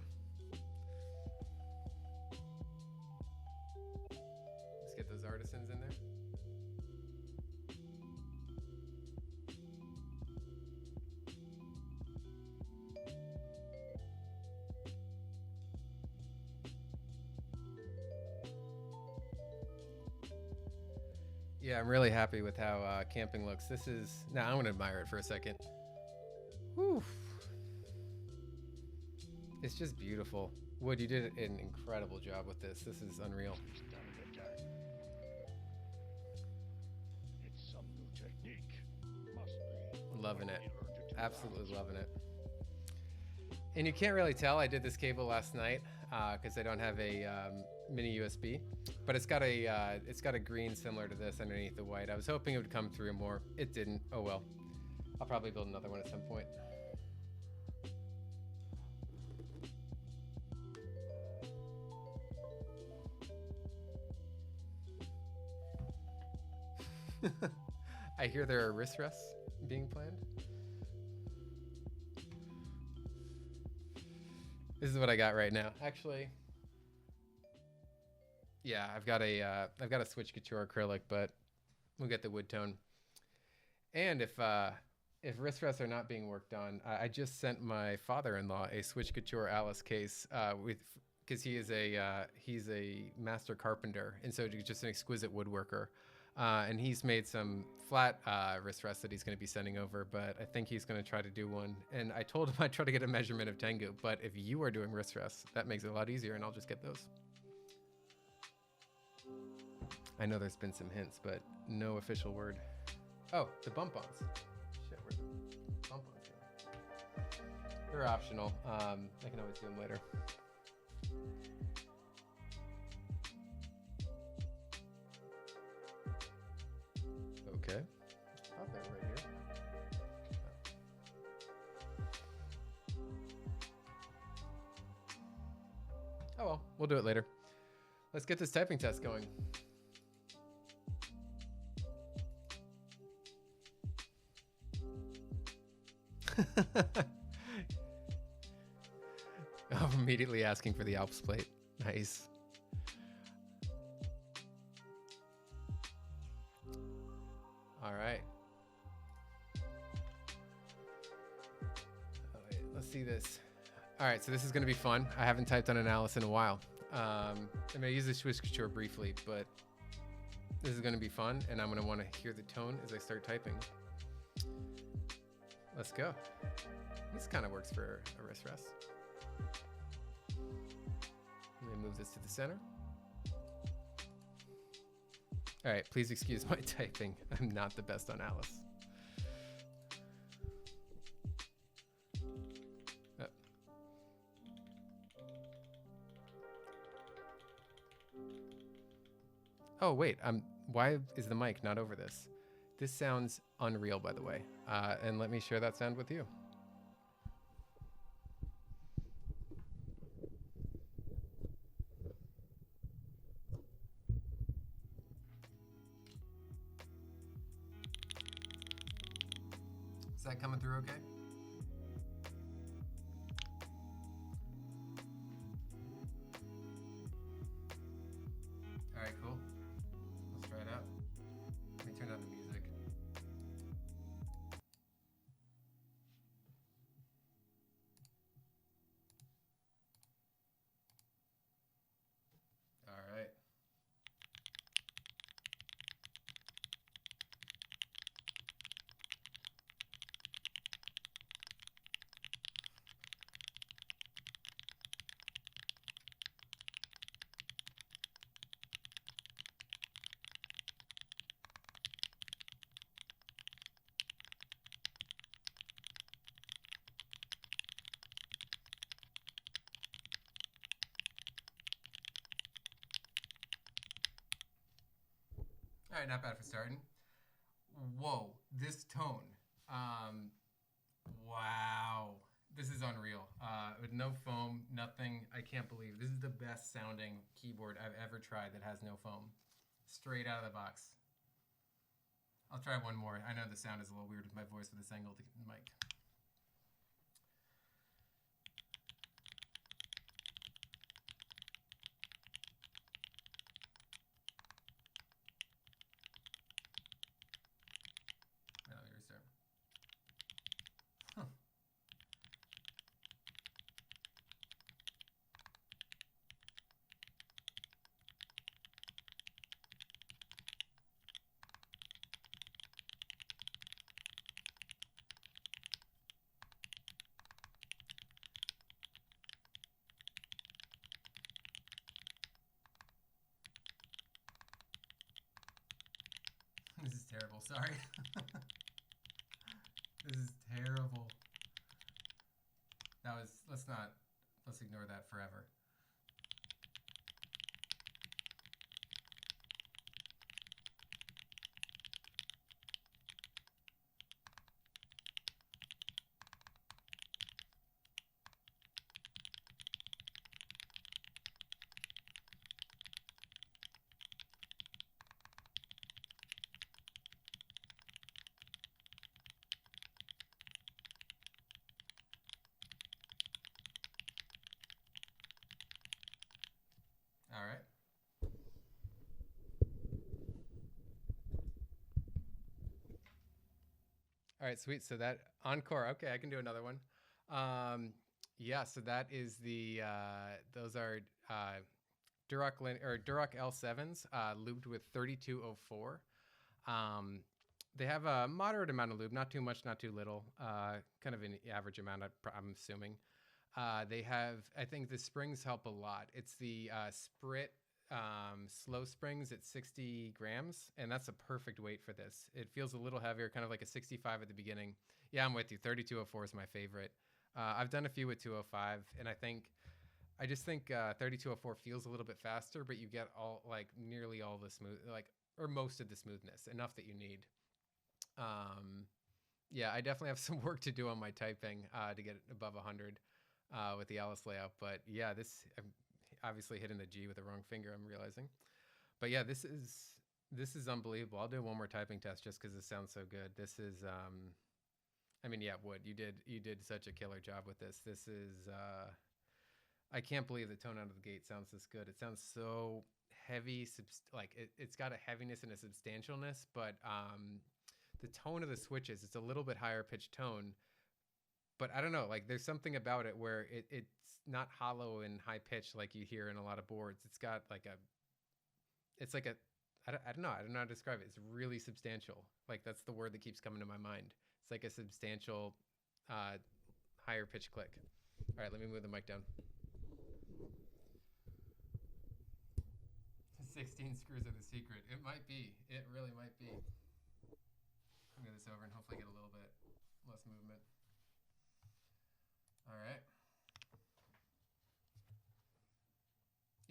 A: artisans in there. Yeah, I'm really happy with how camping looks. This is, now I'm gonna admire it for a second. Whew. It's just beautiful. Wood, you did an incredible job with this. This is unreal.
B: It's done again. It's some new technique. Must be.
A: Loving it.
B: When we learn to do
A: Absolutely
B: that.
A: loving it. And you can't really tell. I did this cable last night because I don't have a mini USB, but it's got a green similar to this underneath the white. I was hoping it would come through more. It didn't. Oh well. I'll probably build another one at some point. I hear there are wrist rests being planned. This is what I got right now. Actually, yeah, I've got a Switch Couture acrylic, but we'll get the wood tone. And if wrist rests are not being worked on, I just sent my father-in-law a Switch Couture Alice case because he's a master carpenter, and so he's just an exquisite woodworker. And he's made some flat wrist rests that he's going to be sending over, but I think he's going to try to do one. And I told him I'd try to get a measurement of Tengu, but if you are doing wrist rests, that makes it a lot easier, and I'll just get those. I know there's been some hints, but no official word. Oh, the bump-ons. Shit, where's the bump-ons going? They're optional. I can always do them later. Okay. I thought they were right here. Oh well, we'll do it later. Let's get this typing test going. Oh, immediately asking for the Alps plate. Nice. All right. Oh, wait, let's see this. All right, so this is going to be fun. I haven't typed on an Alice in a while. I'm going to use the Swiss Couture briefly, but this is going to be fun, and I'm going to want to hear the tone as I start typing. Let's go. This kind of works for a wrist rest. Let me move this to the center. All right, please excuse my typing. I'm not the best on Alice. Oh wait, why is the mic not over this? This sounds unreal, by the way. And let me share that sound with you. Is that coming through okay? All right, cool. Let's try it out. Let me turn on the music. All right. All right, not bad for starting. Whoa, this tone. Wow, this is unreal. With no foam, nothing. I can't believe this is the best sounding keyboard I've ever tried that has no foam. Straight out of the box. I'll try one more. I know the sound is a little weird with my voice with this angled mic. terrible. Sorry. This is terrible. Let's ignore that forever. All right. All right, sweet. So that encore. Okay, I can do another one. Yeah, so that is those are Durock L7s lubed with 3204. They have a moderate amount of lube, not too much, not too little, kind of an average amount, I'm assuming. They have, I think the springs help a lot. It's the Sprit slow springs at 60 grams, and that's a perfect weight for this. It feels a little heavier, kind of like a 65 at the beginning. Yeah, I'm with you. 3204 is my favorite. I've done a few with 205, and I just think 3204 feels a little bit faster, but you get nearly all the smooth, or most of the smoothness, enough that you need. Yeah, I definitely have some work to do on my typing to get above 100 with the Alice layout. But yeah, I'm obviously hitting the G with the wrong finger, I'm realizing. But yeah, this is unbelievable. I'll do one more typing test just because this sounds so good. This is, I mean, yeah, Wood, you did such a killer job with this. This is, I can't believe the tone out of the gate sounds this good. It sounds so heavy, it's got a heaviness and a substantialness, but the tone of the switches, it's a little bit higher pitched tone, but I don't know, like there's something about it where it's not hollow and high pitched like you hear in a lot of boards. It's got I don't know how to describe it. It's really substantial. Like that's the word that keeps coming to my mind. It's like a substantial, higher pitch click. All right, let me move the mic down. 16 screws are the secret. It might be. It really might be. Move this over and hopefully get a little bit less movement. All right.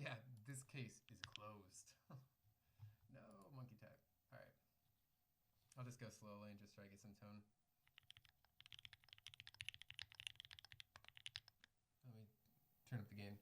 A: Yeah, this case is closed. No, monkey tap. All right. I'll just go slowly and just try to get some tone. Let me turn up the gain.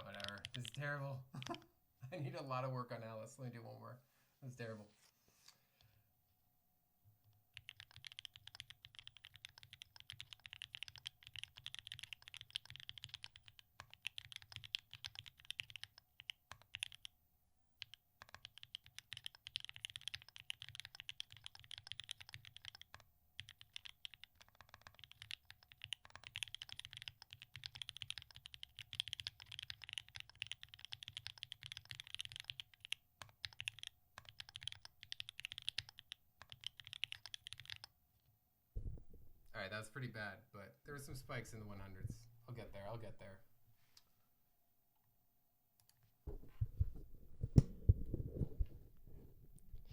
A: Whatever. This is terrible. I need a lot of work on Alice. Let me do one more. This is terrible. All right, that was pretty bad, but there were some spikes in the 100s. I'll get there. I'll get there.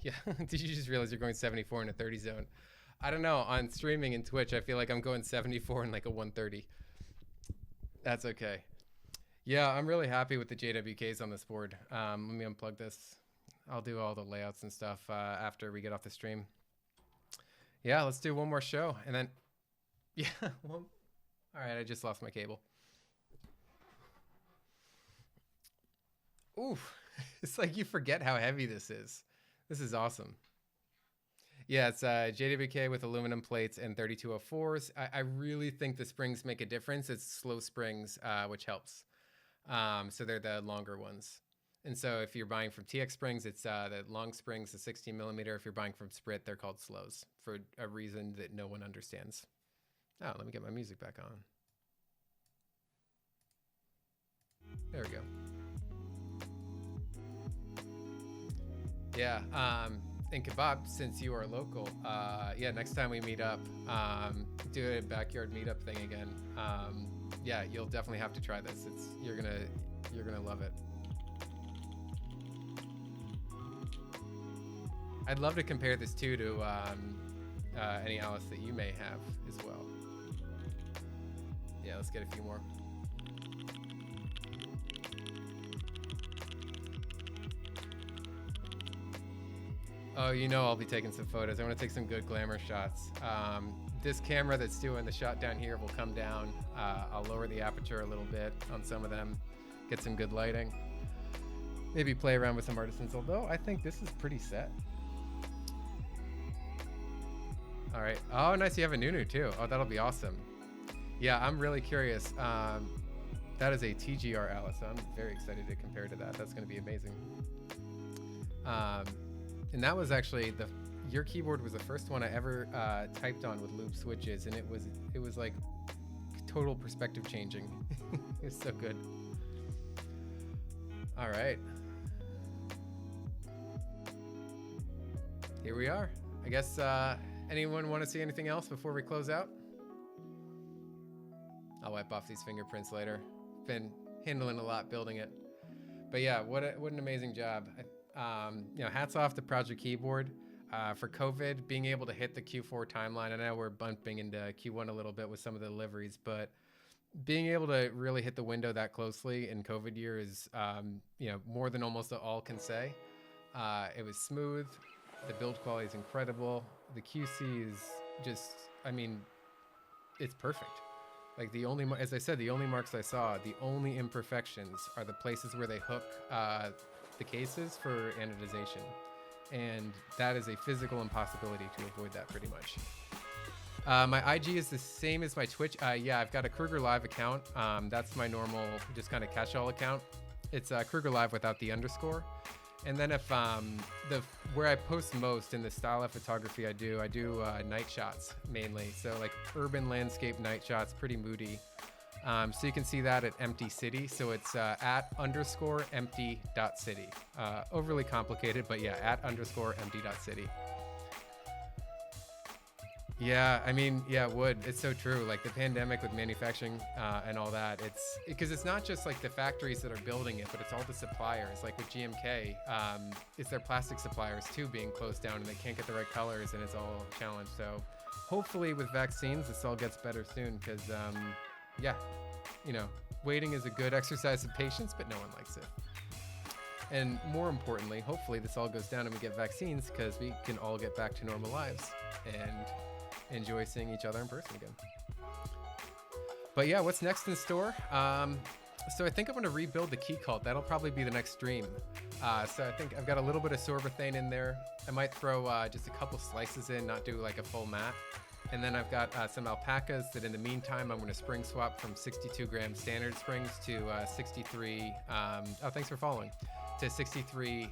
A: Yeah, did you just realize you're going 74 in a 30 zone? I don't know. On streaming and Twitch, I feel like I'm going 74 in like a 130. That's okay. Yeah, I'm really happy with the JWKs on this board. Let me unplug this. I'll do all the layouts and stuff after we get off the stream. Yeah, let's do one more show, and then... Yeah, well, all right, I just lost my cable. Ooh, it's like you forget how heavy this is. This is awesome. Yeah, it's JWK with aluminum plates and 3204s. I really think the springs make a difference. It's slow springs, which helps. So they're the longer ones. And so if you're buying from TX springs, it's the long springs, the 16 millimeter. If you're buying from Sprit, they're called slows for a reason that no one understands. Oh, let me get my music back on. There we go. Yeah, and Kebab, since you are local, yeah, next time we meet up, do a backyard meetup thing again. Yeah, you'll definitely have to try this. You're gonna love it. I'd love to compare this too to any Alice that you may have as well. Yeah, let's get a few more. Oh, you know I'll be taking some photos. I want to take some good glamour shots. This camera that's doing the shot down here will come down. I'll lower the aperture a little bit on some of them, get some good lighting. Maybe play around with some artisans, although I think this is pretty set. All right. Oh, nice. You have a Nunu too. Oh, that'll be awesome. Yeah, I'm really curious. That is a TGR Alice. So I'm very excited to compare to that. That's going to be amazing. And that was actually your keyboard was the first one I ever typed on with loop switches, and it was like total perspective changing. It was so good. All right. Here we are. I guess anyone want to see anything else before we close out? I'll wipe off these fingerprints later. Been handling a lot building it. But yeah, what an amazing job. You know, hats off to Project Keyboard for COVID, being able to hit the Q4 timeline. I know we're bumping into Q1 a little bit with some of the deliveries, but being able to really hit the window that closely in COVID year is, you know, more than almost all can say. It was smooth. The build quality is incredible. The QC is just, I mean, it's perfect. Like as I said, the only marks I saw, the only imperfections are the places where they hook the cases for anodization. And that is a physical impossibility to avoid that pretty much. My IG is the same as my Twitch. Yeah, I've got a Kruger Live account. That's my normal, just kind of catch-all account. It's Kruger Live without the underscore. And then if where I post most in the style of photography I do night shots mainly. So like urban landscape night shots, pretty moody. So you can see that at Empty City. So it's @_empty.city. Overly complicated, but yeah, @_empty.city. Yeah, I mean, yeah, wood. It's so true. Like the pandemic with manufacturing and all that. Because it's not just like the factories that are building it, but it's all the suppliers. Like with GMK, it's their plastic suppliers too being closed down, and they can't get the right colors, and it's all a challenge. So hopefully with vaccines, this all gets better soon. Because yeah, you know, waiting is a good exercise of patience, but no one likes it. And more importantly, hopefully this all goes down and we get vaccines, because we can all get back to normal lives and enjoy seeing each other in person again. But yeah, what's next in store? So I think I'm going to rebuild the key cult. That'll probably be the next stream. So I think I've got a little bit of sorbothane in there. I might throw just a couple slices in, not do like a full mat. And then I've got some alpacas that in the meantime, I'm going to spring swap from 62 gram standard springs to 63. Oh, thanks for following. To 63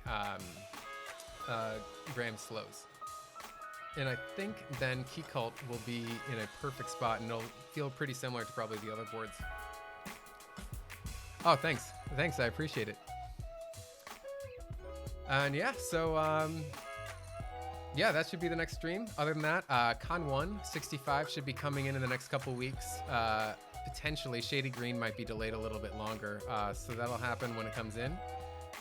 A: gram slows. And I think then Key Cult will be in a perfect spot, and it'll feel pretty similar to probably the other boards. Oh, thanks. Thanks, I appreciate it. And yeah, so yeah, that should be the next stream. Other than that, Con 1 65 should be coming in the next couple weeks. Potentially, Shady Green might be delayed a little bit longer, so that'll happen when it comes in.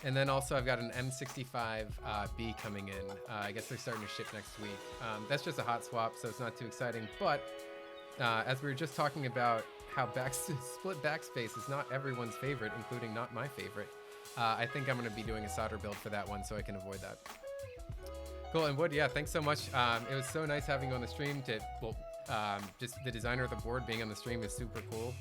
A: And then also I've got an M65B coming in. I guess they're starting to ship next week. That's just a hot swap, so it's not too exciting. But as we were just talking about how split backspace is not everyone's favorite, including not my favorite, I think I'm going to be doing a solder build for that one so I can avoid that. Cool, and Wood, yeah, thanks so much. It was so nice having you on the stream. Just the designer of the board being on the stream is super cool.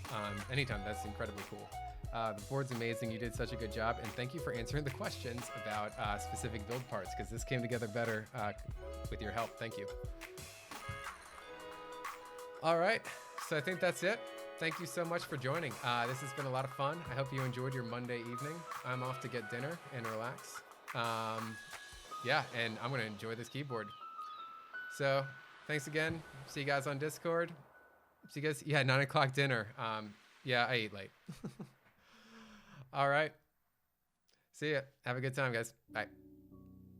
A: Anytime, that's incredibly cool. The board's amazing. You did such a good job, and thank you for answering the questions about specific build parts, because this came together better with your help. Thank you. All right, so I think that's it. thank you so much for joining. This has been a lot of fun. I hope you enjoyed your Monday evening. I'm off to get dinner and relax. Yeah, and I'm going to enjoy this keyboard. So thanks again. See you guys on Discord. See you guys. Yeah, 9 o'clock dinner. Yeah, I eat late. All right. See ya. Have a good time, guys. Bye.